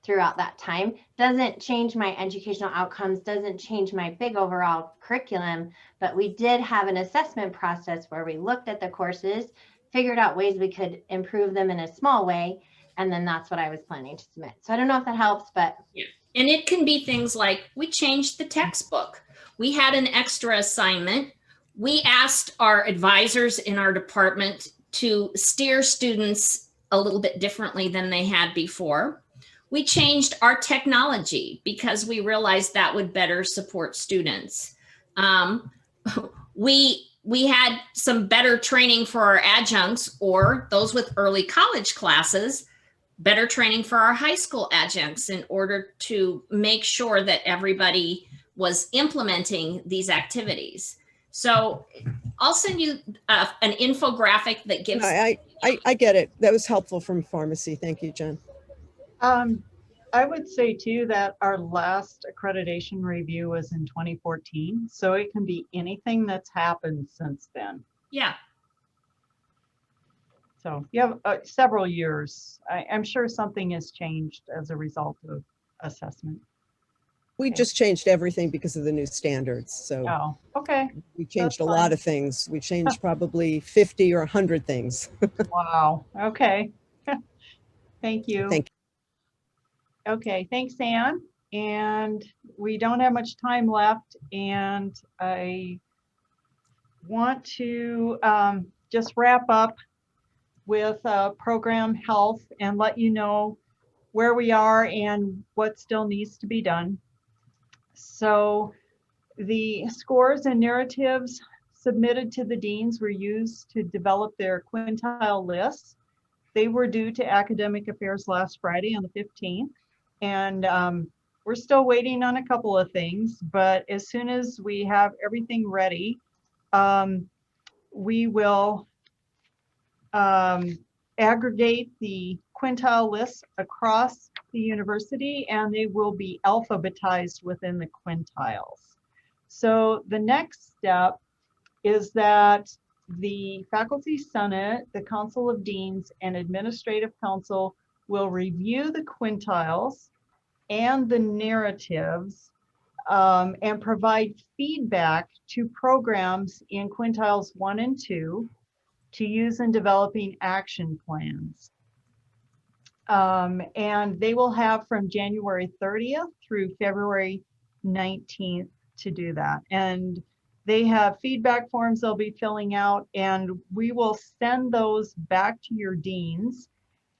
throughout that time. Doesn't change my educational outcomes, doesn't change my big overall curriculum, but we did have an assessment process where we looked at the courses, figured out ways we could improve them in a small way, and then that's what I was planning to submit. So I don't know if that helps, but. Yeah. And it can be things like, we changed the textbook. We had an extra assignment. We asked our advisors in our department to steer students a little bit differently than they had before. We changed our technology because we realized that would better support students. We had some better training for our adjuncts or those with early college classes, better training for our high school adjuncts in order to make sure that everybody was implementing these activities. So I'll send you an infographic that gives. I get it. That was helpful from pharmacy. Thank you, Jen. I would say too that our last accreditation review was in 2014, so it can be anything that's happened since then. Yeah. So you have several years. I'm sure something has changed as a result of assessment. We just changed everything because of the new standards. So okay. We changed a lot of things. We changed probably 50 or 100 things. Wow. Okay. Thank you. Thank you. Okay, thanks, Anne. And we don't have much time left, and I want to just wrap up with program health and let you know where we are and what still needs to be done. So the scores and narratives submitted to the deans were used to develop their quintile lists. They were due to Academic Affairs last Friday on the 15th. And we're still waiting on a couple of things, but as soon as we have everything ready, we will aggregate the quintile lists across the university, and they will be alphabetized within the quintiles. So the next step is that the Faculty Senate, the Council of Deans, and Administrative Council will review the quintiles and the narratives and provide feedback to programs in quintiles 1 and 2 to use in developing action plans. And they will have from January 30th through February 19th to do that. And they have feedback forms they'll be filling out, and we will send those back to your deans.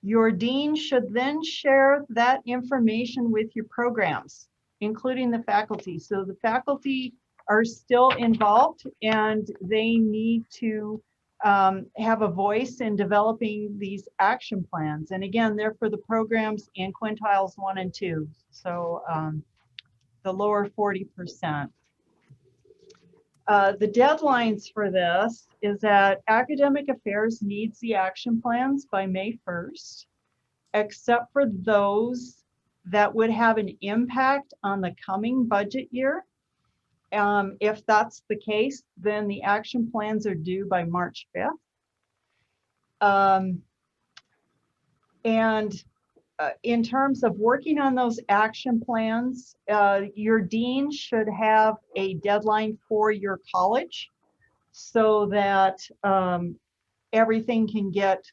Your dean should then share that information with your programs, including the faculty. So the faculty are still involved, and they need to have a voice in developing these action plans. And again, they're for the programs in quintiles 1 and 2. So the lower 40%. The deadlines for this is that Academic Affairs needs the action plans by May 1st. except for those that would have an impact on the coming budget year. If that's the case, then the action plans are due by March 5th. In terms of working on those action plans, your dean should have a deadline for your college so that everything can get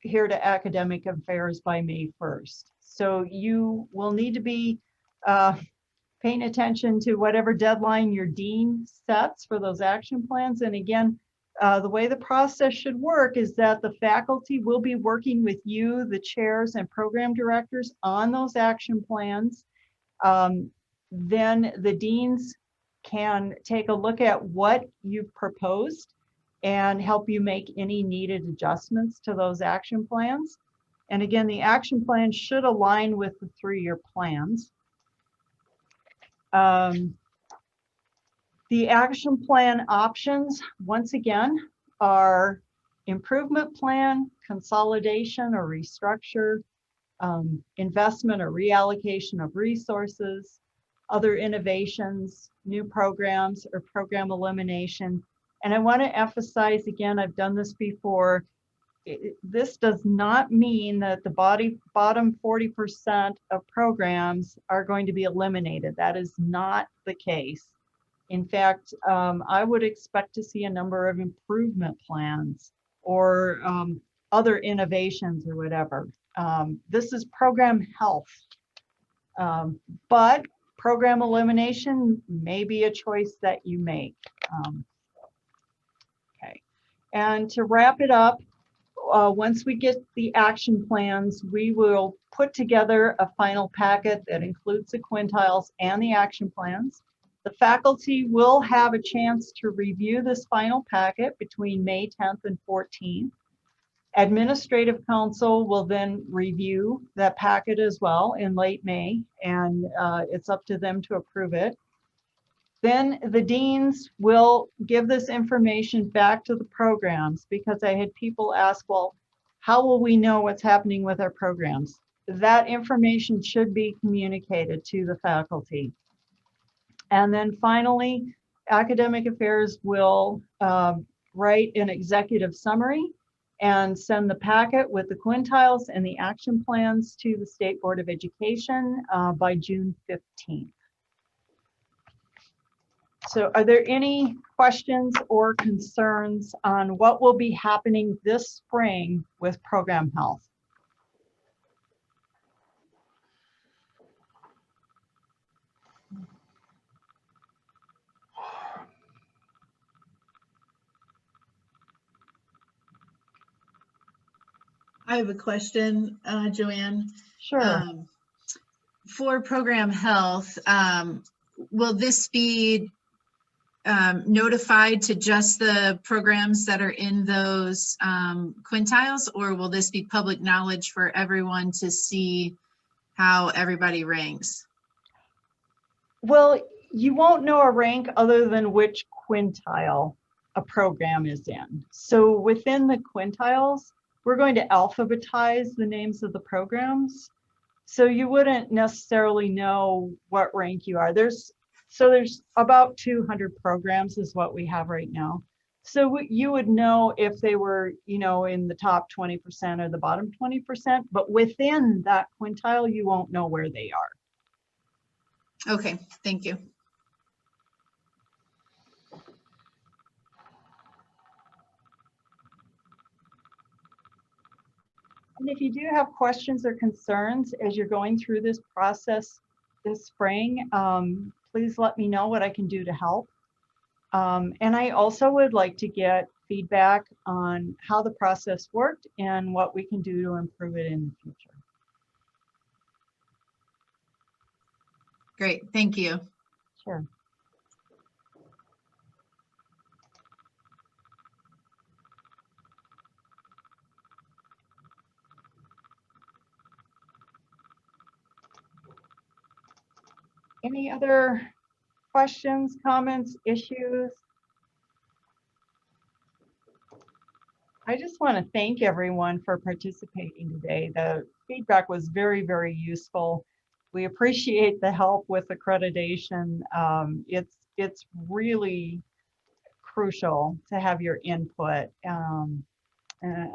here to academic affairs by May 1st. So you will need to be paying attention to whatever deadline your dean sets for those action plans. And again, the way the process should work is that the faculty will be working with you, the chairs and program directors, on those action plans. Then the deans can take a look at what you've proposed and help you make any needed adjustments to those action plans. And again, the action plan should align with the 3-year plans. The action plan options, once again, are improvement plan, consolidation or restructure, investment or reallocation of resources, other innovations, new programs, or program elimination. And I want to emphasize again, I've done this before, this does not mean that the bottom 40% of programs are going to be eliminated. That is not the case. In fact, I would expect to see a number of improvement plans or other innovations or whatever. This is program health, but program elimination may be a choice that you make. Okay, and to wrap it up, once we get the action plans, we will put together a final packet that includes the quintiles and the action plans. The faculty will have a chance to review this final packet between May 10th and 14th. Administrative Council will then review that packet as well in late May, and it's up to them to approve it. Then the deans will give this information back to the programs, because I had people ask, well, how will we know what's happening with our programs? That information should be communicated to the faculty. And then finally, Academic Affairs will write an executive summary and send the packet with the quintiles and the action plans to the State Board of Education by June 15th. So are there any questions or concerns on what will be happening this spring with program health? I have a question, Joanne. Sure. For program health, will this be notified to just the programs that are in those quintiles, or will this be public knowledge for everyone to see how everybody ranks? Well, you won't know a rank other than which quintile a program is in. So within the quintiles, we're going to alphabetize the names of the programs. So you wouldn't necessarily know what rank you are. There's about 200 programs is what we have right now. So you would know if they were, in the top 20% or the bottom 20%, but within that quintile, you won't know where they are. Okay, thank you. And if you do have questions or concerns as you're going through this process this spring, please let me know what I can do to help. And I also would like to get feedback on how the process worked and what we can do to improve it in the future. Great, thank you. Sure. Any other questions, comments, issues? I just want to thank everyone for participating today. feedback was very, very useful. We appreciate the help with accreditation. It's really crucial to have your input. And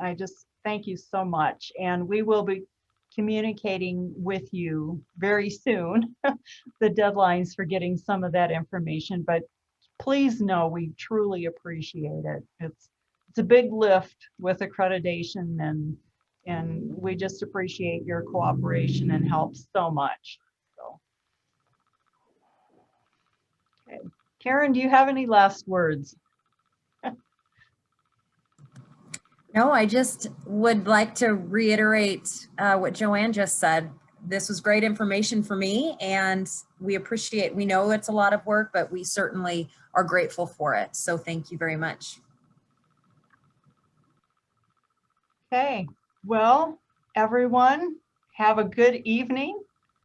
I just thank you so much. And we will be communicating with you very soon, the deadlines for getting some of that information, but please know we truly appreciate it. It's a big lift with accreditation, and we just appreciate your cooperation and help so much. So, okay. Karen, do you have any last words? No, I just would like to reiterate what Joanne just said. This was great information for me, and we know it's a lot of work, but we certainly are grateful for it. So thank you very much. Okay, well, everyone, have a good evening.